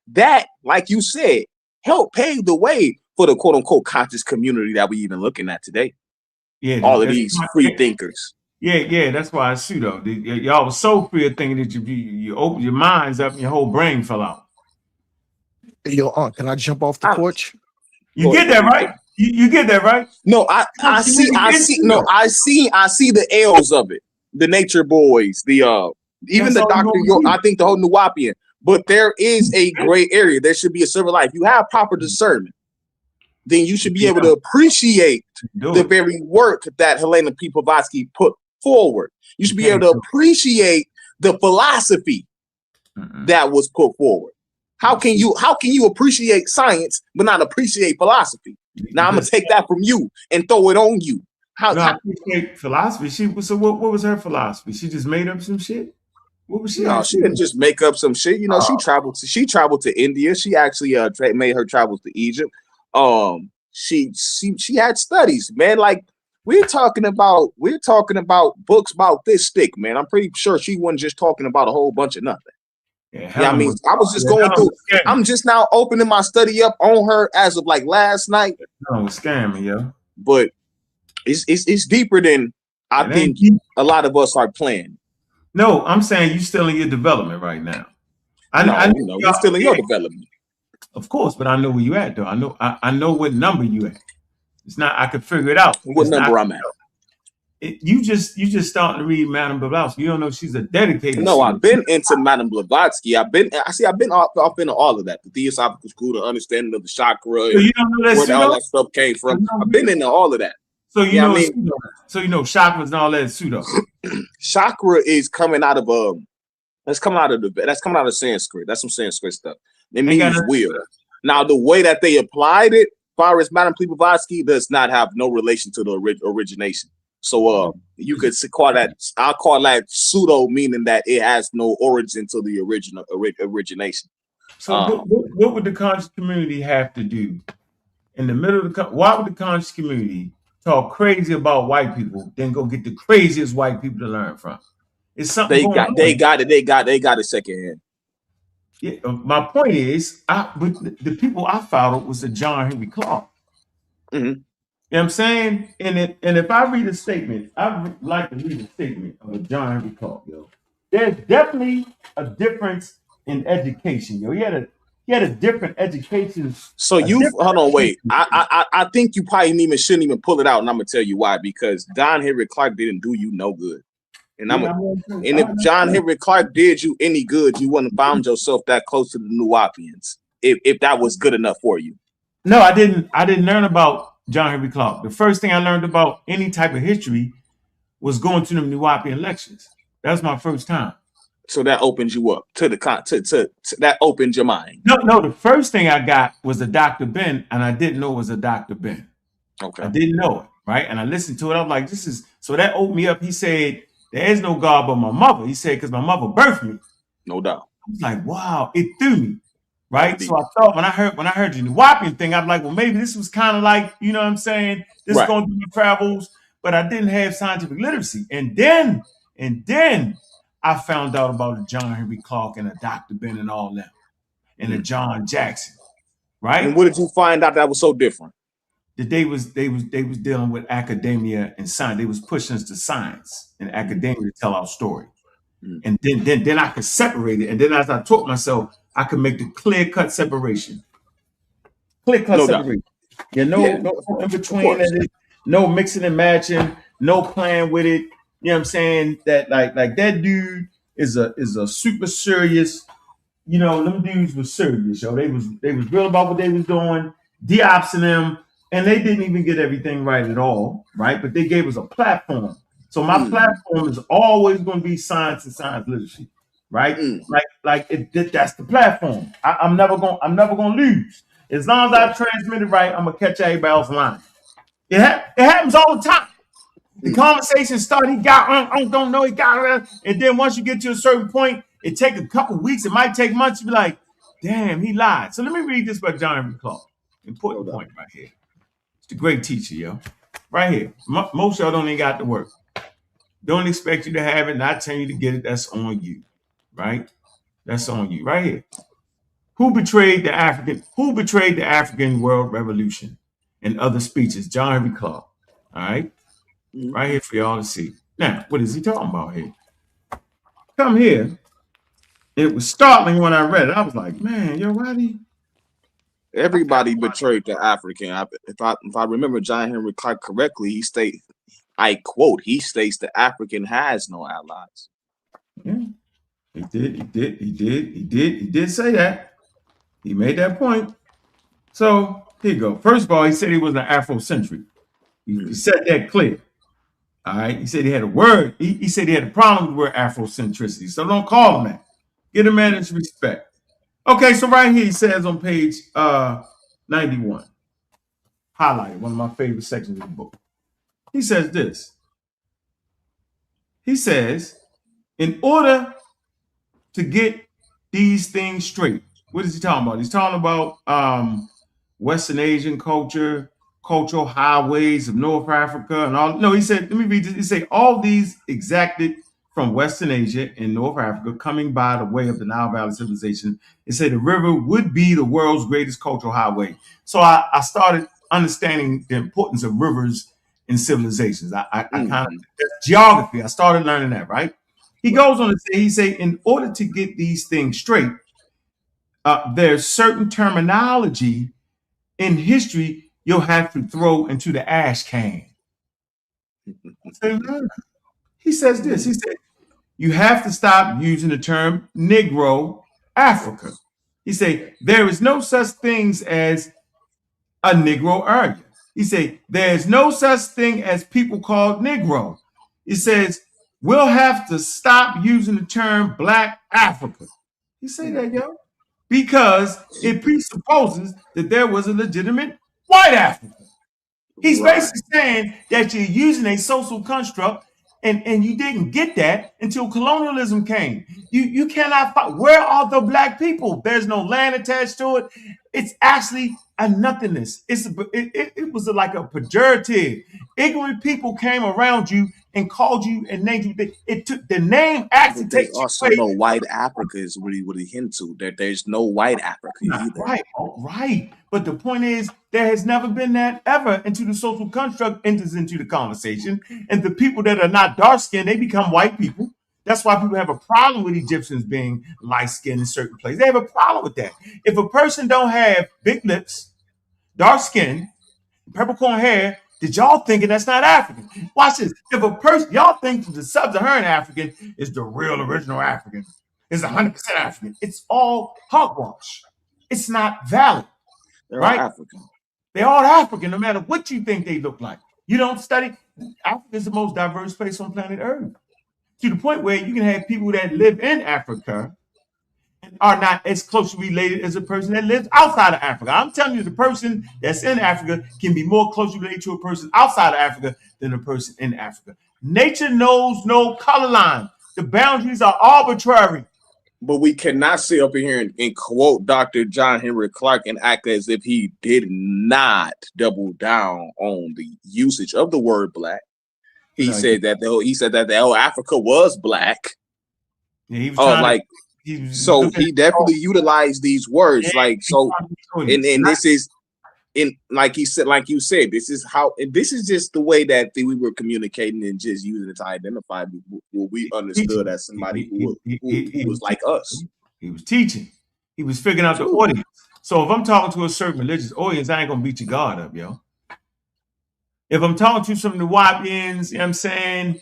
that, like you said, helped pave the way for the quote unquote conscious community that we even looking at today. Yeah, all of these free thinkers. Yeah, that's why it's pseudo. Y'all was so free of thinking that you opened your minds up and your whole brain fell out. Yo, Aunt, can I jump off the porch? You get that right? You get that right? No, I see the L's of it. The Nature Boys, even the Dr. York, I think the whole Nuwapian. But there is a gray area. There should be a civil life. You have proper discernment, then you should be able to appreciate the very work that Helena P. Blavatsky put forward. You should be able to appreciate the philosophy that was put forward. How can you appreciate science but not appreciate philosophy? Now I'm gonna take that from you and throw it on you. I appreciate philosophy. What was her philosophy? She just made up some shit. What was she? No, she didn't just make up some shit. You know, she traveled to India. She actually made her travels to Egypt. She had studies, man. Like we're talking about books about this thick, man. I'm pretty sure she wasn't just talking about a whole bunch of nothing. Yeah, I mean, I was just going through. I'm just now opening my study up on her as of like last night. No, scamming, yo. But it's deeper than I think a lot of us are playing. No, I'm saying you're still in your development right now. I know you're still in your development. Of course, but I know where you at, though. I know what number you at. It's not. I could figure it out. What number I'm at? You just starting to read Madame Blavatsky. You don't know she's a dedicated. No, I've been into Madame Blavatsky. I've been off into all of that. The Theosophical School, the understanding of the chakra, so you don't know where all that stuff came from. I've been into all of that. So you know, so you know chakras and all that pseudo. Chakra is coming out of that's coming out of Sanskrit. That's some Sanskrit stuff. It means will. Now, the way that they applied it, far as Madam Blavatsky, does not have no relation to the origination. So you could call that, I'll call that pseudo, meaning that it has no origin to the origination. So what would the conscious community have to do in the middle of the? Why would the conscious community talk crazy about white people, then go get the craziest white people to learn from? It's something they got it secondhand. Yeah, my point is, the people I followed was the John Henry Clark. Mm-hmm. You know what I'm saying? And if I read a statement, I like to read a statement of a John Henry Clark, yo. There's definitely a difference in education, yo. He had a different education. So hold on, wait. I think you probably shouldn't even pull it out, and I'm gonna tell you why. Because John Henry Clark didn't do you no good. And if John Henry Clark did you any good, you wouldn't have found yourself that close to the Nuwapians. If that was good enough for you. No, I didn't learn about John Henry Clark. The first thing I learned about any type of history was going to the Nuwapian lectures. That was my first time. So that opens you up to that opens your mind. No, the first thing I got was a Dr. Ben, and I didn't know it was a Dr. Ben. Okay. I didn't know it, right? And I listened to it. I was like, so that opened me up. He said, there is no God but my mother. He said, because my mother birthed me. No doubt. I was like, wow, it threw me. Right. So I thought when I heard the Nuwapian thing, I'm like, well, maybe this was kind of like, you know what I'm saying? This is going to be travels, but I didn't have scientific literacy. And then I found out about the John Henry Clark and the Dr. Ben and all them and the John Jackson. Right. And what did you find out that was so different? That they was dealing with academia and science. They was pushing us to science and academia to tell our story. And then I could separate it. And then as I taught myself, I could make the clear-cut separation. Clear-cut separation. Yeah, no in between, no mixing and matching, no playing with it. You know what I'm saying? That like that dude is a super serious. You know, them dudes was serious, yo. They was real about what they was doing. Diop's and them. And they didn't even get everything right at all, right? But they gave us a platform. So my platform is always going to be science and science literacy, right? That's the platform. I'm never gonna lose. As long as I transmit it right, I'm gonna catch everybody else line. It happens all the time. The conversation started. He got I don't know. He got and then once you get to a certain point, it take a couple weeks. It might take months. You be like, damn, he lied. So let me read this by John Henry Clark. Important point right here. The great teacher, yo. Right here. Most y'all don't even got to work. Don't expect you to have it, not telling you to get it. That's on you. Right? That's on you. Right here. Who betrayed the African world revolution and other speeches? John Henry Clark. All right? Right here for y'all to see. Now, what is he talking about here? Come here. It was startling when I read it. I was like, man, yo, why do everybody betrayed the African. If I remember John Henry Clark correctly, he states, I quote, he states the African has no allies. Yeah, he did say that. He made that point. So here you go. First of all, he said he was an Afrocentric. He said that clear. All right. He said he had a word. He said he had a problem with the word Afrocentricity. So don't call him that. Get a man his respect. Okay, so right here he says on page 91, highlighted, one of my favorite sections of the book. He says this. He says, in order to get these things straight, what is he talking about? He's talking about Western Asian culture, cultural highways of North Africa, and all. No, he said, let me read this. He said, all these exacted from Western Asia and North Africa, coming by the way of the Nile Valley civilization. It said the river would be the world's greatest cultural highway. So I started understanding the importance of rivers in civilizations. I kind of, geography, I started learning that, right? He goes on to say, he say, in order to get these things straight, there's certain terminology in history you'll have to throw into the ash can. He says this, he said, you have to stop using the term Negro Africa. He said, there is no such things as a Negro area. He said, there's no such thing as people called Negro. He says, we'll have to stop using the term Black Africa. He say that, yo. because it presupposes that there was a legitimate white Africa. He's basically saying that you're using a social construct, and you didn't get that until colonialism came. You cannot find, where are the black people? There's no land attached to it. It's actually a nothingness. It was like a pejorative. Ignorant people came around you and called you and named you. It took the name actually But there's takes also you away. no white Africa is really what he hinted that there's no white Africa either. Right, right. But the point is, there has never been that ever until the social construct enters into the conversation. And the people that are not dark skinned, they become white people. That's why people have a problem with Egyptians being light skinned in certain places. They have a problem with that. If a person don't have big lips, dark skin, purple-corn hair, did y'all thinking that's not African? Watch this. If a person, y'all think that the sub-Saharan African is the real original African, is 100% African. It's all hogwash. It's not valid. They're right? all African. They're all African, no matter what you think they look like. You don't study. Africa is the most diverse place on planet Earth. To the point where you can have people that live in Africa and are not as closely related as a person that lives outside of Africa. I'm telling you, the person that's in Africa can be more closely related to a person outside of Africa than a person in Africa. Nature knows no color line. The boundaries are arbitrary. But we cannot sit up in here and quote Dr. John Henry Clark and act as if he did not double down on the usage of the word black. He said that the Africa was black. Yeah, he was he definitely utilized these words. And this is like you said, this is just the way that we were communicating and just using it to identify what we understood as somebody who was like us. He was teaching. He was figuring out the audience. So if I'm talking to a certain religious audience, I ain't gonna beat your guard up, yo. If I'm talking to some of the Wapians, you know what I'm saying,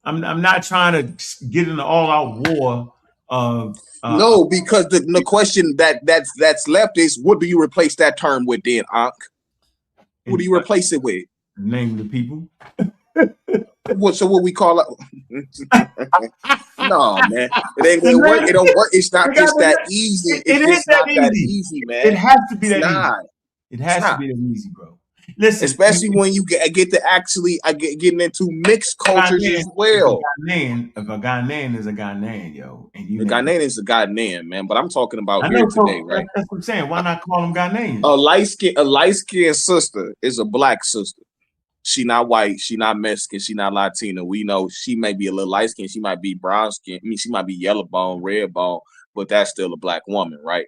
I'm not trying to get in an all-out war of no, because the question that's left is, what do you replace that term with then, Ankh? What do you replace it with? Name the people. What we call it? No, man, it ain't gonna work. It don't work. It's not just that easy. It's not that easy, man. It has to be that easy. It has to be that easy, bro. Listen, especially when you get to actually getting into mixed cultures as well. If a Ghanaian is a Ghanaian, yo, and the Ghanaian is a Ghanaian, man. But I'm talking about here today, right? That's what I'm saying. Why not call them Ghanaians? A light skinned sister is a black sister. She not white. She not Mexican. She not Latina. We know she may be a little light skinned. She might be brown skinned. I mean, she might be yellow bone, red bone, but that's still a black woman, right?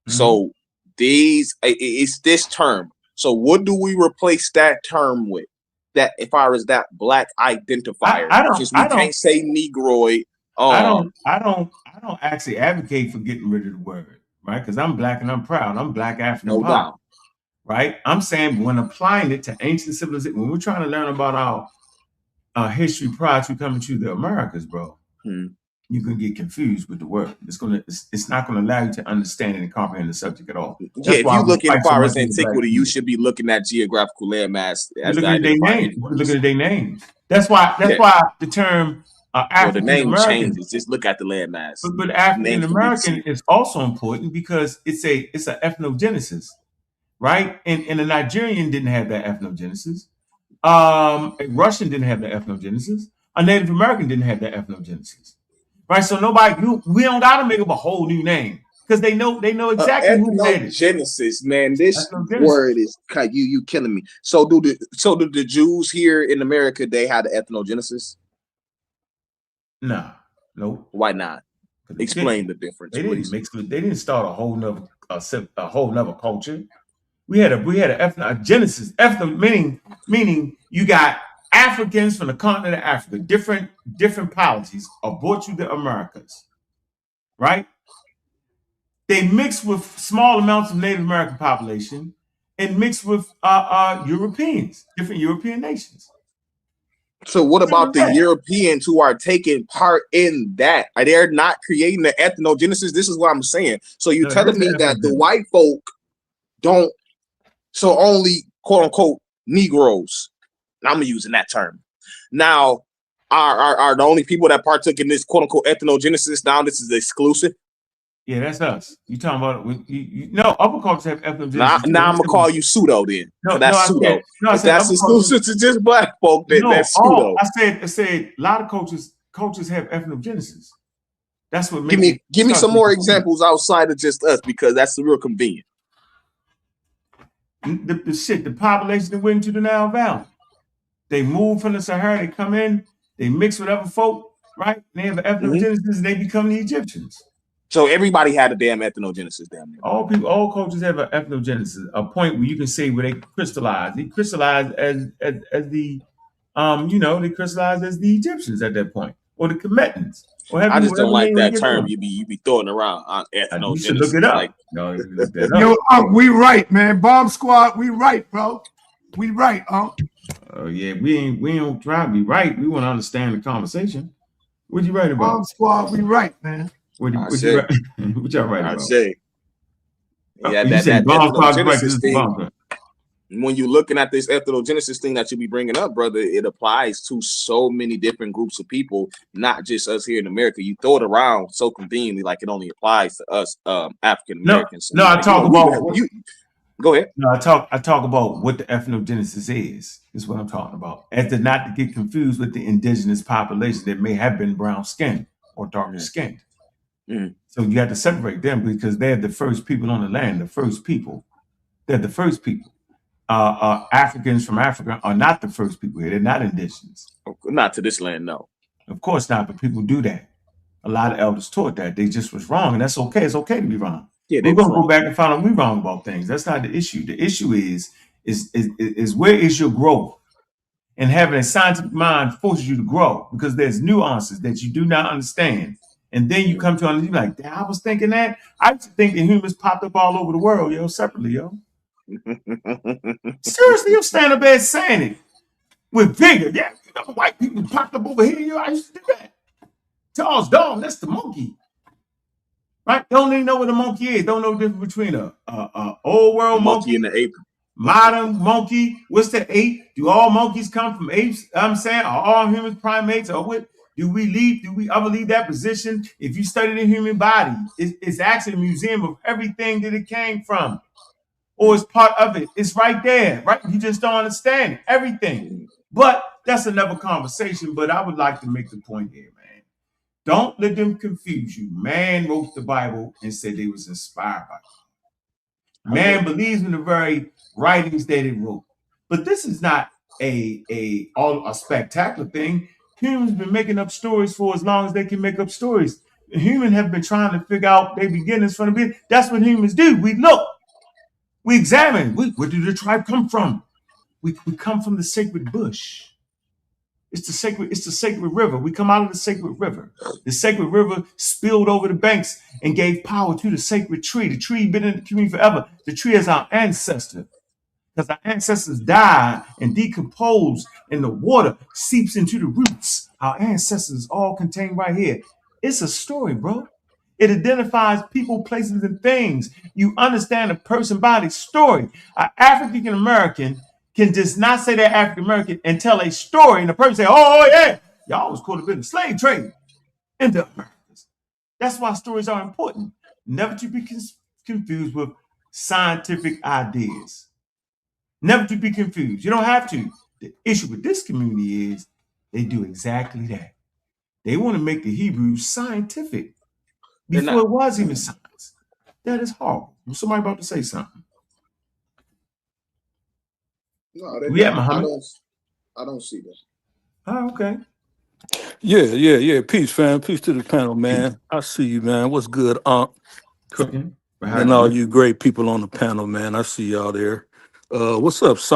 Mm-hmm. So it's this term. So what do we replace that term with? That as far as that black identifier, because we can't say Negroid. I don't actually advocate for getting rid of the word, right? Because I'm black and I'm proud. I'm black African. No doubt. Right? I'm saying when applying it to ancient civilization, when we're trying to learn about our history prior to coming to the Americas, bro, you can get confused with the word. It's not gonna allow you to understand and comprehend the subject at all. That's if you look at far as antiquity, you should be looking at geographical landmass. Look at their names. Look at their names. That's why the term African the name American changes. Just look at the landmass. But African American is also important because it's a ethnogenesis, right? And a Nigerian didn't have that ethnogenesis. A Russian didn't have that ethnogenesis. A Native American didn't have that ethnogenesis. Right, so we don't got to make up a whole new name because they know exactly who made it. Ethnogenesis, man, this word is you killing me. So do the Jews here in America, they had the ethnogenesis? No, nope. Why not? Explain the difference. They didn't start a whole nother culture. We had a ethnogenesis. Meaning you got Africans from the continent of Africa, different polities are brought to the Americas, right? They mix with small amounts of Native American population and mix with Europeans, different European nations. So what about the Europeans who are taking part in that? They're not creating the ethnogenesis. This is what I'm saying. So you're telling me that the white folk don't, so only quote unquote Negroes. I'm using that term. Now, are the only people that partook in this quote unquote ethnogenesis now this is exclusive? Yeah, that's us. You talking about no, upper cultures have ethnogenesis. Now I'm gonna call you pseudo then, No, because that's pseudo. I If said that's upper cultures. exclusive to just black folk, No, that's pseudo. I said a lot of cultures have ethnogenesis. That's what Give makes me some more examples outside of just us, because that's real convenient. The population that went into the Nile Valley. They move from the Sahara, they come in, they mix with other folk, right? They have ethnogenesis, and they become the Egyptians. So everybody had a damn ethnogenesis damn near. All cultures have an ethnogenesis, a point where you can say where they crystallize. They crystallize as the they crystallize as the Egyptians at that point, or the Kemetans. I just don't like that term you be throwing around on ethnogenesis. You should look it up. Like, no, you look that up. Yo, we right, man. Bomb Squad, we right, bro. We right, Oh yeah, we don't try to be right. We want to understand the conversation. What you writing about? Bomb Squad, we right, man. What y'all writing about? I say, yeah, you that bomb ethnogenesis thing. When you're looking at this ethnogenesis thing that you be bringing up, brother, it applies to so many different groups of people, not just us here in America. You throw it around so conveniently, like it only applies to us African Americans. No, I talk about. Go ahead. No, I talk about what the ethnogenesis is. Is what I'm talking about. As to not to get confused with the indigenous population that may have been brown skinned or darker skinned. So you have to separate them because they're the first people on the land. The first people. They're the first people. Africans from Africa are not the first people here. They're not indigenous. Not to this land, no. Of course not, but people do that. A lot of elders taught that. They just was wrong, and that's okay. It's okay to be wrong. Yeah, we're going to go back and find out we're wrong about things. That's not the issue. The issue is where is your growth? And having a scientific mind forces you to grow because there's nuances that you do not understand. And then you come to understand, you're like, damn, I was thinking that. I used to think that humans popped up all over the world, separately, Seriously, you're standing up there saying it with vigor. Yeah, white people popped up over here. I used to do that. Charles Darwin, that's the monkey. Right? Don't even know what a monkey is. Don't know the difference between a old world monkey and the ape. Modern monkey. What's the ape? Do all monkeys come from apes? I'm saying, are all humans primates? Or what? Do we ever leave that position? If you study the human body, it's actually a museum of everything that it came from. Or it's part of it. It's right there, right? You just don't understand it. Everything. But that's another conversation. But I would like to make the point here, man. Don't let them confuse you. Man wrote the Bible and said they was inspired by it. Man believes in the very writings that it wrote. But this is not a spectacular thing. Humans been making up stories for as long as they can make up stories. Humans have been trying to figure out their beginnings from the beginning. That's what humans do. We look. We examine. Where did the tribe come from? We come from the sacred bush. It's the sacred river. We come out of the sacred river. The sacred river spilled over the banks and gave power to the sacred tree. The tree been in the community forever. The tree is our ancestor. Because our ancestors died and decomposed and the water seeps into the roots. Our ancestors all contained right here. It's a story, bro. It identifies people, places, and things. You understand a person by their story. An African American can just not say they're African American and tell a story, and the person say, "Oh yeah, y'all was caught up in the slave trade in the Americas." That's why stories are important. Never to be confused with scientific ideas. Never to be confused. You don't have to. The issue with this community is they do exactly that. They want to make the Hebrews scientific before it was even science. That is horrible. Somebody about to say something. No, I don't see that. Oh, okay. Yeah. Peace, fam. Peace to the panel, man. I see you, man. What's good, Cooking. And all you great people on the panel, man. I see y'all there. What's up, Si?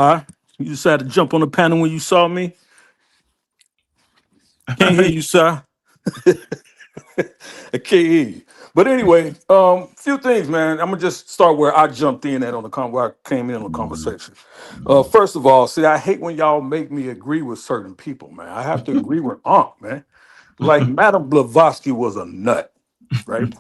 You decided to jump on the panel when you saw me? Can't hear you, Si. I can't hear you. But anyway, few things, man. I'm gonna just start where I jumped in where I came in on the conversation. First of all, see, I hate when y'all make me agree with certain people, man. I have to agree with man. Like Madame Blavatsky was a nut, right?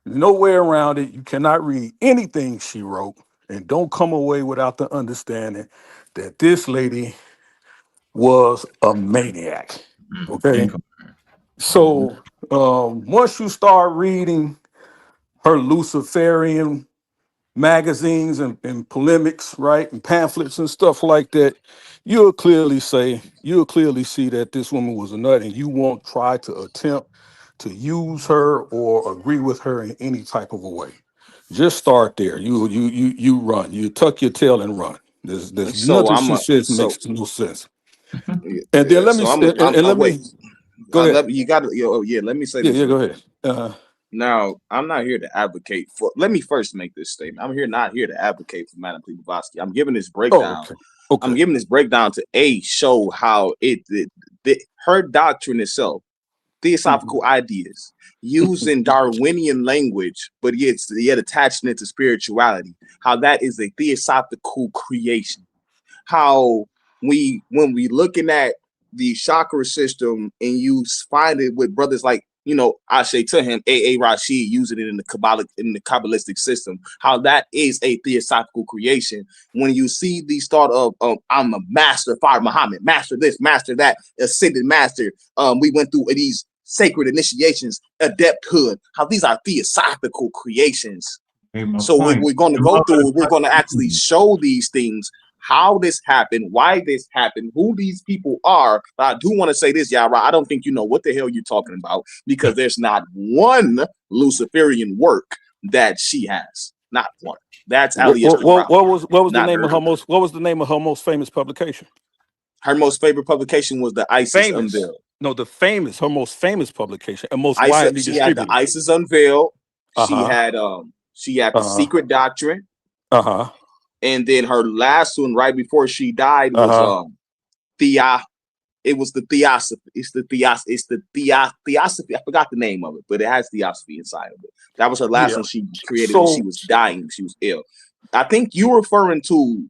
No way around it. You cannot read anything she wrote and don't come away without the understanding that this lady was a maniac. Okay. So once you start reading her Luciferian magazines and polemics, right, and pamphlets and stuff like that, you'll clearly see that this woman was a nut, and you won't try to attempt to use her or agree with her in any type of a way. Just start there. You run. You tuck your tail and run. There's So nothing I'm she a says so makes no sense. And then yeah. let me So let wait. me go ahead. You got to. Yeah. Let me say Yeah, this yeah, real go quick. ahead. Now, I'm not here to advocate for. Let me first make this statement. I'm not here to advocate for Madam Blavatsky. I'm giving this Oh, breakdown. okay. Okay. I'm giving this breakdown to show how her doctrine itself, theosophical ideas, using Darwinian language, but yet attaching it to spirituality. How that is a theosophical creation. How when we looking at the chakra system and you find it with brothers like, I say to him, A.A. Rashid using it in the Kabbalistic system, how that is a theosophical creation. When you see these thought of I'm a master, Fire Muhammad, master this, master that, ascended master, we went through these sacred initiations, adepthood, how these are theosophical creations. So we're going to go through, we're going to actually show these things, how this happened, why this happened, who these people are. But I do want to say this, Yara, I don't think you know what the hell you're talking about, because there's not one Luciferian work that she has. Not one. That's Aleister Crowley. What was the name of her most famous publication? Her most favorite publication was the Isis Unveiled. No, her most famous publication and most widely distributed. She had the Isis Unveiled. She had the Secret Doctrine. And then her last one, right before she died, was it was the Theosophy. It's the Theosophy. I forgot the name of it, but it has Theosophy inside of it. That was her last one she created when she was dying. She was ill. I think you're referring to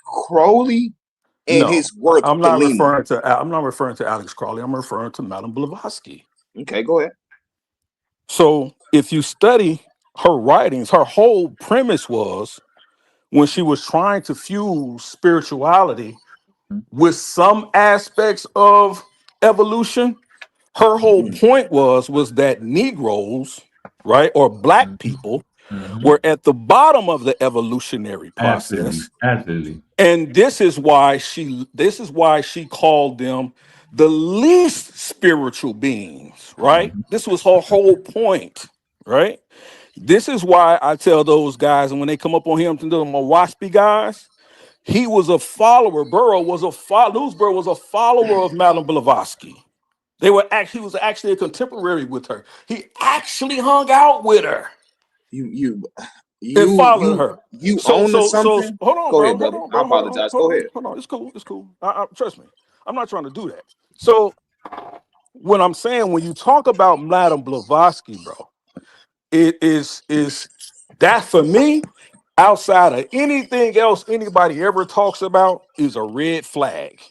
Crowley and his work. I'm not referring to Alex Crowley. I'm referring to Madame Blavatsky. Okay, go ahead. So if you study her writings, her whole premise was, when she was trying to fuse spirituality with some aspects of evolution, her whole point was that Negroes, right, or black people, were at the bottom of the evolutionary process. Absolutely. And this is why she called them the least spiritual beings, right? This was her whole point, right? This is why I tell those guys, and when they come up on him to them waspy guys, he was a follower. Newsborough was a follower of Madame Blavatsky. He was actually a contemporary with her. He actually hung out with her. You followed her. You own something? Hold on, go bro. ahead, brother. I apologize. Go ahead. Hold on. It's cool. Trust me. I'm not trying to do that. So when I'm saying, when you talk about Madame Blavatsky, bro, it is that, for me, outside of anything else anybody ever talks about, is a red flag,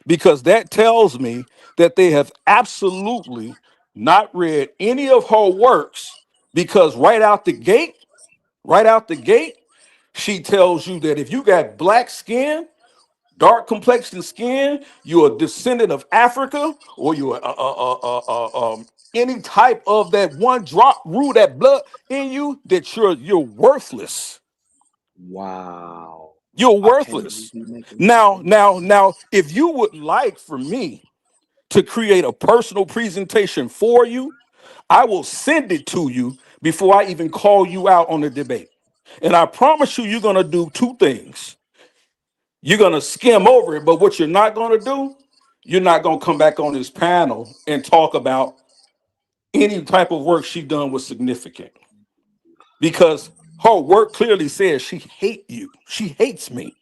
because that tells me that they have absolutely not read any of her works, because right out the gate, she tells you that if you got black skin, dark complexion skin, you're a descendant of Africa, or you're any type of that one drop rule, that blood in you, that you're worthless. Wow. You're worthless. Now, if you would like for me to create a personal presentation for you, I will send it to you before I even call you out on the debate. And I promise you're going to do two things. You're going to skim over it, but what you're not going to do, you're not going to come back on this panel and talk about any type of work she done was significant. Because her work clearly says she hates you. She hates me.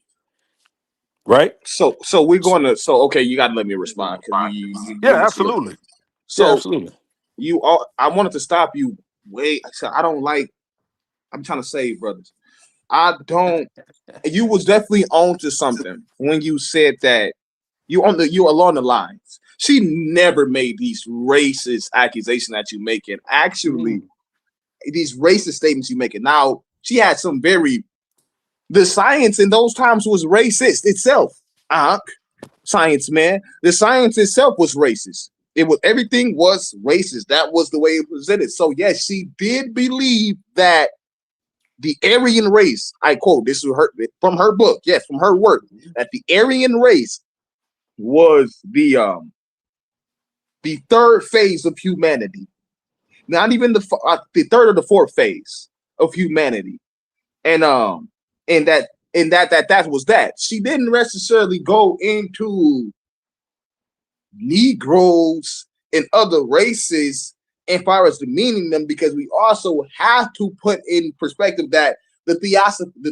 Right? So we're going to, okay, you got to let me respond. Absolutely. So absolutely. I wanted to stop you. I'm trying to say, brothers, you was definitely on to something when you said that you along the lines. She never made these racist accusations that you making. Actually, these racist statements you making. Now, she had some the science in those times was racist itself. Science, man. The science itself was racist. everything was racist. That was the way it was presented. So yes, she did believe that the Aryan race, I quote, this is from her book, yes, from her work, that the Aryan race was the third phase of humanity, not even the third or the fourth phase of humanity, and that was that. She didn't necessarily go into Negroes and other races as far as demeaning them, because we also have to put in perspective that the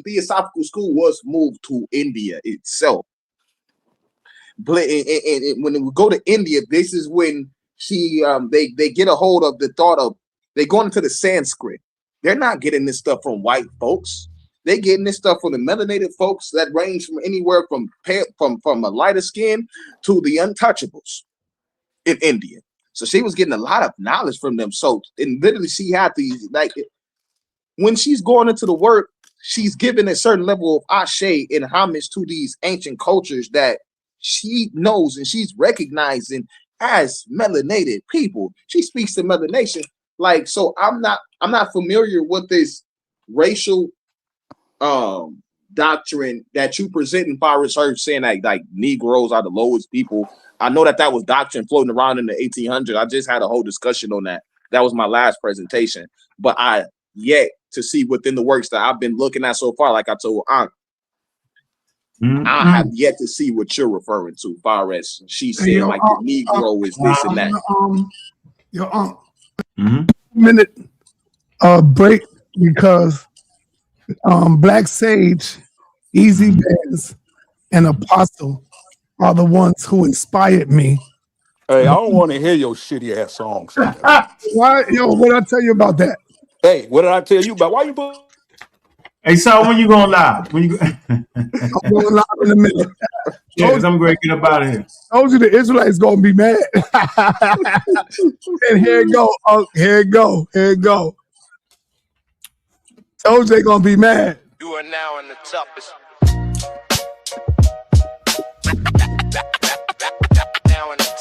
Theosophical school was moved to India itself. But and when we go to India, this is when they get a hold of the thought of, they go into the Sanskrit. They're not getting this stuff from white folks. They're getting this stuff from the melanated folks that range from anywhere from a lighter skin to the untouchables in India. So she was getting a lot of knowledge from them. So, and literally she had these, like, when she's going into the work, she's giving a certain level of ashe and homage to these ancient cultures that she knows and she's recognizing as melanated people. She speaks to melanation. Like, so I'm not familiar with this racial doctrine that you present in far as her saying that like Negroes are the lowest people. I know that was doctrine floating around in the 1800s. I just had a whole discussion on that. That was my last presentation, but I yet to see within the works that I've been looking at so far. Like I told Ankh, I have yet to see what you're referring to, far as she said, like the Negro is this and that. Minute break, because Black Sage, Easy Bands, and Apostle are the ones who inspired me. Hey, I don't want to hear your shitty ass songs. Why, what did I tell you about that? Hey, what did I tell you about? Why you put? Hey, so when you going live? I'm going live in a minute. Yeah, I'm going to get up out of here. Told you the Israelites gonna be mad. And here it go. Oh, here it go. Here it go. Told you they gonna be mad. You are now in the toughest.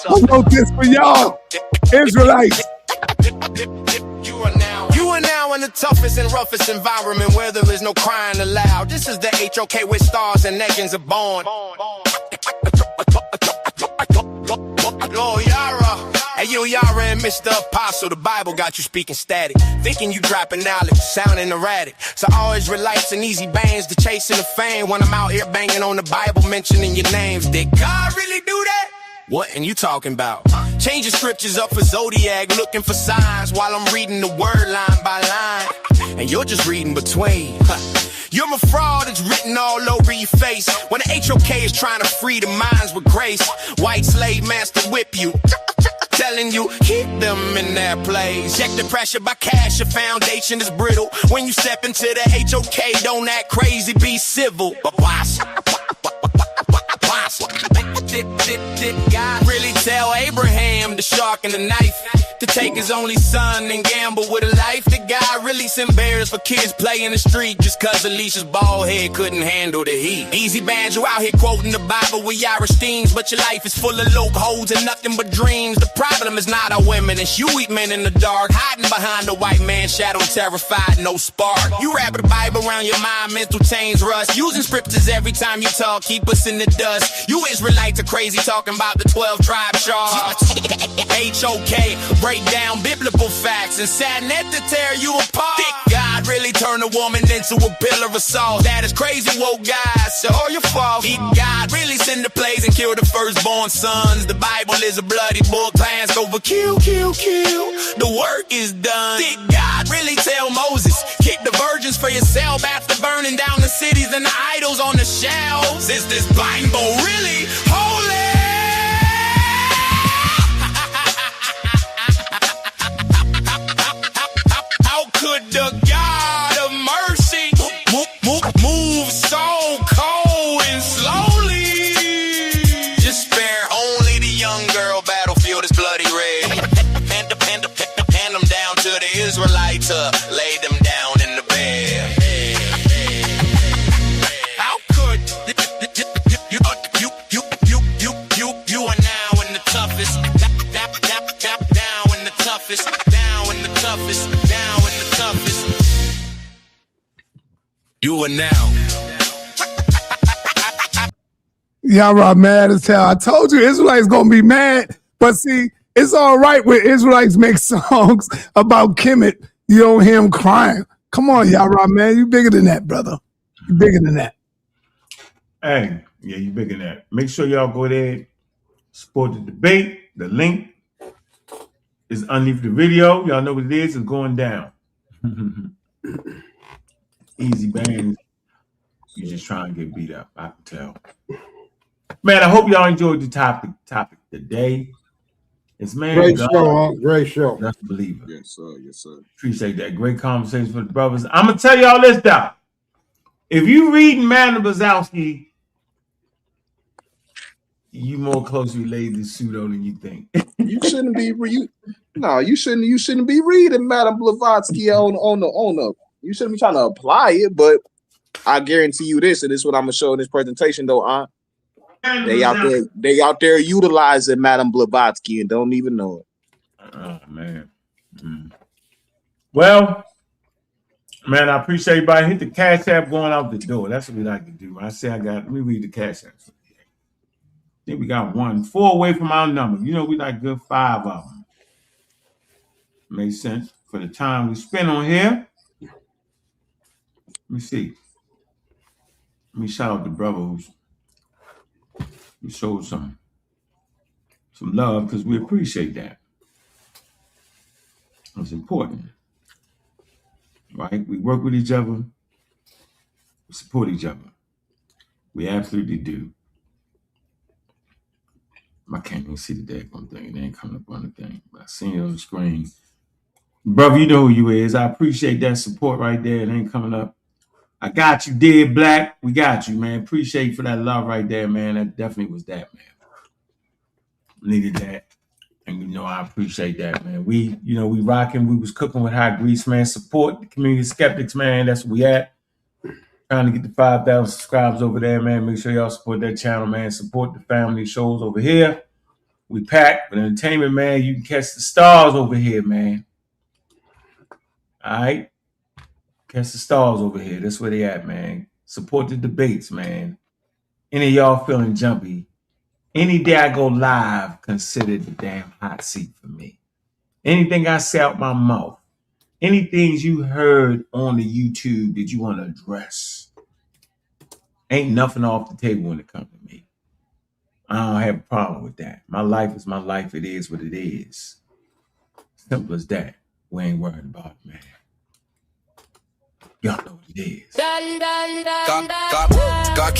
I wrote this for y'all, Israelites. You are now in the toughest and roughest environment where there is no crying aloud. This is the HOK where stars and legends are born. Oh, Yara. Hey, yo, Yara and Mr. Apostle, the Bible got you speaking static. Thinking you dropping knowledge, sounding erratic. So all Israelites and easy bands to chasing the fame when I'm out here banging on the Bible, mentioning your names. Did God really do that? What and you talking about? Changing scriptures up for Zodiac, looking for signs while I'm reading the word line by line. And you're just reading between. You're a fraud, it's written all over your face. When the HOK is trying to free the minds with grace. White slave master whip you, telling you, keep them in their place. Check the pressure by cash, your foundation is brittle. When you step into the HOK, don't act crazy, be civil. But did God really tell Abraham the shark and the knife to take his only son and gamble with a life? Did God really send bears for kids play in the street just cause Alicia's bald head couldn't handle the heat? Easy bands, you out here quoting the Bible with Irish themes, but your life is full of loopholes and nothing but dreams. The problem is not our women, it's you eat men in the dark, hiding behind the white man's shadow, terrified, no spark. You wrap the Bible around your mind, mental chains rust, using scriptures every time you talk, keep us in the dust. You Israelites are crazy, talking about the 12 tribe shards. HOK, break down biblical facts and sa.neter tear you apart. Did God really turn a woman into a pillar of salt? That is crazy, woke guys, so all your fault. Did God really send the plagues and kill the firstborn sons? The Bible is a bloody book, plans go for kill, kill, kill. The work is done. Did God really tell Moses, keep the virgins for yourself after burning down the cities and the idols on the shelves? Is this Bible really holy? Could the God of mercy move so cold and slowly? Just spare only the young girl, battlefield is bloody red. Hand them down to the Israelites, lay them down in the bed. How could going down. Y'all mad as hell. I told you Israelites gonna be mad, but see, it's all right when Israelites make songs about Kemet. You don't hear him crying. Come on, y'all, man. You bigger than that, brother. You bigger than that. Hey, yeah, you bigger than that. Make sure y'all go there, support the debate. The link is underneath the video. Y'all know what it is. It's going down. Easy bands. You just trying to get beat up. I can tell. Man, I hope y'all enjoyed the topic today. It's great show, great show. That's a believer. Yes, sir. Yes, sir. Appreciate that. Great conversation with the brothers. I'm gonna tell y'all this though. If you read Madam Bazowski, you more closely related to pseudo than you think. You shouldn't be you shouldn't be reading Madam Blavatsky on the you shouldn't be trying to apply it, but I guarantee you this, and this is what I'm gonna show in this presentation though, They out there utilizing Madam Blavatsky and don't even know it. Oh man. Well, man, I appreciate everybody. Hit the Cash App going out the door. That's what we like to do. Let me read the Cash App. I think we got 4 away from our number. You know, we like good 5 of them. Makes sense for the time we spend on here. Let me see. Let me shout out the brother who showed some love because we appreciate that. It's important, right? We work with each other. We support each other. We absolutely do. I can't even see the daggone thing. It ain't coming up on the thing, but I seen it on the screen. Brother, you know who you is. I appreciate that support right there. It ain't coming up. I got you, Dead Black. We got you, man. Appreciate you for that love right there, man. That definitely was that, man. Needed that. And, you know, I appreciate that, man. We rocking. We was cooking with Hot Grease, man. Support the community skeptics, man. That's where we at. Trying to get the 5,000 subscribers over there, man. Make sure y'all support that channel, man. Support the family shows over here. We packed with entertainment, man. You can catch the stars over here, man. All right? Catch the stars over here. That's where they at, man. Support the debates, man. Any of y'all feeling jumpy, any day I go live, consider the damn hot seat for me. Anything I say out my mouth, any things you heard on the YouTube that you want to address, ain't nothing off the table when it comes to me. I don't have a problem with that. My life is my life. It is what it is. Simple as that. We ain't worried about it, man. Y'all know what it is. God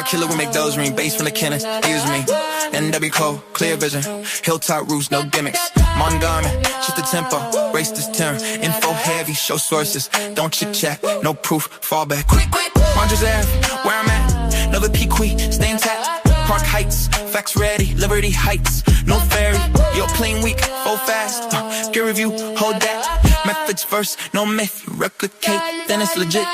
killer, we make those ring. Bass from the cannons, here's me. NW Cole, clear vision. Hilltop roofs, no gimmicks. Mondami, shift the tempo, race this turn. Info heavy, show sources. Don't chit chat, no proof, fall back. Quick, Rogers Ave, where I'm at. Another Pequee, stay intact. Park Heights, facts ready, Liberty Heights. No ferry, you're playing weak, go fast. Peer review, hold that. Methods first, no myth, you replicate, then it's legit.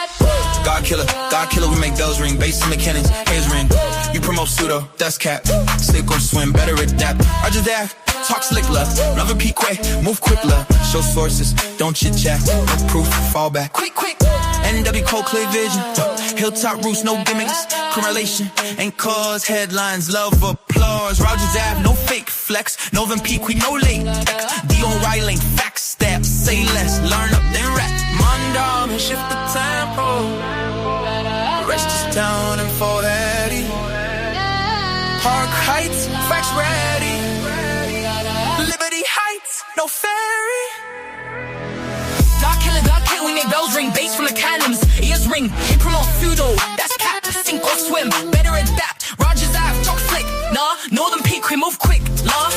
God killer, we make bells ring. Bass in the cannons, haze ring. You promote pseudo, that's cap. Slick or swim, better adapt. Roger that, talk slick love. Another Pequee, move quick love. Show sources, don't chit chat. No proof, fall back. Quick. NW Cole, clear vision. Hilltop roofs, no gimmicks. Correlation ain't cause headlines, love applause. Rogers Ave, no fake flex. Novin Pequee, no late. Dion Riley, facts, steps, say less. Learn up, then rap. Mondam and shift the tempo. Rest this down in 480. Park Heights, facts ready. Liberty Heights, no ferry. God killer, we make bells ring. Bass from the cannons, ears ring. He promote pseudo, that's cap. Sink or swim, better adapt. Rogers Ave, talk slick. Nah, Northern Pequee, move quick. Law,